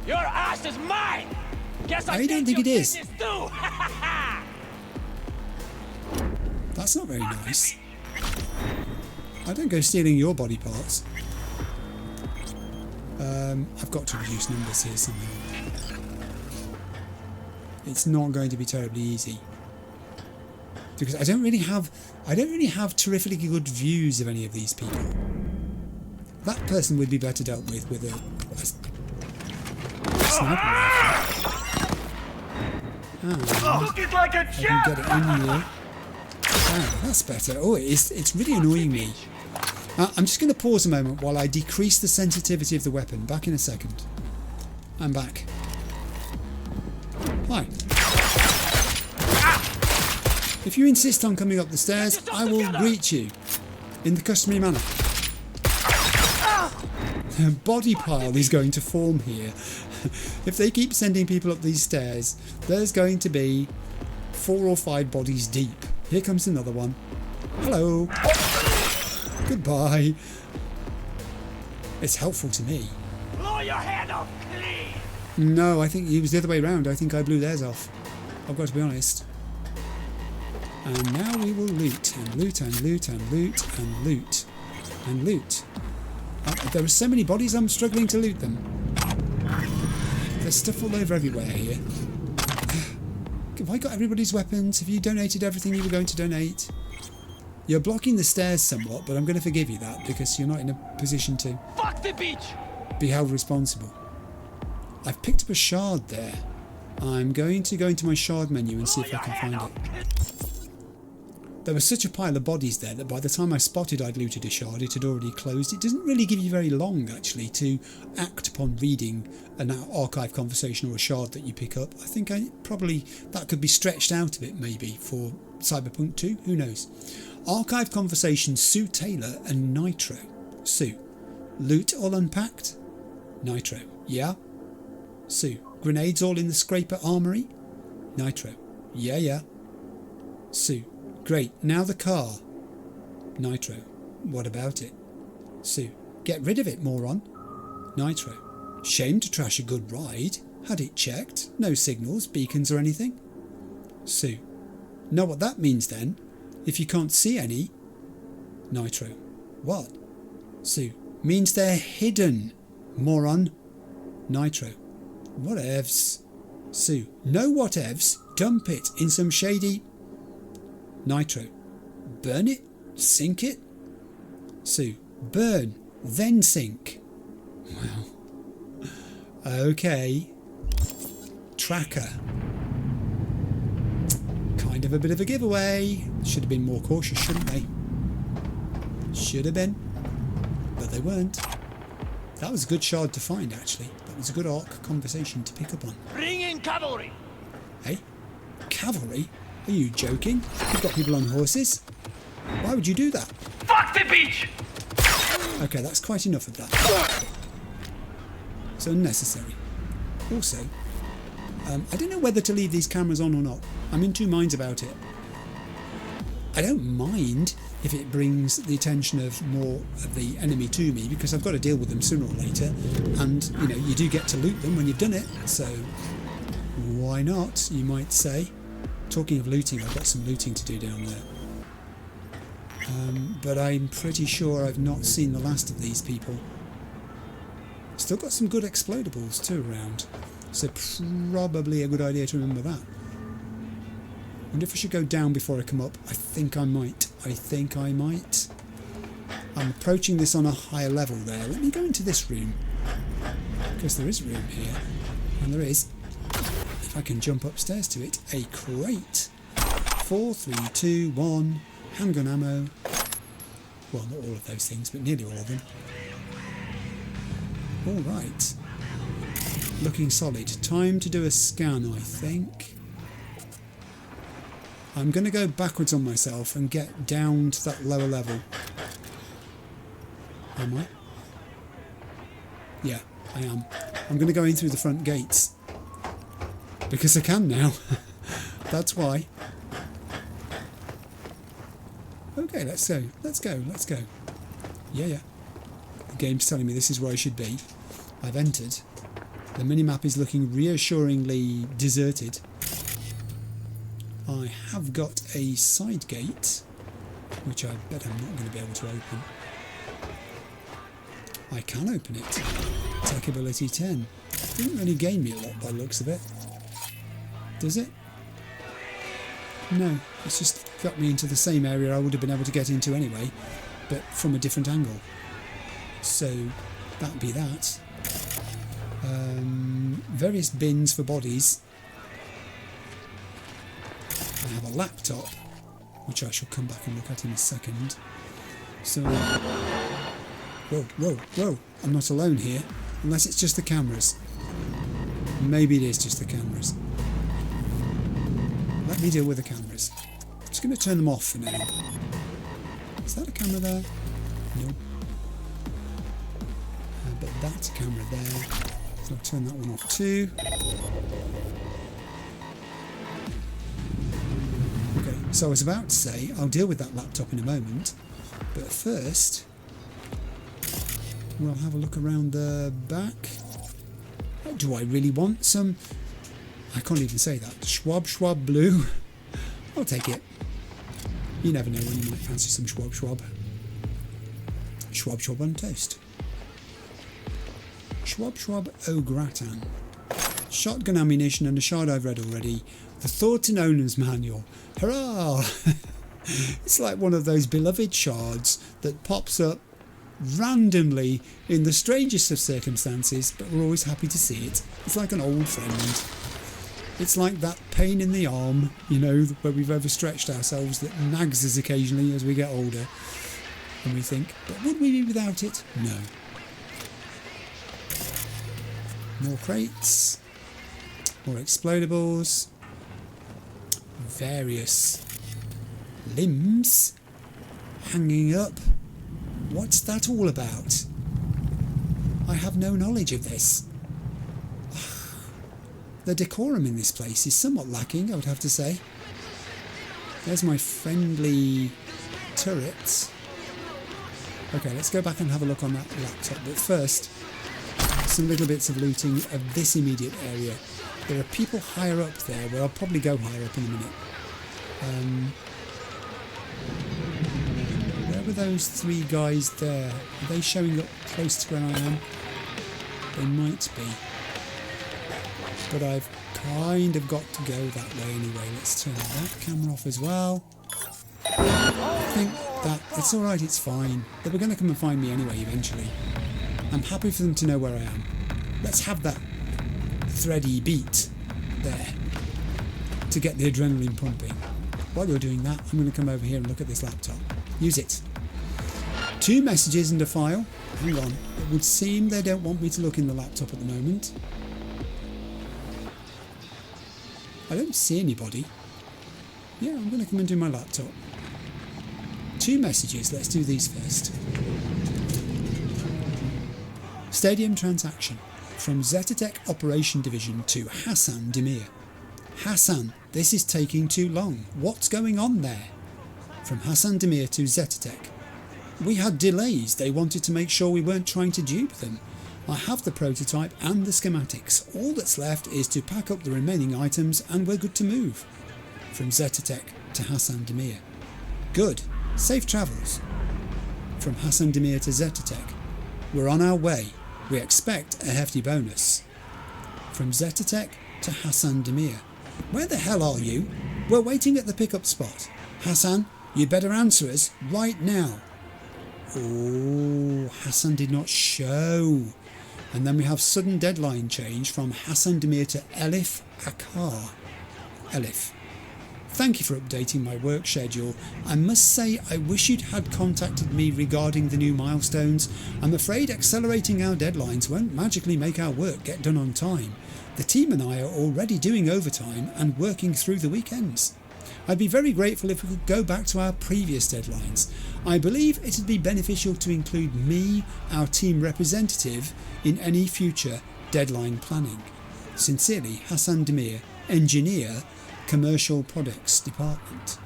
Your ass is mine! Guess I don't take think your it is. kidneys too! That's not very nice. I don't go stealing your body parts. I've got to reduce numbers here somehow. It's not going to be terribly easy because I don't really have terrifically good views of any of these people. That person would be better dealt with a sniper rifle. Looking like a I can get it in here. Oh, that's better. Oh, it's really annoying me. I'm just going to pause a moment while I decrease the sensitivity of the weapon. Back in a second. I'm back. Hi. If you insist on coming up the stairs, I will greet you in the customary manner. A body pile is going to form here. If they keep sending people up these stairs, there's going to be 4 or 5 bodies deep. Here comes another one. Hello. Goodbye. It's helpful to me. Blow your head off clean! No, I think it was the other way around. I think I blew theirs off. I've got to be honest. And now we will loot and loot and loot and loot and loot and loot. There are so many bodies I'm struggling to loot them. There's stuff all over everywhere here. Have I got everybody's weapons? Have you donated everything you were going to donate? You're blocking the stairs somewhat, but I'm going to forgive you that because you're not in a position to Fuck the beach! be held responsible. I've picked up a shard there. I'm going to go into my shard menu and see if I can find it. There was such a pile of bodies there that by the time I spotted I'd looted a shard, it had already closed. It doesn't really give you very long, actually, to act upon reading an archive conversation or a shard that you pick up. I think probably that could be stretched out a bit, maybe, for Cyberpunk 2. Who knows? Archive conversation, Sue Taylor and Nitro. Sue. Loot all unpacked? Nitro. Yeah? Sue. Grenades all in the Scraper armory? Nitro. Yeah. Sue. Great, now the car. Nitro. What about it? Sue. Get rid of it, moron. Nitro. Shame to trash a good ride. Had it checked. No signals, beacons or anything. Sue. Know what that means then? If you can't see any. Nitro. What? Sue. Means they're hidden, moron. Nitro. Whatevs. Sue. No whatevs. Dump it in some shady... Nitro. Burn it? Sink it? Sue. Burn, then sink. Well. Okay. Tracker. Kind of a bit of a giveaway. Should have been more cautious, shouldn't they? Should have been. But they weren't. That was a good shard to find, actually. That was a good arc conversation to pick up on. Bring in cavalry! Hey? Cavalry? Are you joking? You've got people on horses. Why would you do that? Fuck the beach! Okay, that's quite enough of that. It's unnecessary. Also, I don't know whether to leave these cameras on or not. I'm in two minds about it. I don't mind if it brings the attention of more of the enemy to me because I've got to deal with them sooner or later. And, you know, you do get to loot them when you've done it. So, why not, you might say. Talking of looting, I've got some looting to do down there. But I'm pretty sure I've not seen the last of these people. Still got some good explodables too around. So probably a good idea to remember that. wonder if I should go down before I come up. I think I might. I'm approaching this on a higher level there. Let me go into this room, because there is room here. And there is. If I can jump upstairs to it. A crate. 4, 3, 2, 1. Handgun ammo. Well, not all of those things, but nearly all of them. Alright. Looking solid. Time to do a scan, I think. I'm going to go backwards on myself and get down to that lower level. Am I? Yeah, I am. I'm going to go in through the front gates. Because I can now. That's why. Okay, let's go. Yeah. The game's telling me this is where I should be. I've entered. The minimap is looking reassuringly deserted. I have got a side gate, which I bet I'm not going to be able to open. I can open it. Tech ability 10. Didn't really gain me a lot by the looks of it. Does it? No, it's just got me into the same area I would have been able to get into anyway, but from a different angle. So, that'd be that. Various bins for bodies. I have a laptop, which I shall come back and look at in a second. So, whoa, I'm not alone here, unless it's just the cameras. Maybe it is just the cameras. Let me deal with the cameras. I'm just going to turn them off for now. Is that a camera there? No. But that's a camera there. So I'll turn that one off too. Okay, so I was about to say I'll deal with that laptop in a moment, but first we'll have a look around the back. Do I really want some? I can't even say that. Schwab blue. I'll take it. You never know when you might fancy some Schwab. Schwab on toast. Schwab au gratin. Shotgun ammunition and a shard I've read already. The Thought and Owner's Manual. Hurrah! It's like one of those beloved shards that pops up randomly in the strangest of circumstances, but we're always happy to see it. It's like an old friend. It's like that pain in the arm, you know, where we've overstretched ourselves that nags us occasionally as we get older. And we think, but would we be without it? No. More crates. More explodables. Various limbs hanging up. What's that all about? I have no knowledge of this. The decorum in this place is somewhat lacking, I would have to say. There's my friendly turret. Okay, let's go back and have a look on that laptop. But first, some little bits of looting of this immediate area. There are people higher up there, where I'll probably go higher up in a minute. Where were those three guys there? Are they showing up close to where I am? They might be. But I've kind of got to go that way anyway. Let's turn that camera off as well. I think that it's alright, it's fine. They were going to come and find me anyway eventually. I'm happy for them to know where I am. Let's have that thready beat there to get the adrenaline pumping. While you're doing that, I'm going to come over here and look at this laptop. Use it. 2 messages and a file. Hang on. It would seem they don't want me to look in the laptop at the moment. I don't see anybody. Yeah, I'm going to come into my laptop. 2 messages. Let's do these first. Stadium transaction. From Zetatech Operation Division to Hassan Demir. Hassan, this is taking too long. What's going on there? From Hassan Demir to Zetatech. We had delays. They wanted to make sure we weren't trying to dupe them. I have the prototype and the schematics. All that's left is to pack up the remaining items and we're good to move. From Zetatech to Hassan Demir. Good. Safe travels. From Hassan Demir to Zetatech. We're on our way. We expect a hefty bonus. From Zetatech to Hassan Demir. Where the hell are you? We're waiting at the pickup spot. Hassan, you better answer us right now. Oh, Hassan did not show. And then we have sudden deadline change from Hassan Demir to Elif Akar. Elif, thank you for updating my work schedule. I must say I wish you'd had contacted me regarding the new milestones. I'm afraid accelerating our deadlines won't magically make our work get done on time. The team and I are already doing overtime and working through the weekends. I'd be very grateful if we could go back to our previous deadlines. I believe it'd be beneficial to include me, our team representative, in any future deadline planning. Sincerely, Hassan Demir, Engineer, Commercial Products Department.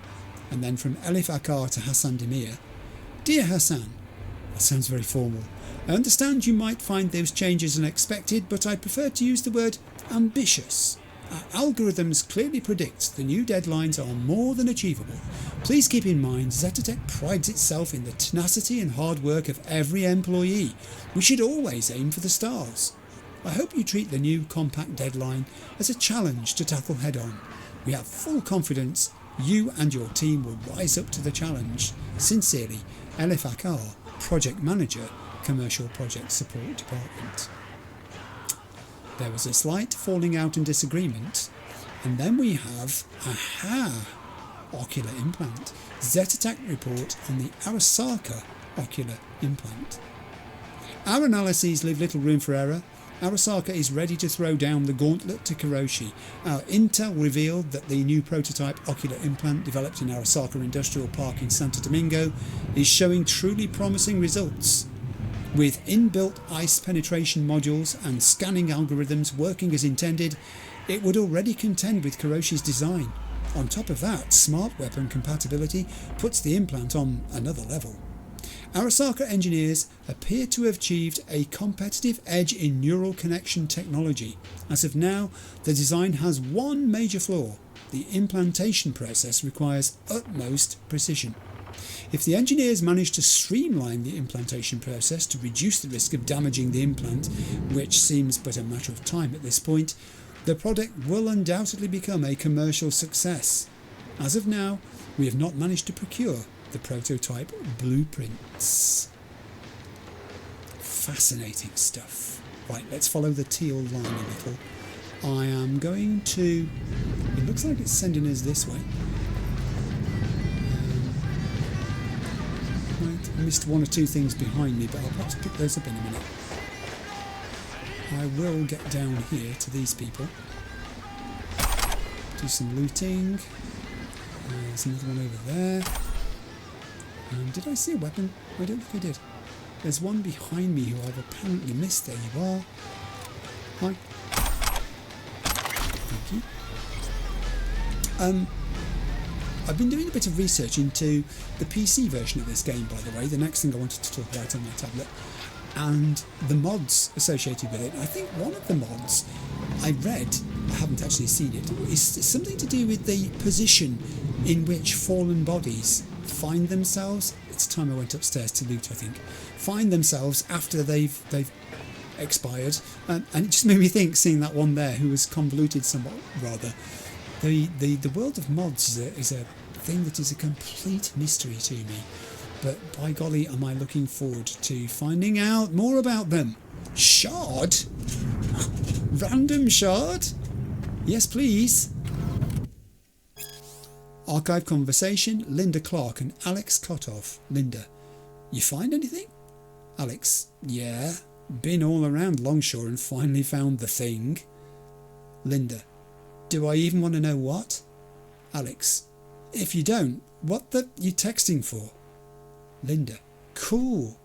And then from Elif Akar to Hassan Demir. Dear Hassan, that sounds very formal. I understand you might find those changes unexpected, but I prefer to use the word ambitious. Our algorithms clearly predict the new deadlines are more than achievable. Please keep in mind Zetatech prides itself in the tenacity and hard work of every employee. We should always aim for the stars. I hope you treat the new compact deadline as a challenge to tackle head on. We have full confidence you and your team will rise up to the challenge. Sincerely, Elif Akar, Project Manager, Commercial Project Support Department. There was a slight falling out and disagreement, and then we have ocular implant. Zetatech report on the Arasaka ocular implant. Our analyses leave little room for error. Arasaka is ready to throw down the gauntlet to Kiroshi. Our intel revealed that the new prototype ocular implant developed in Arasaka Industrial Park in Santo Domingo is showing truly promising results. With inbuilt ice penetration modules and scanning algorithms working as intended, it would already contend with Kiroshi's design. On top of that, smart weapon compatibility puts the implant on another level. Arasaka engineers appear to have achieved a competitive edge in neural connection technology. As of now, the design has one major flaw. The implantation process requires utmost precision. If the engineers manage to streamline the implantation process to reduce the risk of damaging the implant, which seems but a matter of time at this point, the product will undoubtedly become a commercial success. As of now, we have not managed to procure the prototype blueprints. Fascinating stuff. Right, let's follow the teal line a little. I am going to... It looks like it's sending us this way. I missed one or two things behind me, but I'll perhaps pick those up in a minute. I will get down here to these people. Do some looting. There's another one over there. Did I see a weapon? I don't think I did. There's one behind me who I've apparently missed. There you are. Hi. Thank you. I've been doing a bit of research into the PC version of this game, by the way, the next thing I wanted to talk about on my tablet, and the mods associated with it. I think one of the mods I read, I haven't actually seen it, is something to do with the position in which fallen bodies find themselves. It's time I went upstairs to loot, I think. Find themselves after they've expired, and it just made me think, seeing that one there who was convoluted somewhat rather. The world of mods is a thing that is a complete mystery to me, but by golly am I looking forward to finding out more about them. Shard? Random shard? Yes please. Archive conversation, Linda Clark and Alex Kotoff. Linda, you find anything? Alex, yeah, been all around Longshore and finally found the thing. Linda, do I even want to know what? Alex, if you don't, what the you texting for? Linda, cool.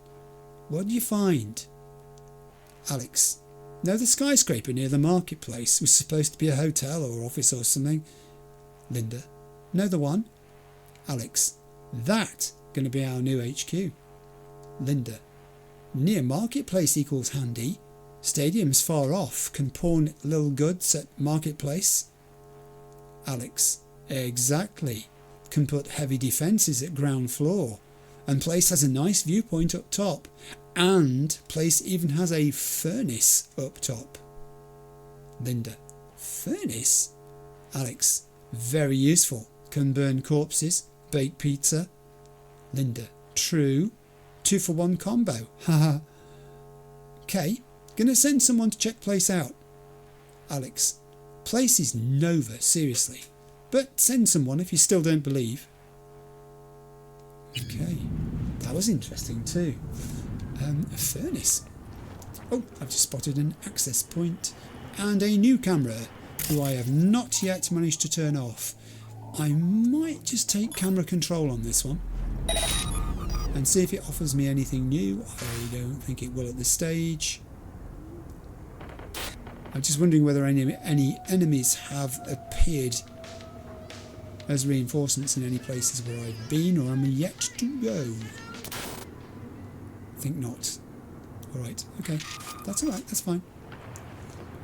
What did you find? Alex, no, the skyscraper near the marketplace was supposed to be a hotel or office or something. Linda, know the one? Alex, that going to be our new HQ. Linda, near marketplace equals handy. Stadium's far off, can pawn little goods at marketplace. Alex, exactly. Can put heavy defences at ground floor. And place has a nice viewpoint up top. And place even has a furnace up top. Linda, furnace? Alex, Very useful. Can burn corpses. Bake pizza. Linda. True. 2-for-1 combo. Haha. Okay. Gonna send someone to check place out. Alex. Place is Nova, seriously. But send someone if you still don't believe. Okay. That was interesting too. A furnace. Oh, I've just spotted an access point. And a new camera, who I have not yet managed to turn off. I might just take camera control on this one. And see if it offers me anything new. I don't think it will at this stage. I'm just wondering whether any enemies have appeared as reinforcements in any places where I've been or am yet to go. I think not. Alright, okay. That's alright, that's fine.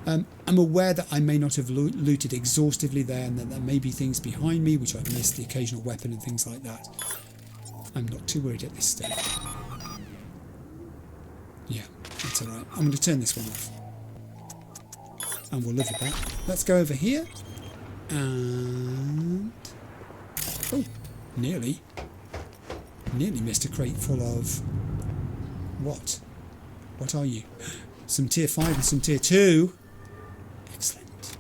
I'm aware that I may not have looted exhaustively there and that there may be things behind me which I've missed, the occasional weapon and things like that. I'm not too worried at this stage. Yeah, that's alright. I'm going to turn this one off. And we'll live with that. Let's go over here. And... oh, nearly missed a crate full of... what? What are you? Some tier 5 and some tier 2. Excellent.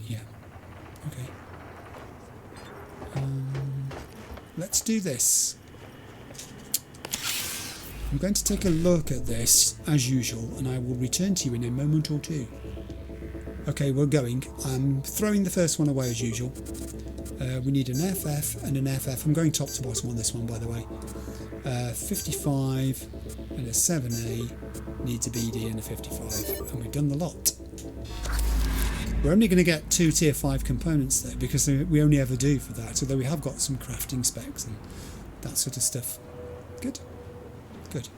Yeah. Okay. Let's do this. I'm going to take a look at this as usual and I will return to you in a moment or two. Okay, we're going. I'm throwing the first one away as usual. We need an FF and an FF. I'm going top to bottom on this one, by the way. 55 and a 7A needs a BD and a 55, and we've done the lot. We're only going to get 2 tier 5 components there because we only ever do for that, although we have got some crafting specs and that sort of stuff. Good. Good.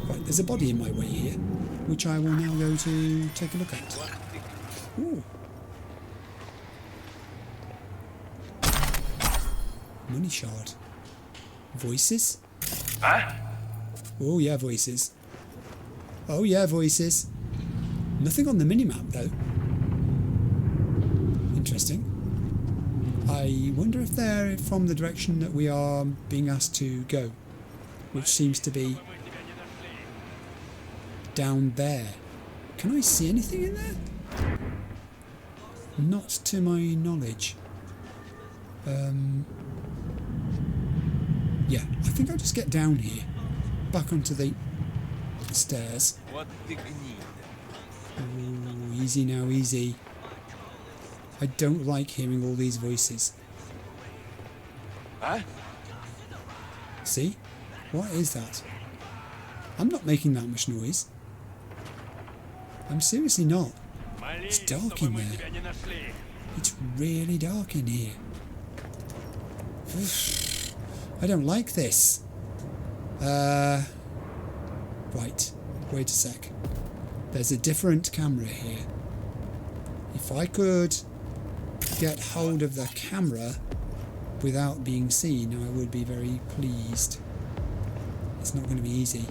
Right, there's a body in my way here, which I will now go to take a look at. Ooh. Money shard. Voices? Huh? Oh yeah, voices. Oh yeah, voices. Nothing on the minimap though. Interesting. I wonder if they're from the direction that we are being asked to go, which seems to be down there. Can I see anything in there? Not to my knowledge. Yeah, I think I'll just get down here, back onto the stairs. Ooh, easy now, easy. I don't like hearing all these voices. Huh? See? What is that? I'm not making that much noise. I'm seriously not. It's dark in there. It's really dark in here. I don't like this. Right. Wait a sec. There's a different camera here. If I could get hold of the camera without being seen, I would be very pleased. It's not going to be easy.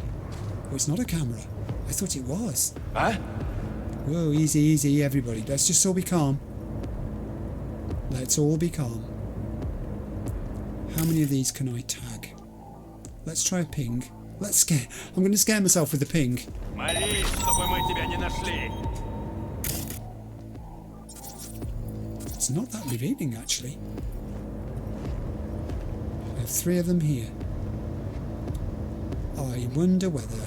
Oh, it's not a camera. I thought it was. Huh? Whoa, easy, easy, everybody. Let's just all be calm. Let's all be calm. How many of these can I tag? Let's try a ping. Let's scare. I'm going to scare myself with the ping. It's not that revealing, actually. I have 3 of them here. I wonder whether...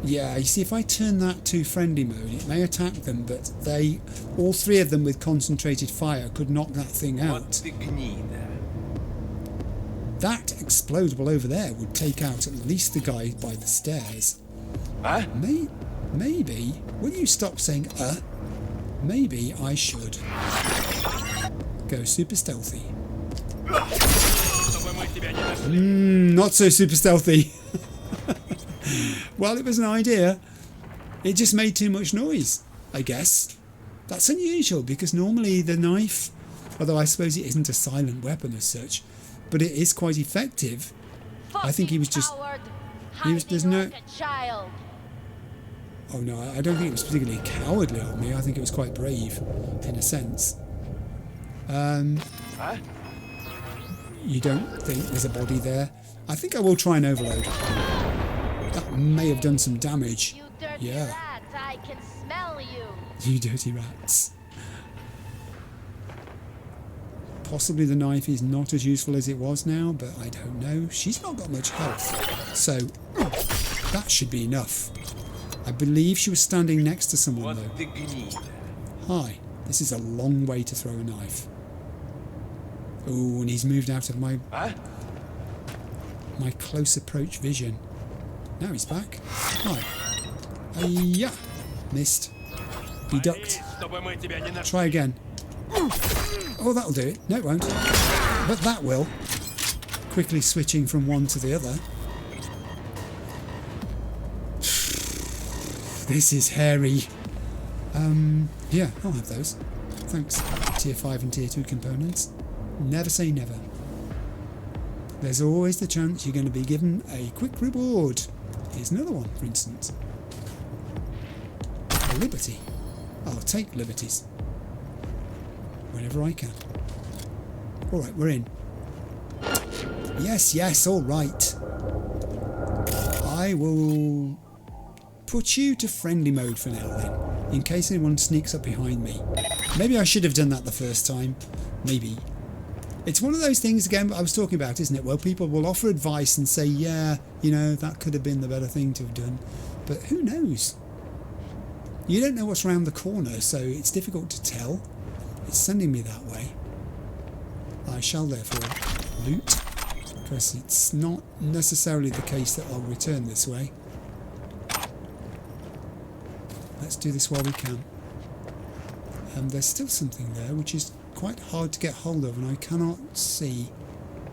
yeah, you see, if I turn that to friendly mode, it may attack them, but all 3 of them with concentrated fire could knock that thing out. That explodable over there would take out at least the guy by the stairs. Huh? Maybe... will you stop saying maybe I should go super stealthy. Not so super stealthy. Well, it was an idea. It just made too much noise, I guess. That's unusual because normally the knife, although I suppose it isn't a silent weapon as such, but it is quite effective. I think he was just... there's no... Oh no, I don't think it was particularly cowardly of me. I think it was quite brave, in a sense. You don't think there's a body there? I think I will try and overload. That may have done some damage. You dirty rats, I can smell you. You dirty rats. Possibly the knife is not as useful as it was now, but I don't know. She's not got much health, so that should be enough. I believe she was standing next to someone though. Hi, this is a long way to throw a knife. Oh, and he's moved out of my close approach vision. Now he's back. Hi. Yeah, missed. He ducked. Try again. Oh, that'll do it. No, it won't. But that will. Quickly switching from one to the other. This is hairy. Yeah, I'll have those. Thanks. Tier 5 and Tier 2 components. Never say never. There's always the chance you're going to be given a quick reward. Here's another one, for instance. A liberty. I'll take liberties. Whenever I can. Alright, we're in. Yes, yes, alright. I will put you to friendly mode for now then, in case anyone sneaks up behind me. Maybe I should have done that the first time. Maybe. It's one of those things, again, I was talking about, isn't it? Where people will offer advice and say, yeah, you know, that could have been the better thing to have done. But who knows? You don't know what's around the corner, so it's difficult to tell. It's sending me that way. I shall therefore loot, because it's not necessarily the case that I'll return this way. Let's do this while we can. There's still something there which is quite hard to get hold of, and I cannot see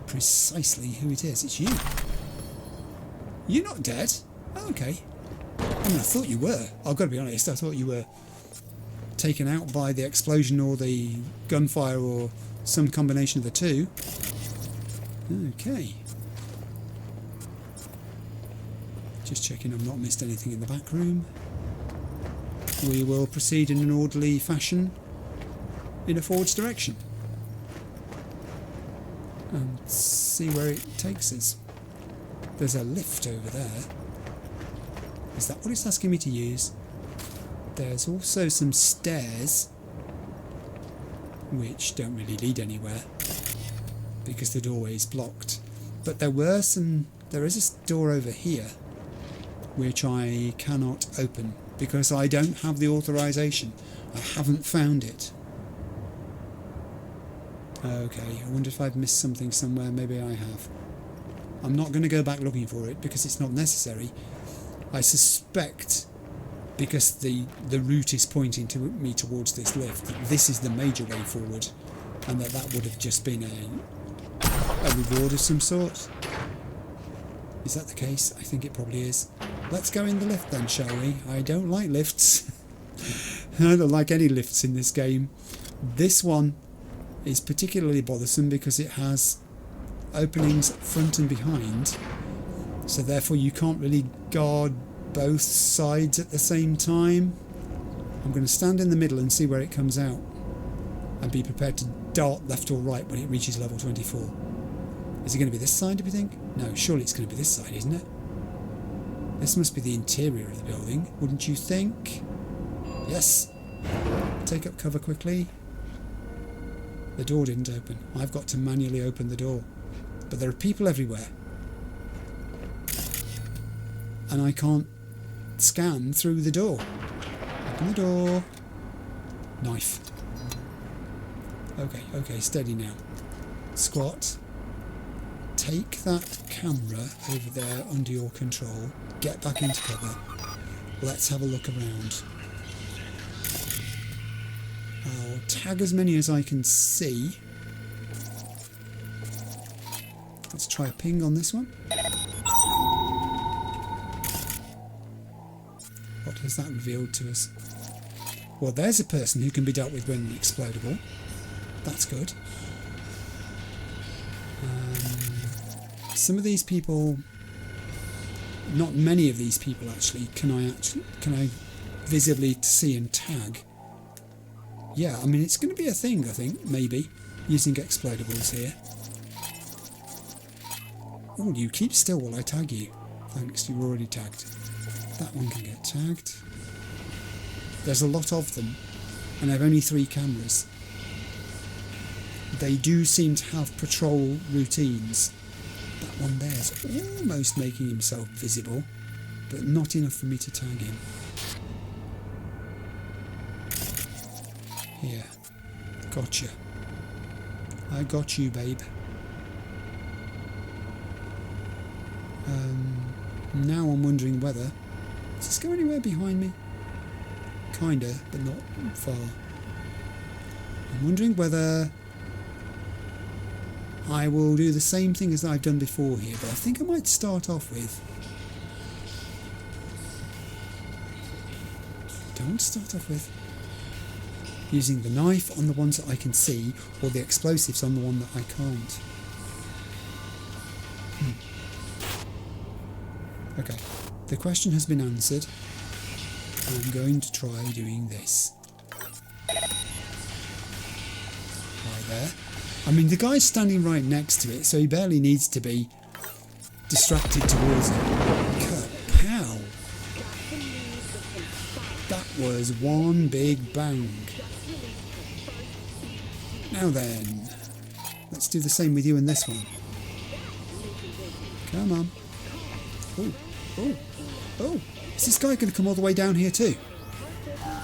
precisely who it is. It's you. You're not dead? Oh, okay. I mean, I thought you were. I've got to be honest, I thought you were taken out by the explosion or the gunfire or some combination of the two. Okay. Just checking I've not missed anything in the back room. We will proceed in an orderly fashion in a forwards direction and see where it takes us. There's a lift over there. Is that what it's asking me to use? There's also some stairs which don't really lead anywhere because the doorway is blocked, but there is a door over here which I cannot open because I don't have the authorization. I haven't found it. Okay, I wonder if I've missed something somewhere. Maybe I have. I'm not going to go back looking for it because it's not necessary. I suspect, because the route is pointing to me towards this lift, that this is the major way forward, and that would have just been a reward of some sort. Is that the case? I think it probably is. Let's go in the lift then, shall we? I don't like lifts. I don't like any lifts in this game. This one is particularly bothersome because it has openings front and behind, so therefore you can't really guard both sides at the same time. I'm going to stand in the middle and see where it comes out and be prepared to dart left or right when it reaches level 24. Is it going to be this side, do you think? No, surely it's going to be this side, isn't it? This must be the interior of the building, wouldn't you think? Yes. Take up cover quickly. The door didn't open. I've got to manually open the door. But there are people everywhere. And I can't scan through the door. Open the door. Knife. Okay, steady now. Squat. Take that camera over there under your control. Get back into cover. Let's have a look around. I'll tag as many as I can see. Let's try a ping on this one. What has that revealed to us? Well, there's a person who can be dealt with when explodable. That's good. Some of these people, not many of these people actually, can I visibly to see and tag. Yeah, I mean, it's going to be a thing, I think, maybe, using explodables here. Oh, you keep still while I tag you. Thanks, you were already tagged. That one can get tagged. There's a lot of them, and I've only 3 cameras. They do seem to have patrol routines. That one there's almost making himself visible, but not enough for me to tag him. Here. Gotcha. I got you, babe. Now I'm wondering whether... Does this go anywhere behind me? Kinda, but not far. I'm wondering whether I will do the same thing as I've done before here, but I think I might start off with... Don't start off with... using the knife on the ones that I can see, or the explosives on the one that I can't. Okay, the question has been answered. I'm going to try doing this. Right there. I mean, the guy's standing right next to it, so he barely needs to be distracted towards it. Kapow! That was one big bang. Now then, let's do the same with you in this one. Come on. Oh, oh, oh. Is this guy going to come all the way down here too?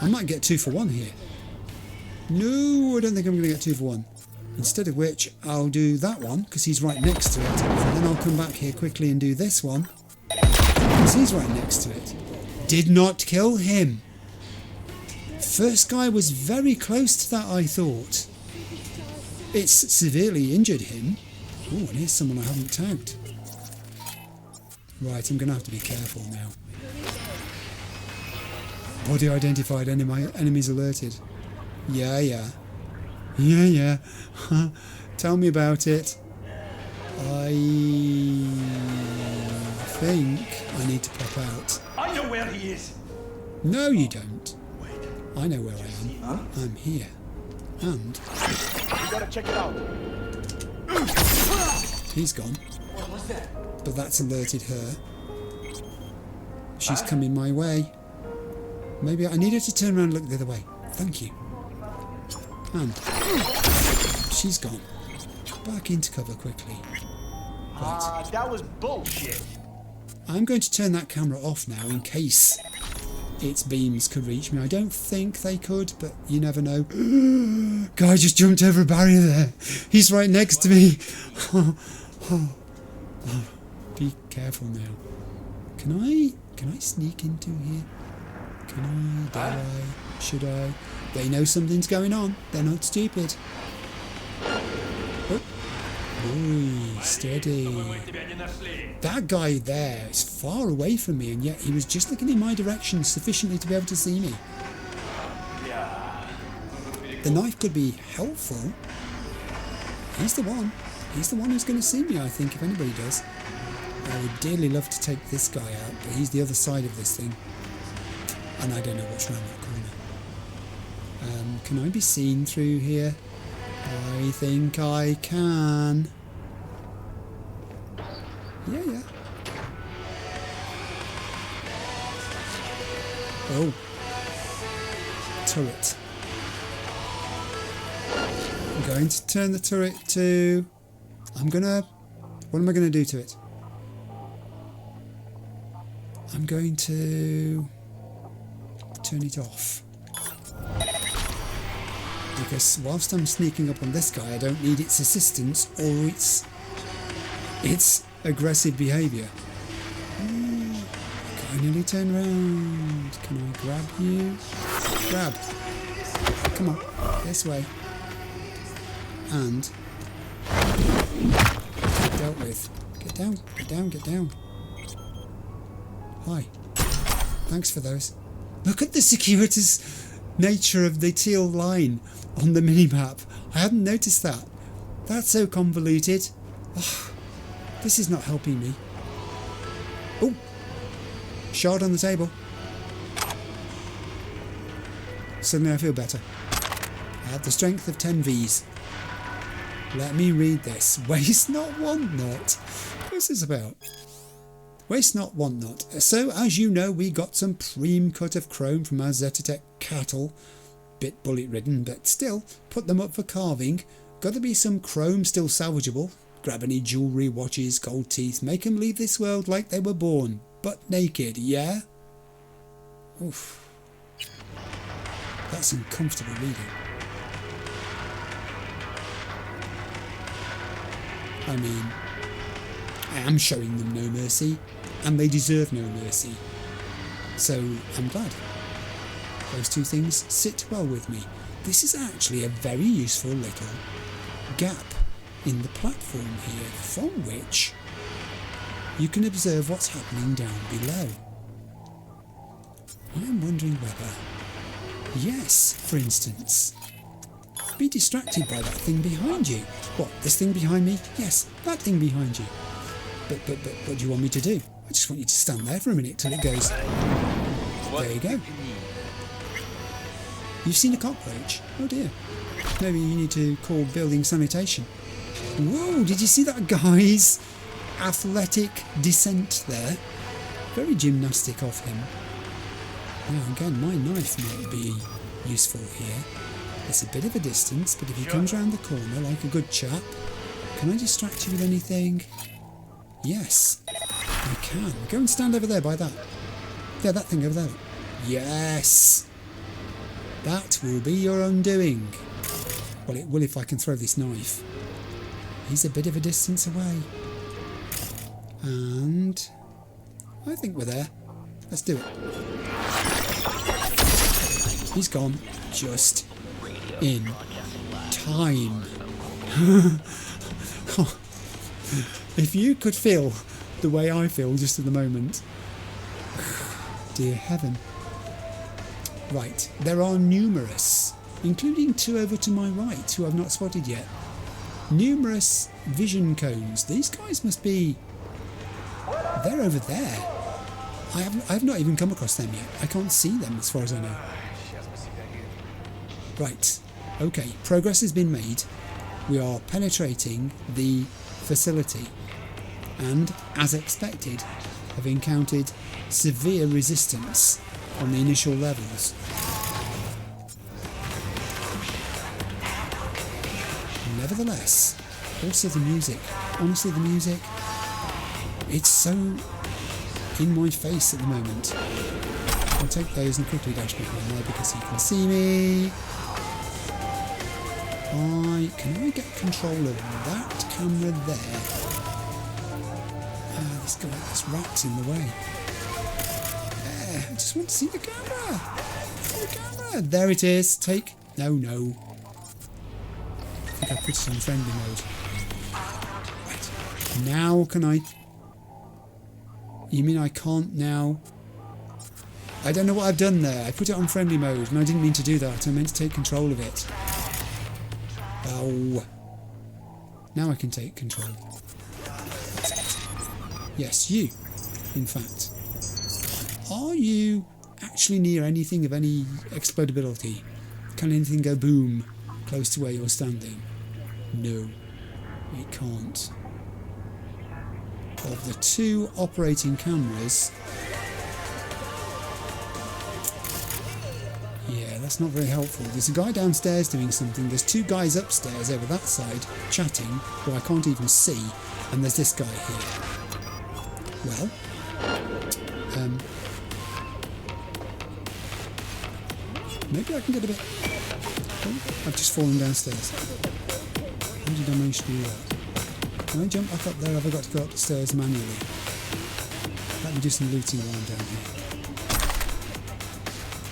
I might get 2 for 1 here. No, I don't think I'm going to get 2 for 1. Instead of which, I'll do that one, because he's right next to it. And then I'll come back here quickly and do this one, because he's right next to it. Did not kill him. First guy was very close to that, I thought. It's severely injured him. Oh, and here's someone I haven't tagged. Right, I'm going to have to be careful now. Body identified, enemies alerted. Yeah, yeah. Yeah, yeah. Tell me about it. I think I need to pop out. I know where he is. No, you don't. I know where I am. I'm here. And... You gotta check it out. He's gone. What was that? But that's alerted her. She's coming my way. Maybe I need her to turn around and look the other way. Thank you. And she's gone. Back into cover quickly. Right. That was bullshit. I'm going to turn that camera off now in case its beams could reach me. I don't think they could, but you never know. Guy just jumped over a barrier there. He's right next to me. Be careful now. Can I sneak into here? Can I? Dare I? Should I? They know something's going on. They're not stupid. Oh. Ooh, steady. That guy there is far away from me, and yet he was just looking in my direction sufficiently to be able to see me. The knife could be helpful. He's the one. He's the one who's going to see me, I think, if anybody does. I would dearly love to take this guy out, but he's the other side of this thing. And I don't know what's around that corner. Can I be seen through here? I think I can. Yeah, yeah. Oh. Turret. I'm going to turn the turret to... What am I going to do to it? I'm going to turn it off. Because whilst I'm sneaking up on this guy, I don't need its assistance or its aggressive behaviour. Can I nearly turn around? Can I grab you? Grab. Come on, this way. And dealt with. Get down, get down, get down. Hi. Thanks for those. Look at the circuitous nature of the teal line on the minimap. I hadn't noticed that. That's so convoluted. Oh, this is not helping me. Oh! Shard on the table. suddenly I feel better. I have the strength of 10 Vs. Let me read this. Waste not, want not. What's this about? Waste not, want not. So, as you know, we got some preem cut of chrome from our Zetatech cattle. Bit bullet ridden, but still, put them up for carving. Got to be some chrome still salvageable. Grab any jewellery, watches, gold teeth. Make them leave this world like they were born. Butt naked, yeah? Oof. That's uncomfortable reading. I mean, I am showing them no mercy, and they deserve no mercy. So I'm glad. Those two things sit well with me. This is actually a very useful little gap in the platform here, from which you can observe what's happening down below. I am wondering whether, yes, for instance, be distracted by that thing behind you. What, this thing behind me? Yes, that thing behind you. But what do you want me to do? I just want you to stand there for a minute till it goes. There you go. You've seen a cockroach? Oh dear. Maybe you need to call building sanitation. Whoa, did you see that guy's athletic descent there? Very gymnastic of him. Now again, my knife might be useful here. It's a bit of a distance, but if he comes round the corner like a good chap, can I distract you with anything? Yes, I can. Go and stand over there by that. Yeah, that thing over there. Yes! That will be your undoing. Well, it will if I can throw this knife. He's a bit of a distance away. And I think we're there. Let's do it. He's gone. Just in time. If you could feel the way I feel just at the moment. Dear heaven. Right, there are numerous, including two over to my right who I've not spotted yet. Numerous vision cones. These guys must be... They're over there. I have not even come across them yet. I can't see them as far as I know. Right, okay, progress has been made. We are penetrating the facility and, as expected, have encountered severe resistance on the initial levels. Nevertheless, also the music. Honestly, the music, it's so in my face at the moment. I'll take those and quickly dash behind there because he can see me. Can I get control of that camera there? This rat's in the way. There, I just want to see the camera. The camera. There it is. No. I think I put it on friendly mode. Right. Now can I... You mean I can't now? I don't know what I've done there. I put it on friendly mode and I didn't mean to do that. I meant to take control of it. Oh. Now I can take control. Yes, you, in fact. Are you actually near anything of any explodability? Can anything go boom close to where you're standing? No, it can't. Of the two operating cameras... Yeah, that's not very helpful. There's a guy downstairs doing something. There's two guys upstairs over that side chatting, who I can't even see. And there's this guy here. Well, maybe I can get a bit... Oh, I've just fallen downstairs. How did I manage to do that? Can I jump back up there? Have I got to go up the stairs manually? Let me do some looting while I'm down here.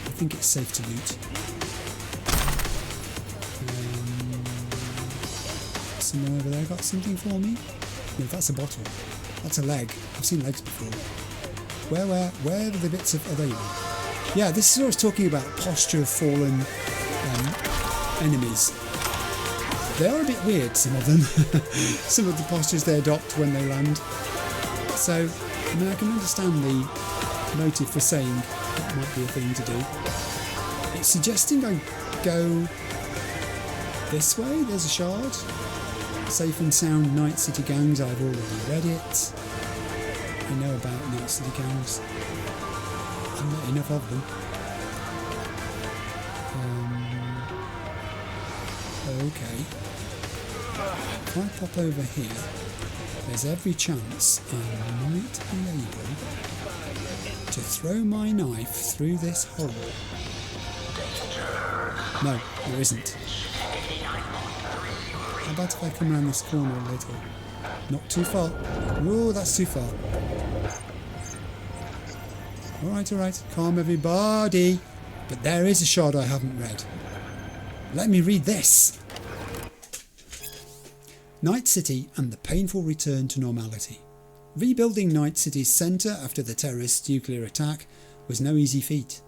I think it's safe to loot. Someone over there got something for me? No, that's a bottle. That's a leg. I've seen legs before. Where are the bits of... Oh, there you are. Yeah, this is what I was talking about. Posture of fallen enemies. They are a bit weird, some of them. Some of the postures they adopt when they land. So, I mean, I can understand the motive for saying that might be a thing to do. suggesting I go this way. There's a shard. Safe and sound Night City gangs. I've already read it. I know about Night City gangs. Not enough of them. Okay. If I pop over here, there's every chance I might be able to throw my knife through this hole. No, there isn't. How about if I come around this corner a little? Not too far. Oh, that's too far. Alright, calm everybody. But there is a shard I haven't read. Let me read this. Night City and the painful return to normality. Rebuilding Night City's centre after the terrorist nuclear attack was no easy feat.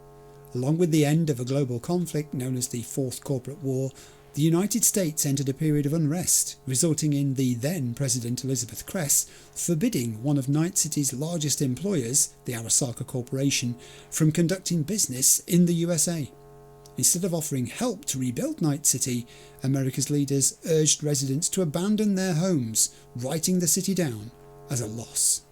Along with the end of a global conflict known as the Fourth Corporate War, the United States entered a period of unrest, resulting in the then President Elizabeth Cress forbidding one of Night City's largest employers, the Arasaka Corporation, from conducting business in the USA. Instead of offering help to rebuild Night City, America's leaders urged residents to abandon their homes, writing the city down as a loss.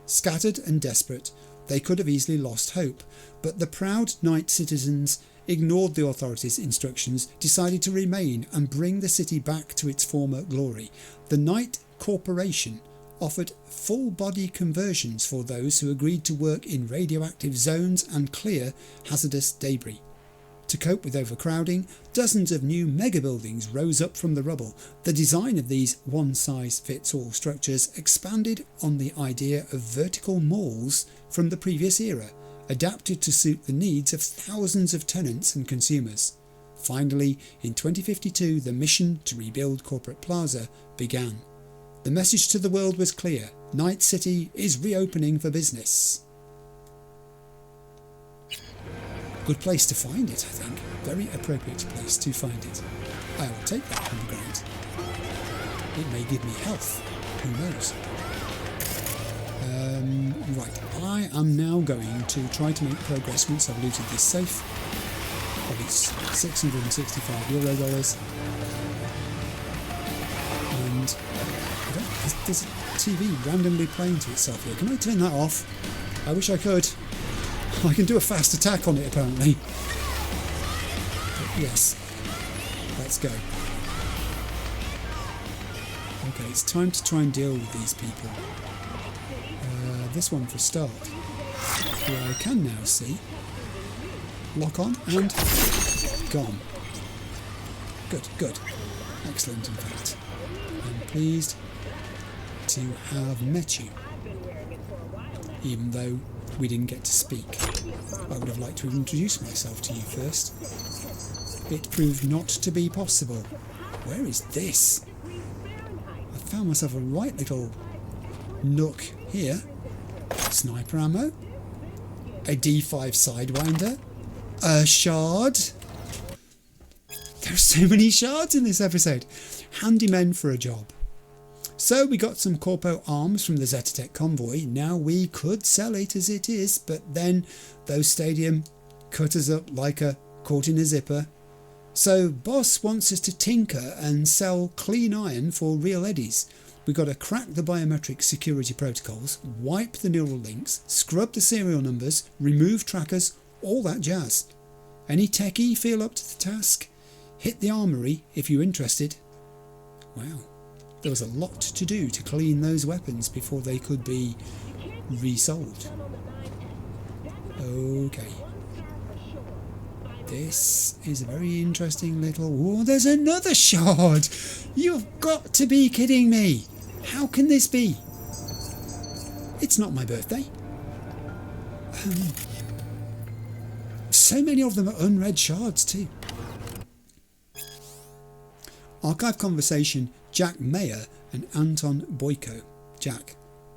Scattered and desperate, they could have easily lost hope, but the proud Night citizens ignored the authorities' instructions, decided to remain and bring the city back to its former glory. The Night Corporation offered full-body conversions for those who agreed to work in radioactive zones and clear hazardous debris. To cope with overcrowding, dozens of new mega-buildings rose up from the rubble. The design of these one-size-fits-all structures expanded on the idea of vertical malls from the previous era, adapted to suit the needs of thousands of tenants and consumers. Finally, in 2052, the mission to rebuild Corporate Plaza began. The message to the world was clear: Night City is reopening for business. Good place to find it, I think. Very appropriate place to find it. I will take that from the ground. It may give me health. Who knows? Right, I am now going to try to make progress once I've looted this safe. Of its €665. And there's a TV randomly playing to itself here. Can I turn that off? I wish I could. I can do a fast attack on it apparently. But yes, let's go. Okay, it's time to try and deal with these people. This one for a start, who I can now see. Lock on and gone. Good. Excellent, in fact. I'm pleased to have met you, even though we didn't get to speak. I would have liked to have introduced myself to you first. It proved not to be possible. Where is this? I found myself a right little nook here. Sniper ammo, a D5 Sidewinder, a shard. There are so many shards in this episode. Handymen for a job. So we got some Corpo arms from the Zetatech convoy. Now we could sell it as it is, but then those Stadium cut us up like a caught in a zipper. So boss wants us to tinker and sell clean iron for real eddies. We've got to crack the biometric security protocols, wipe the neural links, scrub the serial numbers, remove trackers, all that jazz. Any techie feel up to the task? Hit the armory if you're interested. Wow, there was a lot to do to clean those weapons before they could be resold. Okay. This is a very interesting little... Oh, there's another shard! You've got to be kidding me! How can this be? It's not my birthday. So many of them are unread shards too. Archive conversation, Jack Mayer and Anton Boyko. Jack: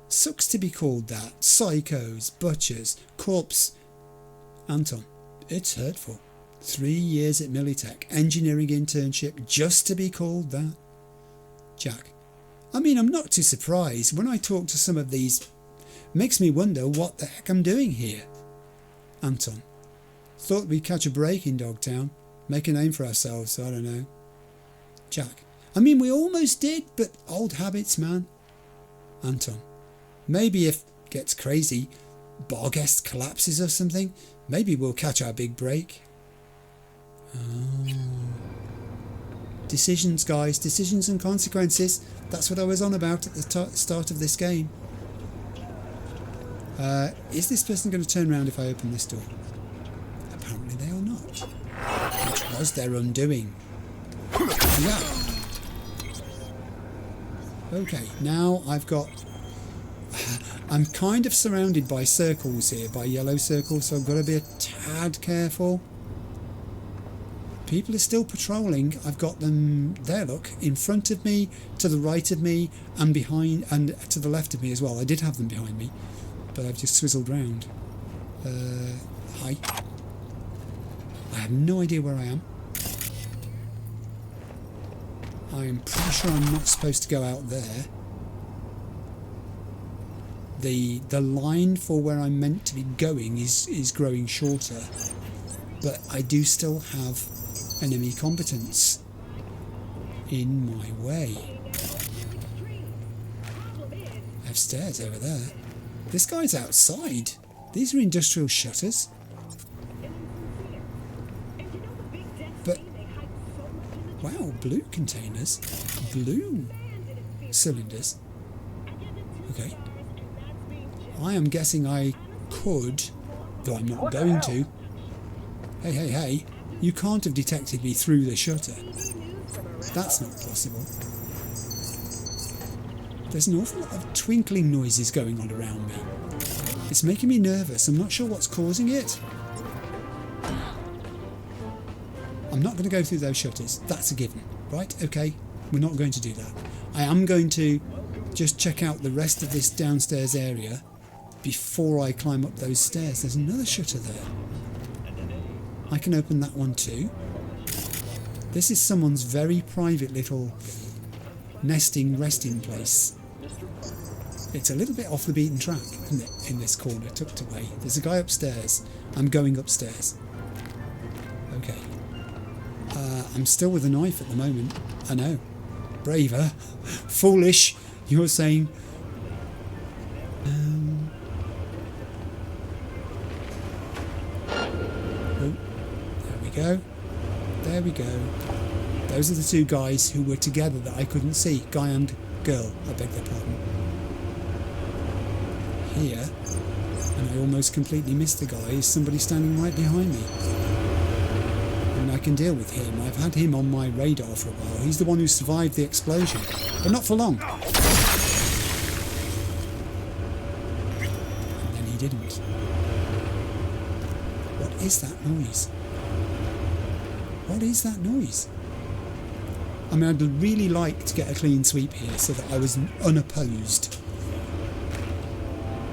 sucks to be called that. Psychos, butchers, corpse. Anton: it's hurtful. 3 years at Militech, engineering internship, just to be called that. Jack: I mean, I'm not too surprised. When I talk to some of these, makes me wonder what the heck I'm doing here. Anton: Thought we'd catch a break in Dogtown. Make a name for ourselves, I don't know. Jack. I mean, we almost did, but old habits, man. Anton. Maybe if it gets crazy, Barguest collapses or something, maybe we'll catch our big break. Oh. Decisions, guys. Decisions and consequences. That's what I was on about at the start of this game. Is this person going to turn around if I open this door? Apparently they are not. Which was their undoing. Yeah. Okay, now I've got... I'm kind of surrounded by circles here, by yellow circles, so I've got to be a tad careful. People are still patrolling. I've got them there, look, in front of me, to the right of me, and behind, and to the left of me as well. I did have them behind me, but I've just swizzled round. Hi. I have no idea where I am. I'm pretty sure I'm not supposed to go out there. The line for where I'm meant to be going is growing shorter, but I do still have enemy combatants in my way. I have stairs over there. This guy's outside. These are industrial shutters. But wow, blue containers, blue cylinders. Okay. I am guessing I could, though I'm not going to. Hey, hey, hey, you can't have detected me through the shutter. That's not possible. There's an awful lot of twinkling noises going on around me. It's making me nervous. I'm not sure what's causing it. I'm not going to go through those shutters. That's a given. Right, okay, we're not going to do that. I am going to just check out the rest of this downstairs area before I climb up those stairs. There's another shutter there. I can open that one too. This is someone's very private little nesting resting place. It's a little bit off the beaten track, isn't it? In this corner, tucked away. There's a guy upstairs. I'm going upstairs. Okay. I'm still with a knife at the moment. I know. Braver. Foolish. You're saying... Go. There we go. Those are the two guys who were together that I couldn't see. Guy and girl, I beg their pardon. Here, and I almost completely missed the guy, is somebody standing right behind me. And I can deal with him. I've had him on my radar for a while. He's the one who survived the explosion, but not for long. And then he didn't. What is that noise? What is that noise? I mean, I'd really like to get a clean sweep here so that I was unopposed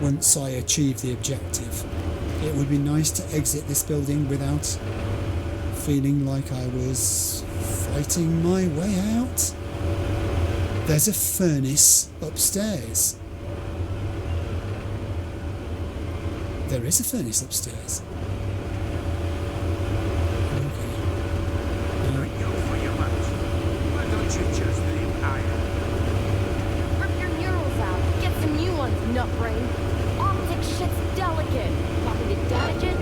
once I achieve the objective. It would be nice to exit this building without feeling like I was fighting my way out. There's a furnace upstairs. There is a furnace upstairs. Nutbrain. Optic shit's delicate. Want me to damage it?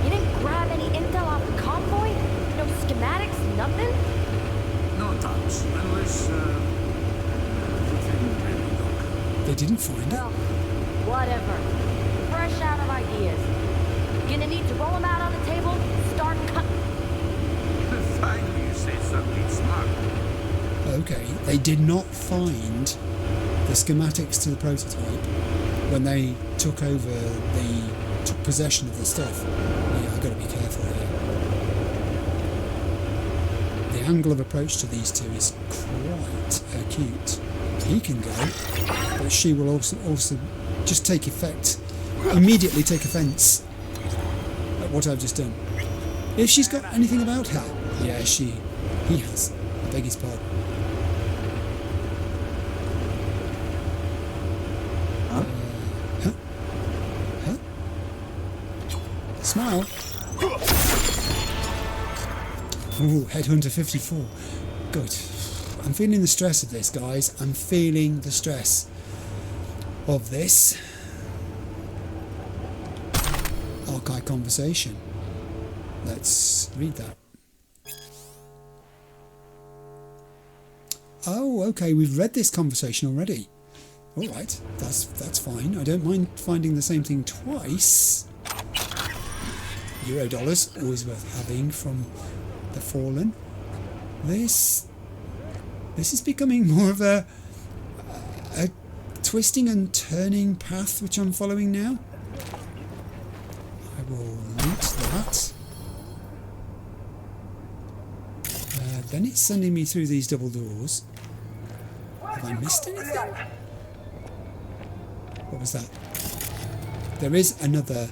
You didn't grab any intel off the convoy? No schematics? Nothing? No touch, unless, everything really look. They didn't find it? Well, whatever. Fresh out of ideas. Gonna need to roll them out on the table, start cutting. Finally you say something smart. Okay, they did not find the schematics to the prototype when they took possession of the stuff. Yeah, I've got to be careful here. The angle of approach to these two is quite acute. He can go, but she will also just immediately take offence at what I've just done. If she's got anything about her, yeah, he has. I beg his pardon. Smile. Ooh, Headhunter 54. Good. I'm feeling the stress of this, guys. I'm feeling the stress of this. Archive conversation. Let's read that. Oh, okay, we've read this conversation already. All right, that's fine. I don't mind finding the same thing twice. $, always worth having from the Fallen. This is becoming more of a twisting and turning path which I'm following now. I will loot that. Then it's sending me through these double doors. Have I missed anything? What was that? There is another.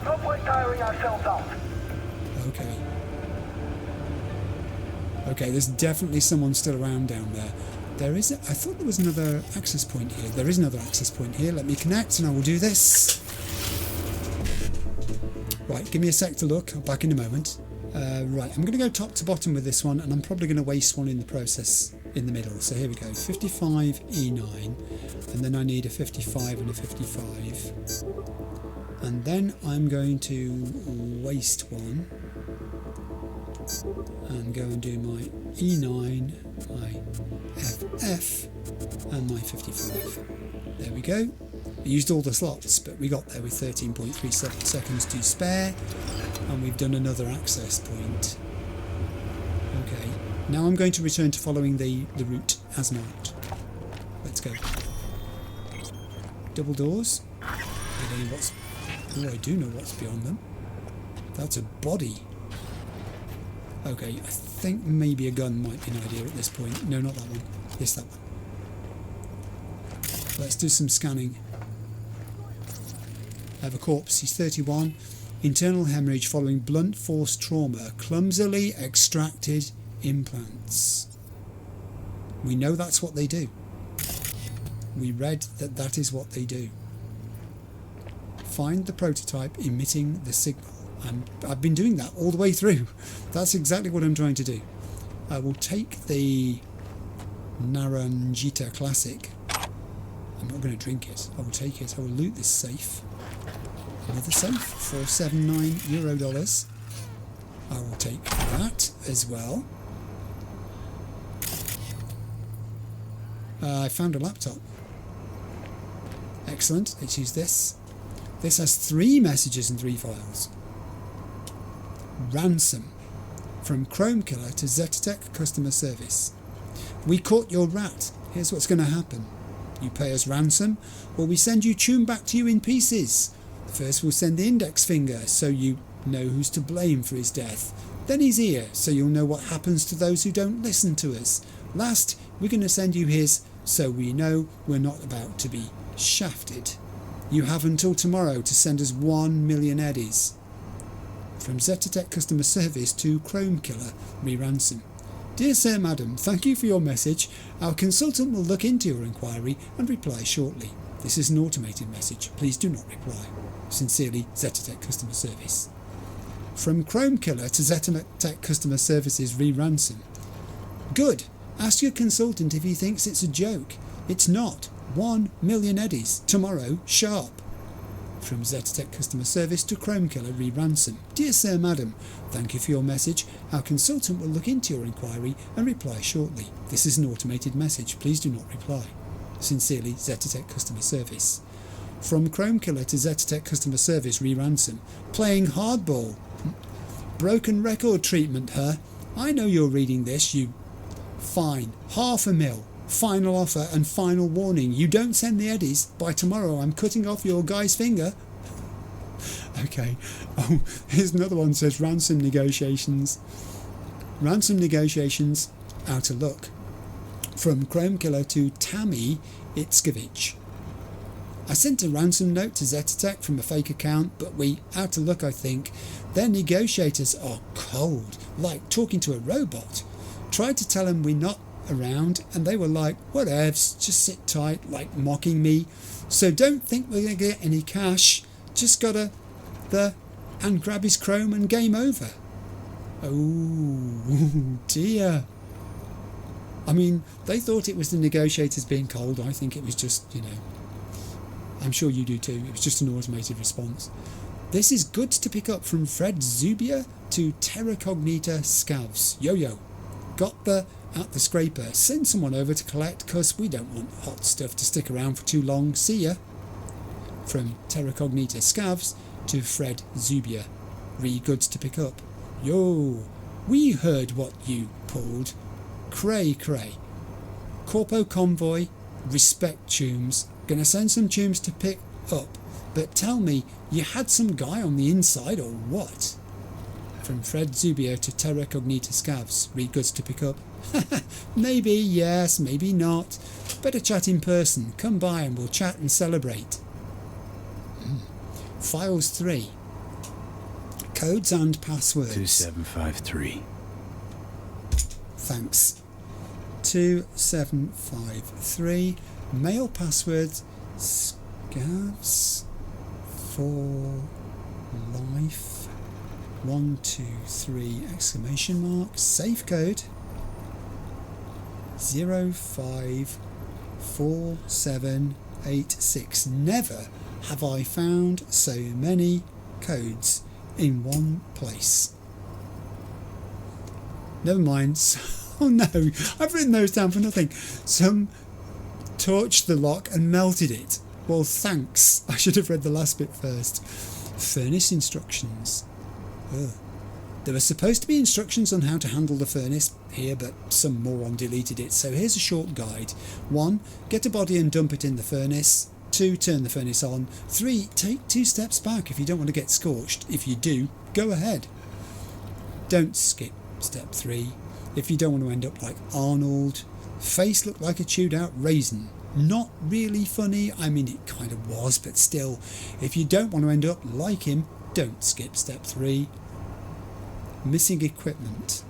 No point tiring ourselves out. Okay. Okay, there's definitely someone still around down there. There is. I thought there was another access point here. There is another access point here. Let me connect and I will do this. Right, give me a sec to look. I'll be back in a moment. Right, I'm going to go top to bottom with this one, and I'm probably going to waste one in the process in the middle. So here we go, 55 E9, and then I need a 55 and a 55. And then I'm going to waste one and go and do my E9, my FF, and my 55. There we go. We used all the slots, but we got there with 13.37 seconds to spare, and we've done another access point. Okay, now I'm going to return to following the route as marked. Let's go. Double doors. I don't know what's... Oh, I do know what's beyond them. That's a body. Okay, I think maybe a gun might be an idea at this point. No, not that one. Yes, that one. Let's do some scanning. I have a corpse. He's 31. Internal hemorrhage following blunt force trauma. Clumsily extracted implants. We know that's what they do. We read that that is what they do. Find the prototype emitting the signal. And I've been doing that all the way through. That's exactly what I'm trying to do. I will take the Naranjita Classic. I'm not going to drink it. I will take it. I will loot this safe. Another safe, $479. I will take that as well. I found a laptop. Excellent. Let's use this. This has 3 messages and 3 files. Ransom. From Chrome Killer to Zetatech Customer Service. We caught your rat. Here's what's going to happen. You pay us ransom, or we send you tune back to you in pieces. First we'll send the index finger, so you know who's to blame for his death. Then his ear, so you'll know what happens to those who don't listen to us. Last, we're going to send you his, so we know we're not about to be shafted. You have until tomorrow to send us 1 million eddies. From Zetatech Customer Service to Chrome Killer, re-ransom. Dear Sir Madam, thank you for your message. Our consultant will look into your inquiry and reply shortly. This is an automated message. Please do not reply. Sincerely, Zetatech Customer Service. From Chrome Killer to Zetatech Customer Services re-ransom. Good. Ask your consultant if he thinks it's a joke. It's not. 1 million eddies. Tomorrow, sharp. From Zetatech Customer Service to Chrome Killer re-ransom. Dear Sir Madam, thank you for your message. Our consultant will look into your inquiry and reply shortly. This is an automated message. Please do not reply. Sincerely, Zetatech Customer Service. From Chrome Killer to Zetatech Customer Service re-ransom. Playing hardball. Broken record treatment, huh? I know you're reading this, you... Fine. $500,000. Final offer and final warning. You don't send the eddies. By tomorrow I'm cutting off your guy's finger. Okay. Oh, here's another one. Says ransom negotiations. Ransom negotiations. Out of luck. From Chrome Killer to Tammy Itzkovich. I sent a ransom note to Zetatech from a fake account, but we, out of luck I think, their negotiators are cold, like talking to a robot. Tried to tell them we're not around, and they were like, whatevs, just sit tight, like mocking me. So don't think we're going to get any cash, just gotta and grab his chrome and game over. Oh, dear. I mean, they thought it was the negotiators being cold. I think it was just, I'm sure you do too. It was just an automated response. This is goods to pick up from Fred Zubia to Terra Cognita Scavs. Yo-yo. Got the at the scraper. Send someone over to collect, because we don't want hot stuff to stick around for too long. See ya. From Terra Cognita Scavs to Fred Zubia. Goods to pick up. Yo, we heard what you pulled. Cray. Corpo Convoy, respect Tombs. Gonna send some Tombs to pick up, but tell me, you had some guy on the inside or what? From Fred Zubia to Terra Cognita Scavs. Goods to pick up. Maybe, yes, maybe not. Better chat in person. Come by and we'll chat and celebrate. Files 3. Codes and passwords. 2753. Thanks. 2753. Mail passwords. Scavs for life. 123 exclamation mark. Safe code 054786. Never have I found so many codes in one place. Never mind. Oh no, I've written those down for nothing. Some torched the lock and melted it. Well, thanks. I should have read the last bit first. Furnace instructions. Ugh. There were supposed to be instructions on how to handle the furnace here, but some moron deleted it, so here's a short guide. 1. Get a body and dump it in the furnace. 2. Turn the furnace on. 3. Take 2 steps back if you don't want to get scorched. If you do, go ahead. Don't skip step 3 if you don't want to end up like Arnold. Face looked like a chewed out raisin. Not really funny. I mean, it kind of was, but still, if you don't want to end up like him, don't skip step 3. Missing equipment.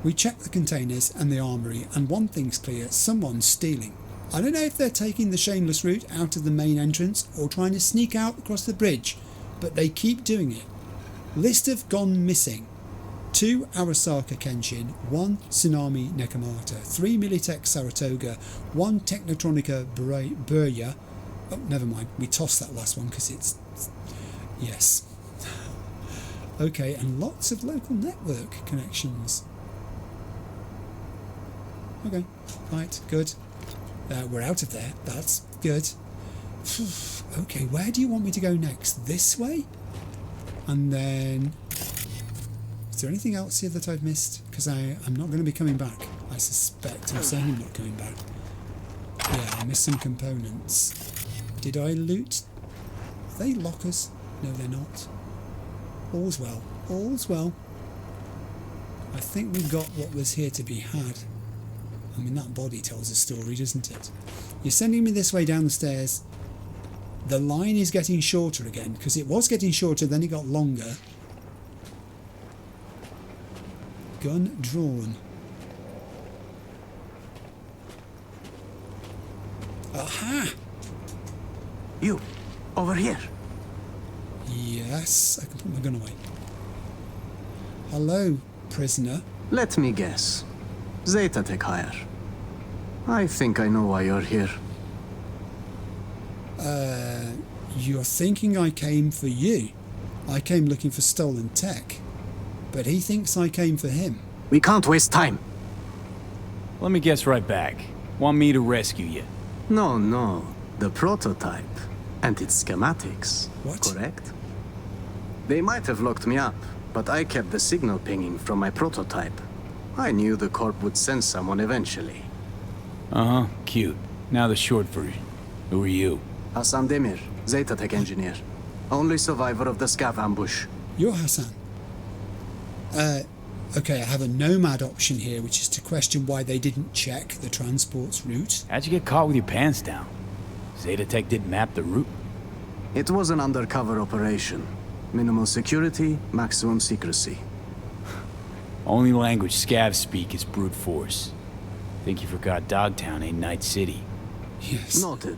We check the containers and the armory, and one thing's clear: someone's stealing. I don't know if they're taking the shameless route out of the main entrance or trying to sneak out across the bridge, but they keep doing it. List of gone missing: 2 Arasaka Kenshin, 1 Tsunami Nekomata, 3 Militech Saratoga, 1 Technotronica Burya. Oh, never mind, we tossed that last one because it's... yes. Okay, and lots of local network connections. Okay, right, good. We're out of there, that's good. Okay, where do you want me to go next? This way? And then... is there anything else here that I've missed? Because I'm not going to be coming back, I suspect. I'm saying I'm not coming back. Yeah, I missed some components. Did I loot? Are they lockers? No, they're not. All's well. All's well. I think we got what was here to be had. I mean, that body tells a story, doesn't it? You're sending me this way down the stairs. The line is getting shorter again, because it was getting shorter, then it got longer. Gun drawn. Aha! You, over here. Yes, I can put my gun away. Hello, prisoner. Let me guess. Zeta Tech hire. I think I know why you're here. You're thinking I came for you. I came looking for stolen tech. But he thinks I came for him. We can't waste time. Let me guess right back. Want me to rescue you? No. The prototype. And its schematics. What? Correct? They might have locked me up, but I kept the signal pinging from my prototype. I knew the Corp would send someone eventually. Uh-huh, cute. Now the short version. Who are you? Hassan Demir, Zeta Tech engineer. Only survivor of the Scav ambush. You're Hassan. Okay, I have a Nomad option here, which is to question why they didn't check the transport's route. How'd you get caught with your pants down? Zeta Tech didn't map the route? It was an undercover operation. Minimal security, maximum secrecy. Only language scavs speak is brute force. Think you forgot Dogtown ain't Night City. Yes. Noted.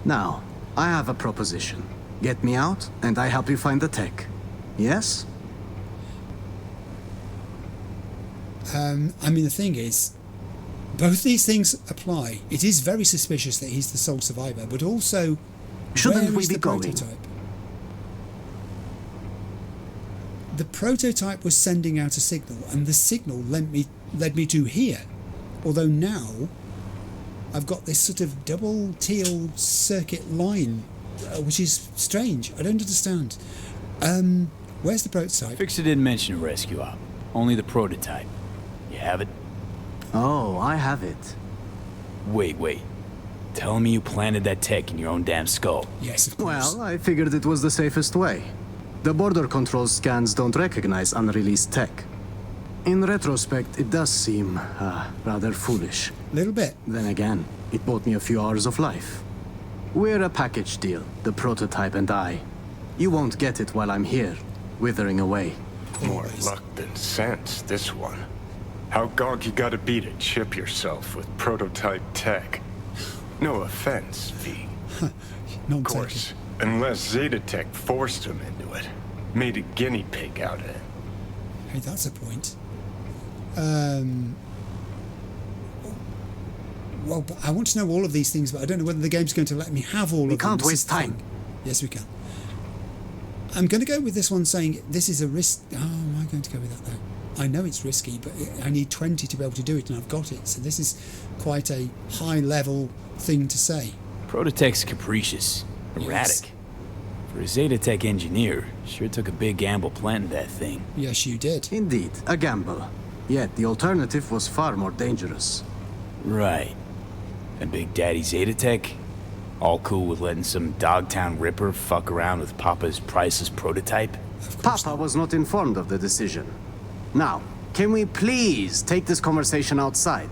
Now, I have a proposition. Get me out, and I help you find the tech. Yes? I mean, the thing is, both these things apply. It is very suspicious that he's the sole survivor, but also, Shouldn't where we is be the going? prototype? The prototype was sending out a signal, and the signal led me to here. Although now, I've got this sort of double teal circuit line, which is strange. I don't understand. Where's the prototype? Fixer didn't mention a rescue op. Only the prototype. You have it? Oh, I have it. Wait. Telling me you planted that tech in your own damn skull? Yes, of course. Well, I figured it was the safest way. The border control scans don't recognize unreleased tech. In retrospect, it does seem rather foolish. Little bit. Then again, it bought me a few hours of life. We're a package deal, the prototype and I. You won't get it while I'm here, withering away. More luck than sense, this one. How gonk you gotta be to chip yourself with prototype tech? No offense, V. Of course, unless Zeta Tech forced him into it. Made a guinea pig out of it. Hey, that's a point. Well, but I want to know all of these things, but I don't know whether the game's going to let me have all of them. We can't This is waste the thing. time. Yes, we can. I'm going to go with this one saying this is a risk. Oh, am I going to go with that though? I know it's risky, but I need 20 to be able to do it, and I've got it. So this is quite a high-level thing to say. Prototech's capricious, erratic. For a Zeta Tech engineer, sure took a big gamble planting that thing. Yes, you did. Indeed, a gamble. Yet the alternative was far more dangerous. Right. And Big Daddy Zeta Tech? All cool with letting some Dogtown ripper fuck around with Papa's priceless prototype? Papa was not informed of the decision. Now, can we please take this conversation outside?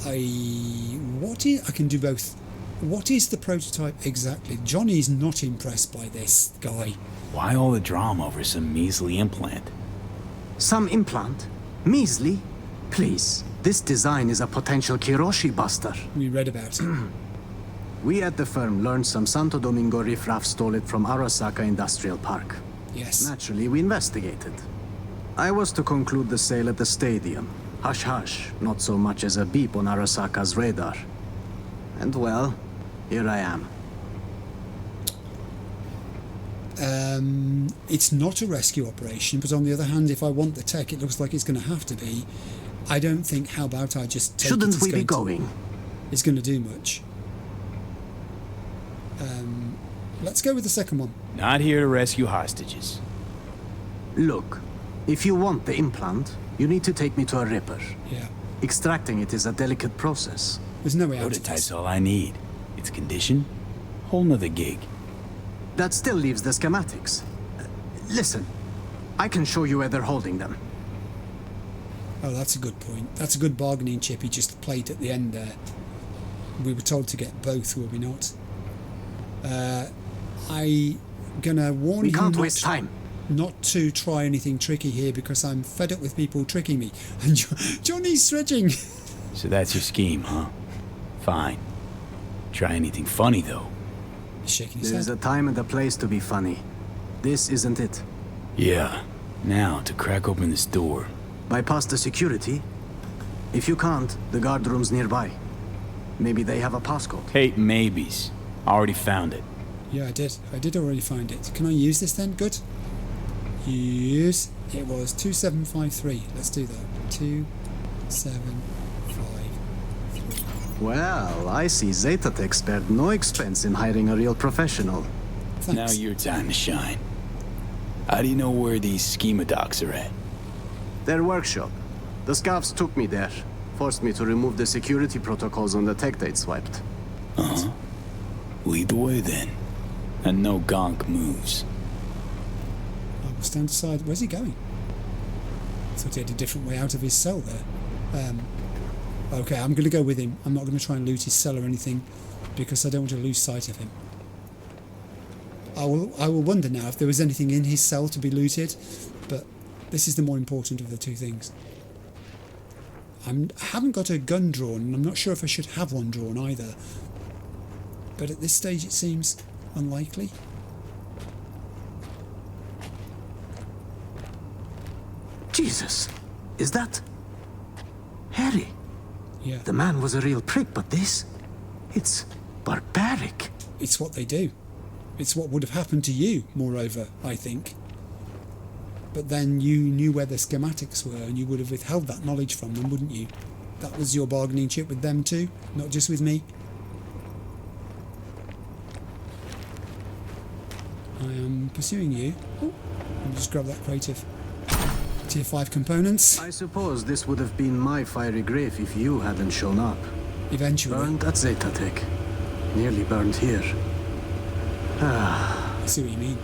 I can do both. What is the prototype exactly? Johnny's not impressed by this guy. Why all the drama over some measly implant? Some implant? Measly? Please, this design is a potential Kiroshi buster. We read about it. We at the firm learned some Santo Domingo riffraff stole it from Arasaka Industrial Park. Yes. Naturally, we investigated. I was to conclude the sale at the stadium. Hush-hush, not so much as a beep on Arasaka's radar. And well, here I am. It's not a rescue operation, but on the other hand, if I want the tech, it looks like it's going to have to be. I don't think how about I just take Shouldn't it we be going? It's going to do much. Let's go with the second one. Not here to rescue hostages. Look, if you want the implant, you need to take me to a ripper. Yeah. Extracting it is a delicate process. There's no way out of Prototype's this. all I need. Its condition? Whole nother gig. That still leaves the schematics. Listen, I can show you where they're holding them. Oh, that's a good point. That's a good bargaining chip he just played at the end there. We were told to get both, were we not? I'm gonna warn you We can't waste time. Not to try anything tricky here because I'm fed up with people tricking me. And Johnny's stretching. So that's your scheme, huh? Fine. Try anything funny, though. He's shaking his There's head. a time and a place to be funny. This isn't it. Yeah. Now, to crack open this door. Bypass the security? If you can't, the guard room's nearby. Maybe they have a passcode. Hey, maybes. Already found it. Yeah, I did. I did already find it. Can I use this then? Good. Use. It was 2753. Let's do that. 2753. Well, I see Zeta Tech spared no expense in hiring a real professional. Thanks. Now your time to shine. How do you know where these schema docs are at? Their workshop. The scavs took me there. Forced me to remove the security protocols on the tech they'd swiped. Uh-huh. Lead the way then. And no gonk moves. I will stand aside. Where's he going? I thought he had a different way out of his cell there. Okay, I'm going to go with him. I'm not going to try and loot his cell or anything because I don't want to lose sight of him. I will wonder now if there was anything in his cell to be looted, but this is the more important of the two things. I haven't got a gun drawn, and I'm not sure if I should have one drawn either. But at this stage it seems unlikely. Jesus! Is that... Harry? Yeah. The man was a real prick, but this... It's barbaric. It's what they do. It's what would have happened to you, moreover, I think. But then you knew where the schematics were, and you would have withheld that knowledge from them, wouldn't you? That was your bargaining chip with them too, not just with me. I am pursuing you. Ooh, let me just grab that creative. Tier 5 components. I suppose this would have been my fiery grave if you hadn't shown up. Eventually. Burned at Zetatech. Nearly burned here. I see what you mean.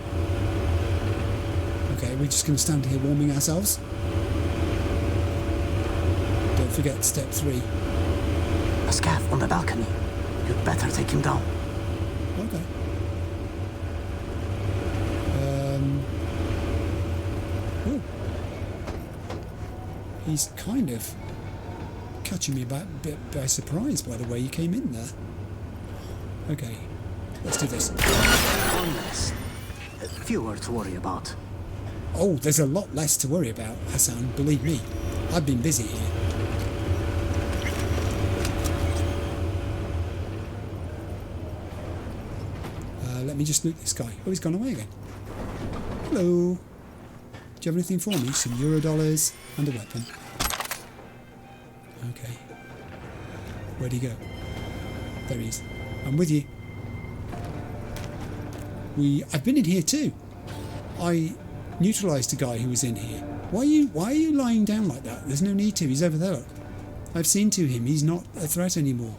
Okay, we're just going to stand here warming ourselves. Don't forget step 3. A scav on the balcony. You'd better take him down. Okay. Ooh. He's kind of catching me a bit by surprise by the way you came in there. Okay, let's do this. One less. Fewer to worry about. Oh, there's a lot less to worry about, Hassan, believe me. I've been busy here. Let me just loot this guy. Oh, he's gone away again. Hello. Do you have anything for me? Some Eurodollars and a weapon. Okay. Where'd he go? There he is. I'm with you. I've been in here too. I neutralised a guy who was in here. Why are you lying down like that? There's no need to. He's over there. Look. I've seen to him. He's not a threat anymore.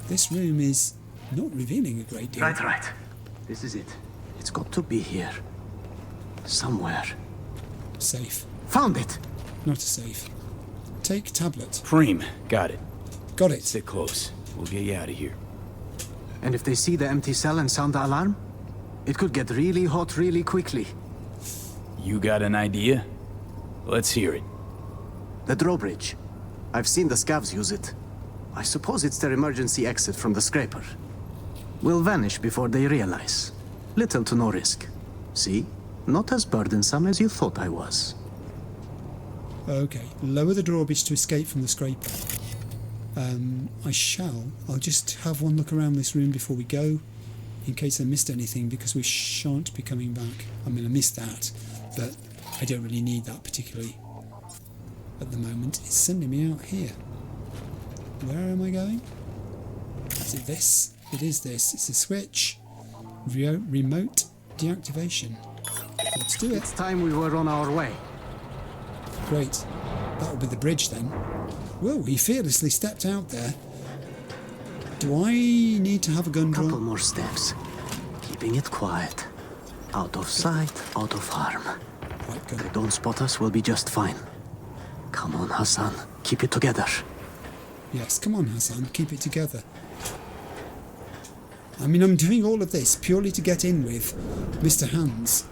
This room is not revealing a great deal. Right. This is it. It's got to be here. Somewhere. Safe. Found it! Not a safe. Take tablet. Preem, got it. Got it. Sit close. We'll get you out of here. And if they see the empty cell and sound the alarm, it could get really hot really quickly. You got an idea? Let's hear it. The drawbridge. I've seen the scavs use it. I suppose it's their emergency exit from the scraper. We'll vanish before they realize. Little to no risk. See? Not as burdensome as you thought I was. Okay, lower the drawbridge to escape from the scraper. I'll just have one look around this room before we go, in case I missed anything, because we shan't be coming back. I mean, I missed that, but I don't really need that particularly at the moment. It's sending me out here. Where am I going? Is it this? It is this. It's a switch. Remote deactivation. Let's do it. It's time we were on our way. Great. That will be the bridge then. Whoa, he fearlessly stepped out there. Do I need to have a gun drawn? Couple more steps. Keeping it quiet. Out of sight, out of harm. Right, If they don't spot us, we'll be just fine. Come on, Hassan. Keep it together. Yes, come on, Hassan. Keep it together. I mean, I'm doing all of this purely to get in with Mr. Hands.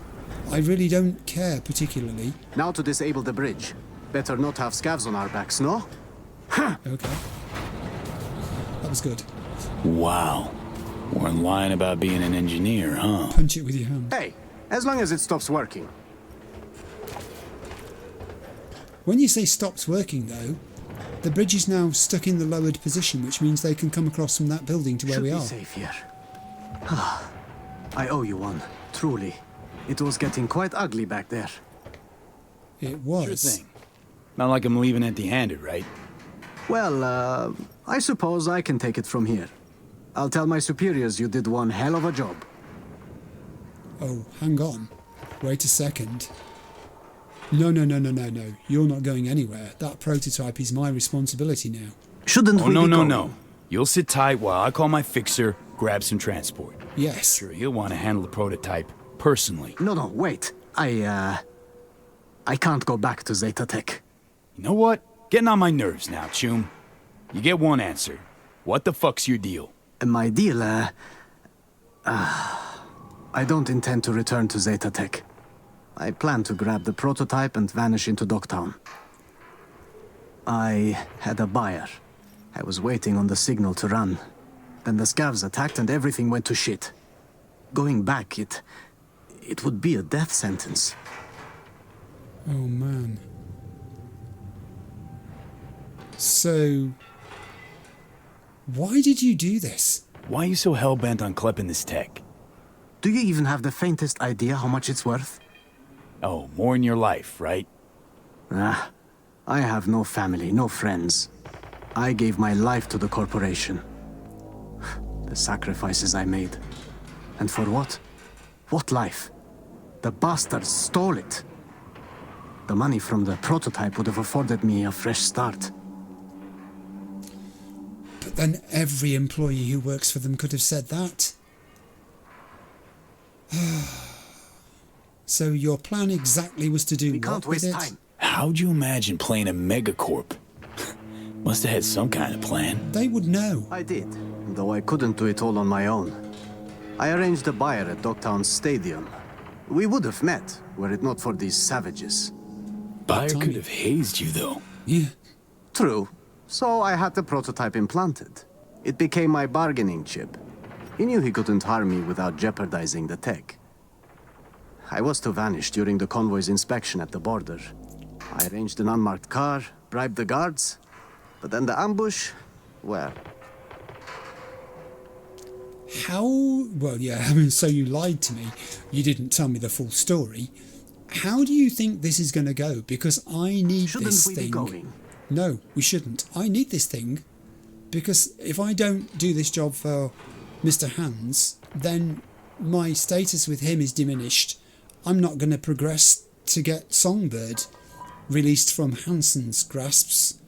I really don't care particularly. Now to disable the bridge. Better not have scavs on our backs, no? Okay. That was good. Wow. Weren't lying about being an engineer, huh? Punch it with your hand. Hey, as long as it stops working. When you say stops working, though, the bridge is now stuck in the lowered position, which means they can come across from that building to where we are. Should be safe here. I owe you one, truly. It was getting quite ugly back there. It was. Sure thing. Not like I'm leaving empty-handed, right? Well, I suppose I can take it from here. I'll tell my superiors you did one hell of a job. Oh, hang on. Wait a second. No. You're not going anywhere. That prototype is my responsibility now. Shouldn't we be going? No. You'll sit tight while I call my fixer, grab some transport. Yes. Sure, he'll want to handle the prototype personally. No, wait. I can't go back to Zetatech. You know what? Getting on my nerves now, Chum. You get one answer. What the fuck's your deal? My deal, I don't intend to return to Zetatech. I plan to grab the prototype and vanish into Dogtown. I had a buyer. I was waiting on the signal to run. Then the scavs attacked and everything went to shit. Going back, it would be a death sentence. Oh man. So, why did you do this? Why are you so hell-bent on clipping this tech? Do you even have the faintest idea how much it's worth? Oh, more in your life, right? Ah, I have no family, no friends. I gave my life to the corporation. The sacrifices I made. And for what? What life? The bastards stole it. The money from the prototype would have afforded me a fresh start. But then every employee who works for them could have said that. So your plan exactly was to do We what can't with waste it? time. How'd you imagine playing a megacorp? Must have had some kind of plan. They would know. I did, though I couldn't do it all on my own. I arranged a buyer at Dogtown Stadium. We would have met, were it not for these savages. Buyer Tommy. could have hazed you, though. Yeah. True. So I had the prototype implanted. It became my bargaining chip. He knew he couldn't harm me without jeopardizing the tech. I was to vanish during the convoy's inspection at the border. I arranged an unmarked car, bribed the guards, but then the ambush, well... How... Well, yeah, I mean, so you lied to me. You didn't tell me the full story. How do you think this is going to go? Because I need Shouldn't this we thing... be going? No, we shouldn't. I need this thing because if I don't do this job for Mr. Hands, then my status with him is diminished. I'm not going to progress to get Songbird released from Hansen's grasps.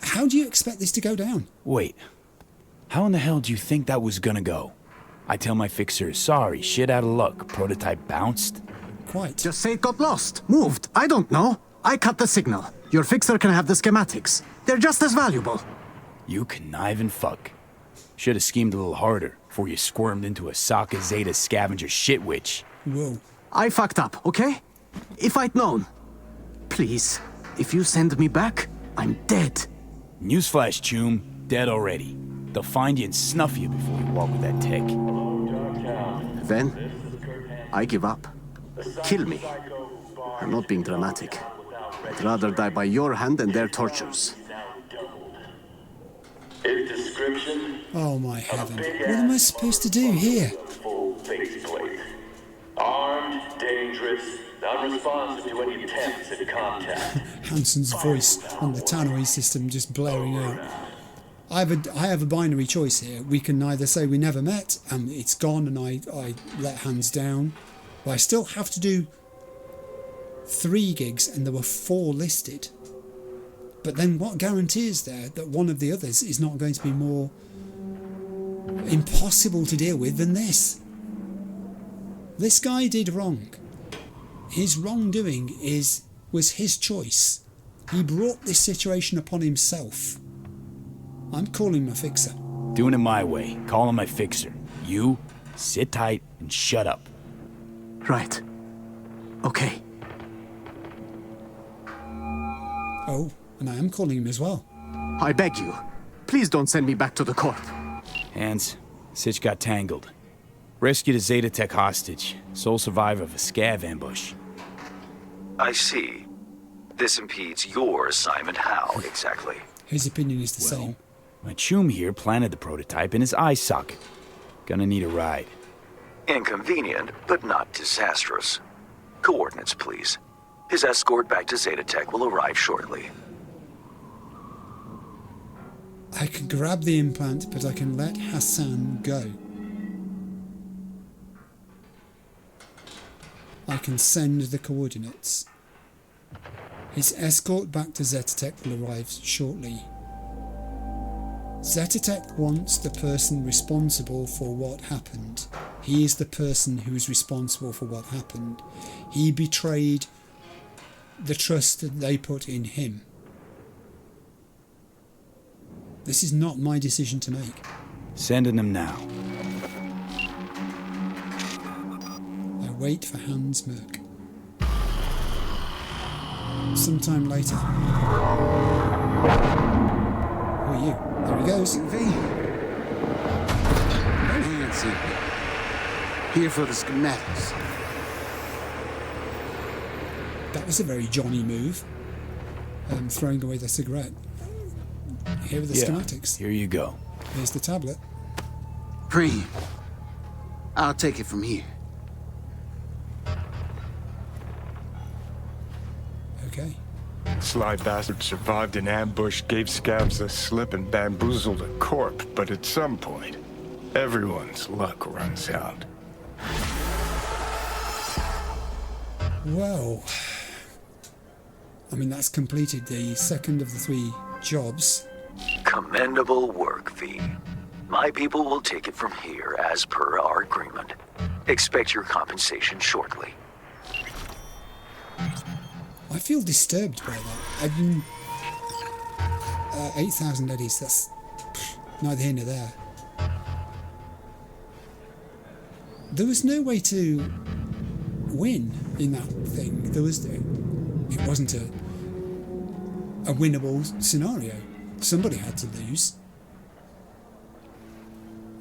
How do you expect this to go down? Wait. How in the hell do you think that was gonna go? I tell my fixer, sorry, shit out of luck, prototype bounced? Quite. Just say it got lost, moved, I don't know. I cut the signal. Your fixer can have the schematics. They're just as valuable. You conniving fuck. Should have schemed a little harder before you squirmed into a Sokka Zeta scavenger shit witch. Whoa. I fucked up, okay? If I'd known. Please, if you send me back, I'm dead. Newsflash, Choom. Dead already. They'll find you and snuff you before you walk with that tech. Then, I give up. Kill me. I'm not being dramatic. I'd rather die by your hand than their tortures. Oh my heaven. What am I supposed to do here? Full faceplate. Armed, dangerous, unresponsive to any attempts at contact. Hansen's voice on the tannoy system just blaring out. I have a binary choice here. We can either say we never met and it's gone and I let Hans down, but I still have to do 3 gigs and there were 4 listed. But then what guarantee is there that one of the others is not going to be more impossible to deal with than this? This guy did wrong. His wrongdoing was his choice. He brought this situation upon himself. I'm calling my fixer. Doing it my way. Calling my fixer. You, sit tight and shut up. Right. Okay. Oh, and I am calling him as well. I beg you. Please don't send me back to the Corp. Hands, Sitch got tangled. Rescued a Zeta Tech hostage. Sole survivor of a scav ambush. I see. This impedes your assignment. How, exactly? His opinion is the same. My Choom here planted the prototype in his eye socket. Gonna need a ride. Inconvenient, but not disastrous. Coordinates, please. His escort back to Zeta Tech will arrive shortly. I can grab the implant, but I can let Hassan go. I can send the coordinates. His escort back to Zeta Tech will arrive shortly. Zeta Tech wants the person responsible for what happened. He is the person who is responsible for what happened. He betrayed the trust that they put in him. This is not my decision to make. Sending them now. I wait for Hans Merck. Sometime later. Who are you? There he goes. Nancy. Here for the schematics. That was a very Johnny move. Throwing away the cigarette. Here are the schematics. Here you go. Here's the tablet. Preem. I'll take it from here. Okay. Sly bastard survived an ambush, gave scavs a slip, and bamboozled a corp. But at some point, everyone's luck runs out. Well, I mean, that's completed the second of the 3 jobs. Commendable work, V. My people will take it from here as per our agreement. Expect your compensation shortly. I feel disturbed by that. 8,000 eddies, that's neither here nor there. There was no way to win in that thing. It wasn't a winnable scenario. Somebody had to lose.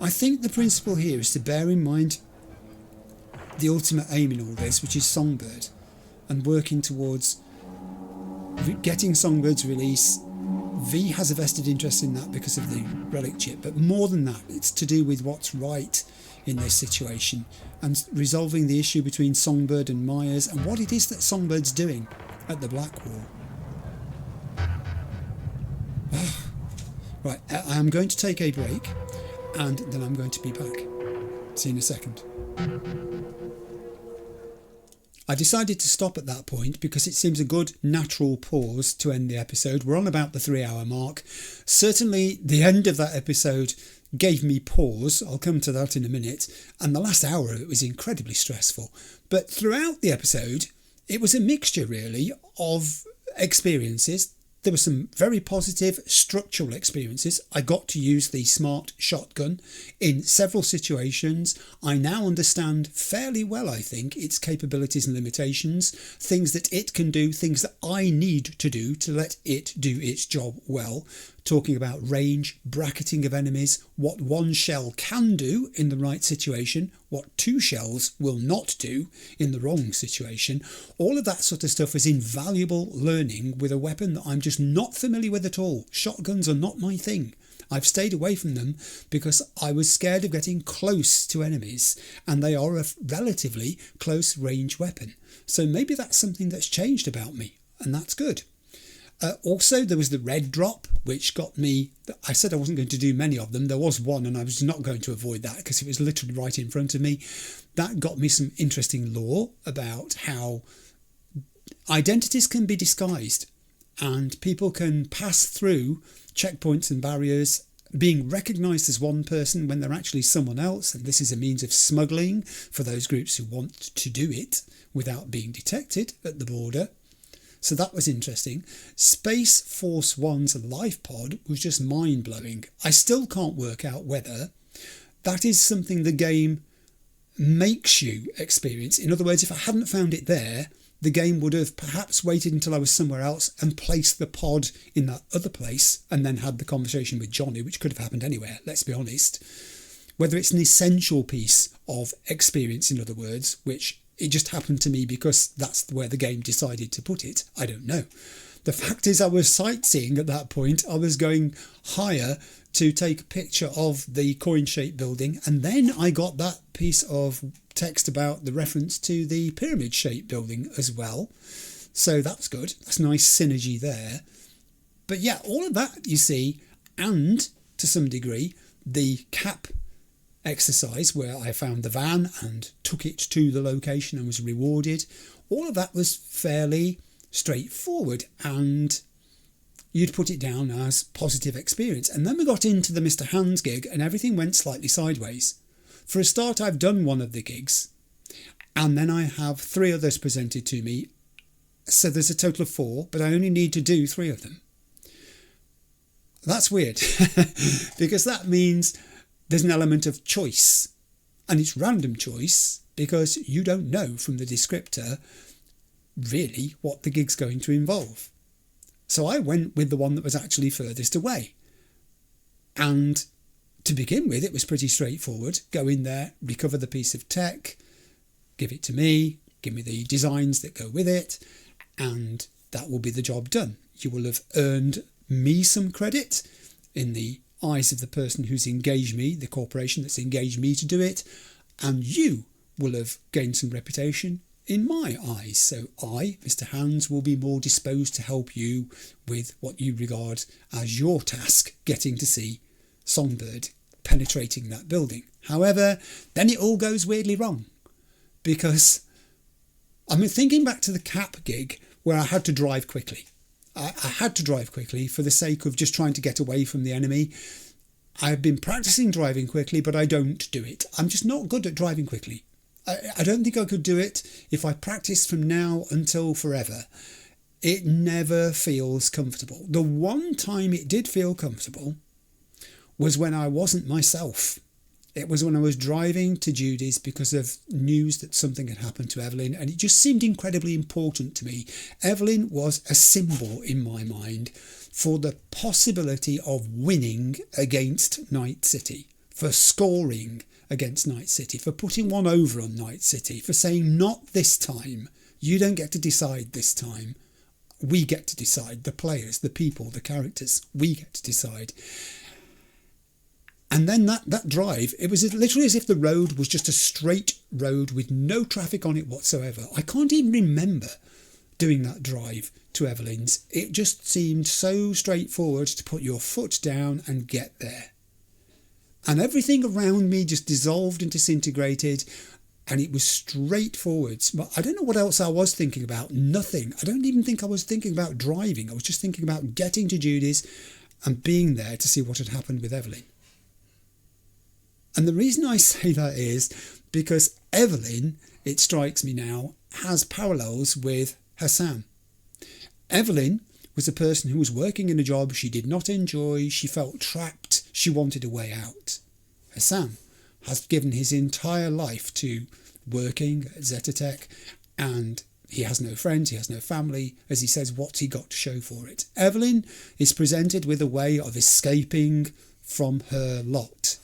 I think the principle here is to bear in mind the ultimate aim in all this, which is Songbird, and working towards getting Songbird's release. V has a vested interest in that because of the relic chip, but more than that, it's to do with what's right in this situation and resolving the issue between Songbird and Myers and what it is that Songbird's doing at the Blackwall. Right, I am going to take a break and then I'm going to be back. See you in a second. I decided to stop at that point because it seems a good natural pause to end the episode. We're on about the 3-hour mark. Certainly the end of that episode gave me pause. I'll come to that in a minute. And the last hour of it was incredibly stressful. But throughout the episode, it was a mixture really of experiences. There were some very positive structural experiences. I got to use the smart shotgun in several situations. I now understand fairly well, I think, its capabilities and limitations, things that it can do, things that I need to do to let it do its job well. Talking about range, bracketing of enemies, what one shell can do in the right situation, what 2 shells will not do in the wrong situation. All of that sort of stuff is invaluable learning with a weapon that I'm just not familiar with at all. Shotguns are not my thing. I've stayed away from them because I was scared of getting close to enemies, and they are a relatively close range weapon. So maybe that's something that's changed about me, and that's good. Also, there was the red drop, which got me. I said I wasn't going to do many of them. There was one, and I was not going to avoid that because it was literally right in front of me. That got me some interesting lore about how identities can be disguised and people can pass through checkpoints and barriers being recognised as one person when they're actually someone else, and this is a means of smuggling for those groups who want to do it without being detected at the border. So that was interesting. Space Force One's life pod was just mind-blowing. I still can't work out whether that is something the game makes you experience. In other words, if I hadn't found it there, the game would have perhaps waited until I was somewhere else and placed the pod in that other place and then had the conversation with Johnny, which could have happened anywhere, let's be honest. Whether it's an essential piece of experience, in other words, which it just happened to me because that's where the game decided to put it, I don't know. The fact is I was sightseeing at that point. I was going higher to take a picture of the coin-shaped building, and then I got that piece of text about the reference to the pyramid-shaped building as well. So that's good. That's nice synergy there. But yeah, all of that, you see, and to some degree, the cap exercise where I found the van and took it to the location and was rewarded, all of that was fairly straightforward, and you'd put it down as positive experience. And then we got into the Mr. Hands gig and everything went slightly sideways. For a start, I've done one of the gigs, and then I have 3 others presented to me, so there's a total of 4, but I only need to do 3 of them. That's weird because that means there's an element of choice, and it's random choice because you don't know from the descriptor really what the gig's going to involve. So I went with the one that was actually furthest away. And to begin with, it was pretty straightforward. Go in there, recover the piece of tech, give it to me, give me the designs that go with it. and that will be the job done. You will have earned me some credit in the eyes of the person who's engaged me, the corporation that's engaged me to do it, and you will have gained some reputation in my eyes. So I, Mr. Hands, will be more disposed to help you with what you regard as your task, getting to see Songbird penetrating that building. However, then it all goes weirdly wrong, because I'm thinking back to the Cap gig where I had to drive quickly. I had to drive quickly for the sake of just trying to get away from the enemy. I've been practicing driving quickly, but I don't do it. I'm just not good at driving quickly. I don't think I could do it if I practiced from now until forever. It never feels comfortable. The one time it did feel comfortable was when I wasn't myself. It was when I was driving to Judy's because of news that something had happened to Evelyn, and it just seemed incredibly important to me. Evelyn was a symbol in my mind for the possibility of winning against Night City, for scoring against Night City, for putting one over on Night City, for saying, not this time. You don't get to decide this time. We get to decide. The players, the people, the characters, we get to decide. And then that drive, it was literally as if the road was just a straight road with no traffic on it whatsoever. I can't even remember doing that drive to Evelyn's. It just seemed so straightforward to put your foot down and get there. And everything around me just dissolved and disintegrated, and it was straightforward. But I don't know what else I was thinking about. Nothing. I don't even think I was thinking about driving. I was just thinking about getting to Judy's and being there to see what had happened with Evelyn. And the reason I say that is because Evelyn, it strikes me now, has parallels with Hassan. Evelyn was a person who was working in a job she did not enjoy. She felt trapped. She wanted a way out. Hassan has given his entire life to working at Zetatech, and he has no friends, he has no family. As he says, what's he got to show for it? Evelyn is presented with a way of escaping from her lot,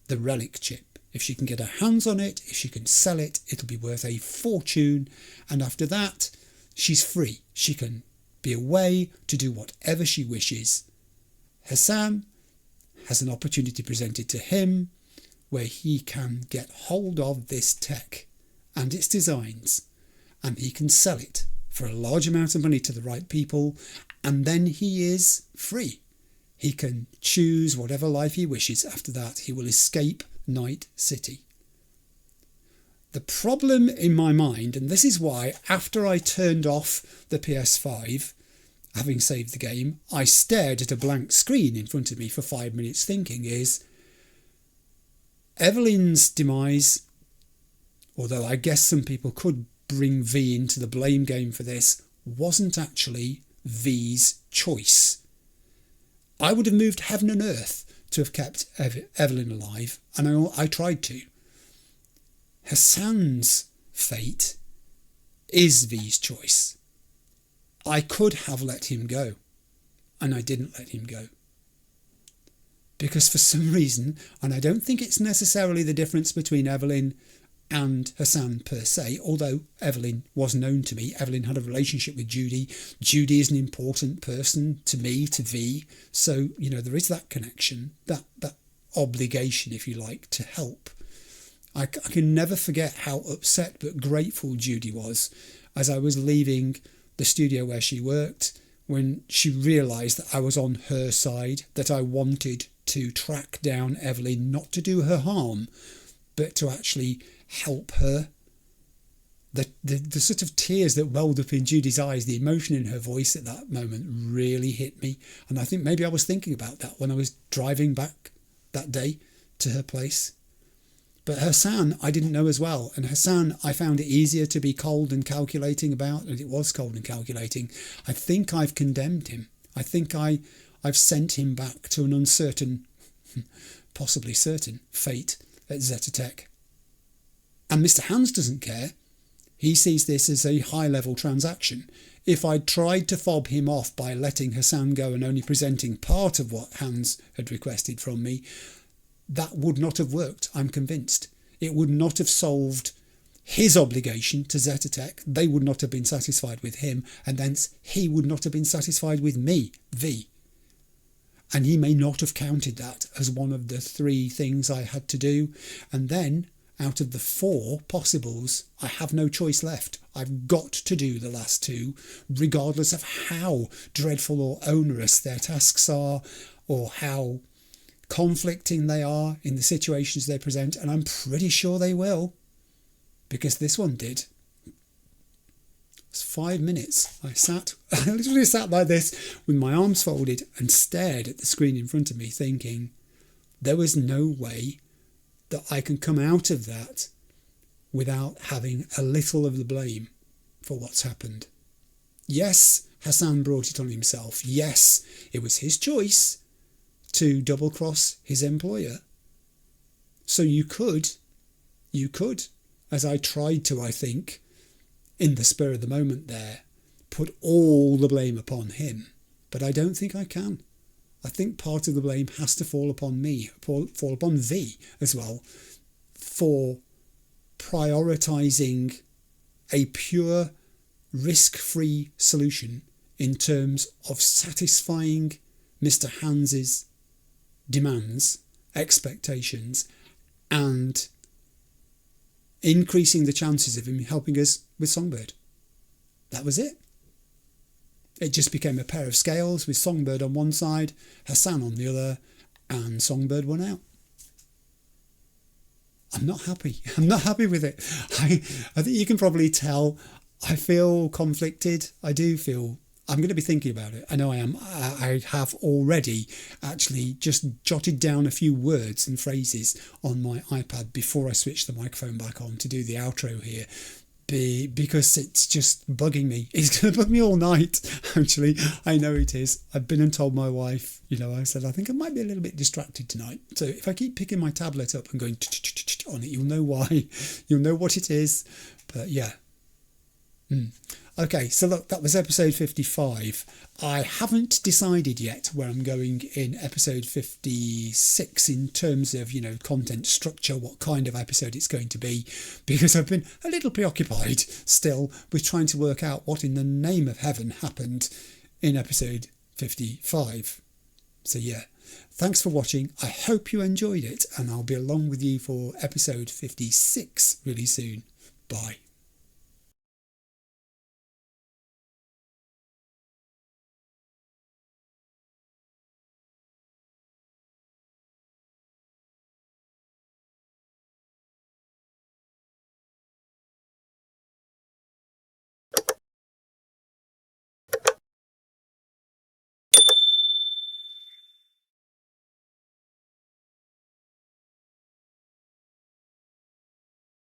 the relic chip. If she can get her hands on it, if she can sell it, it'll be worth a fortune. And after that, she's free. She can be away to do whatever she wishes. Hassan has an opportunity presented to him where he can get hold of this tech and its designs, and he can sell it for a large amount of money to the right people, and then he is free. He can choose whatever life he wishes. After that, he will escape Night City. The problem in my mind, and this is why after I turned off the PS5, having saved the game, I stared at a blank screen in front of me for 5 minutes thinking, is Evelyn's demise, although I guess some people could bring V into the blame game for this, wasn't actually V's choice. I would have moved heaven and earth to have kept Evelyn alive, and I tried to. Hassan's fate is V's choice. I could have let him go, and I didn't let him go. Because for some reason, and I don't think it's necessarily the difference between Evelyn and Hassan per se, although Evelyn was known to me. Evelyn had a relationship with Judy. Judy is an important person to me, to V. So, there is that connection, that obligation, if you like, to help. I can never forget how upset but grateful Judy was as I was leaving the studio where she worked, when she realised that I was on her side, that I wanted to track down Evelyn, not to do her harm, but to actually help her. The sort of tears that welled up in Judy's eyes, the emotion in her voice at that moment really hit me. And I think maybe I was thinking about that when I was driving back that day to her place. But Hassan, I didn't know as well. And Hassan, I found it easier to be cold and calculating about, and it was cold and calculating. I think I've condemned him. I think I've sent him back to an uncertain, possibly certain, fate at Zetatech. And Mr. Hans doesn't care. He sees this as a high-level transaction. If I'd tried to fob him off by letting Hassan go and only presenting part of what Hans had requested from me, that would not have worked, I'm convinced. It would not have solved his obligation to Zetatech. They would not have been satisfied with him, and thence he would not have been satisfied with me, V. And he may not have counted that as one of the 3 things I had to do. And then, out of the 4 possibles, I have no choice left. I've got to do the last 2, regardless of how dreadful or onerous their tasks are, or how conflicting they are in the situations they present. And I'm pretty sure they will, because this one did. It's 5 minutes. I literally sat like this with my arms folded and stared at the screen in front of me, thinking there was no way that I can come out of that without having a little of the blame for what's happened. Yes, Hassan brought it on himself. Yes, it was his choice to double-cross his employer. So you could, as I tried to, I think, in the spur of the moment there, put all the blame upon him. But I don't think I can. I think part of the blame has to fall upon me, fall upon V as well, for prioritising a pure risk-free solution in terms of satisfying Mr. Hans's demands, expectations, and increasing the chances of him helping us with Songbird. That was it. It just became a pair of scales with Songbird on one side, Hassan on the other, and Songbird won out. I'm not happy. I'm not happy with it. I think you can probably tell I feel conflicted. I do feel... I'm going to be thinking about it. I know I am. I have already actually just jotted down a few words and phrases on my iPad before I switch the microphone back on to do the outro here, because it's just bugging me. It's going to bug me all night, actually. I know it is. I've been and told my wife, I said, I think I might be a little bit distracted tonight. So if I keep picking my tablet up and going on it, you'll know why. You'll know what it is. But yeah. Okay, so look, that was episode 55. I haven't decided yet where I'm going in episode 56 in terms of, content structure, what kind of episode it's going to be, because I've been a little preoccupied still with trying to work out what in the name of heaven happened in episode 55. So yeah, thanks for watching. I hope you enjoyed it, and I'll be along with you for episode 56 really soon. Bye.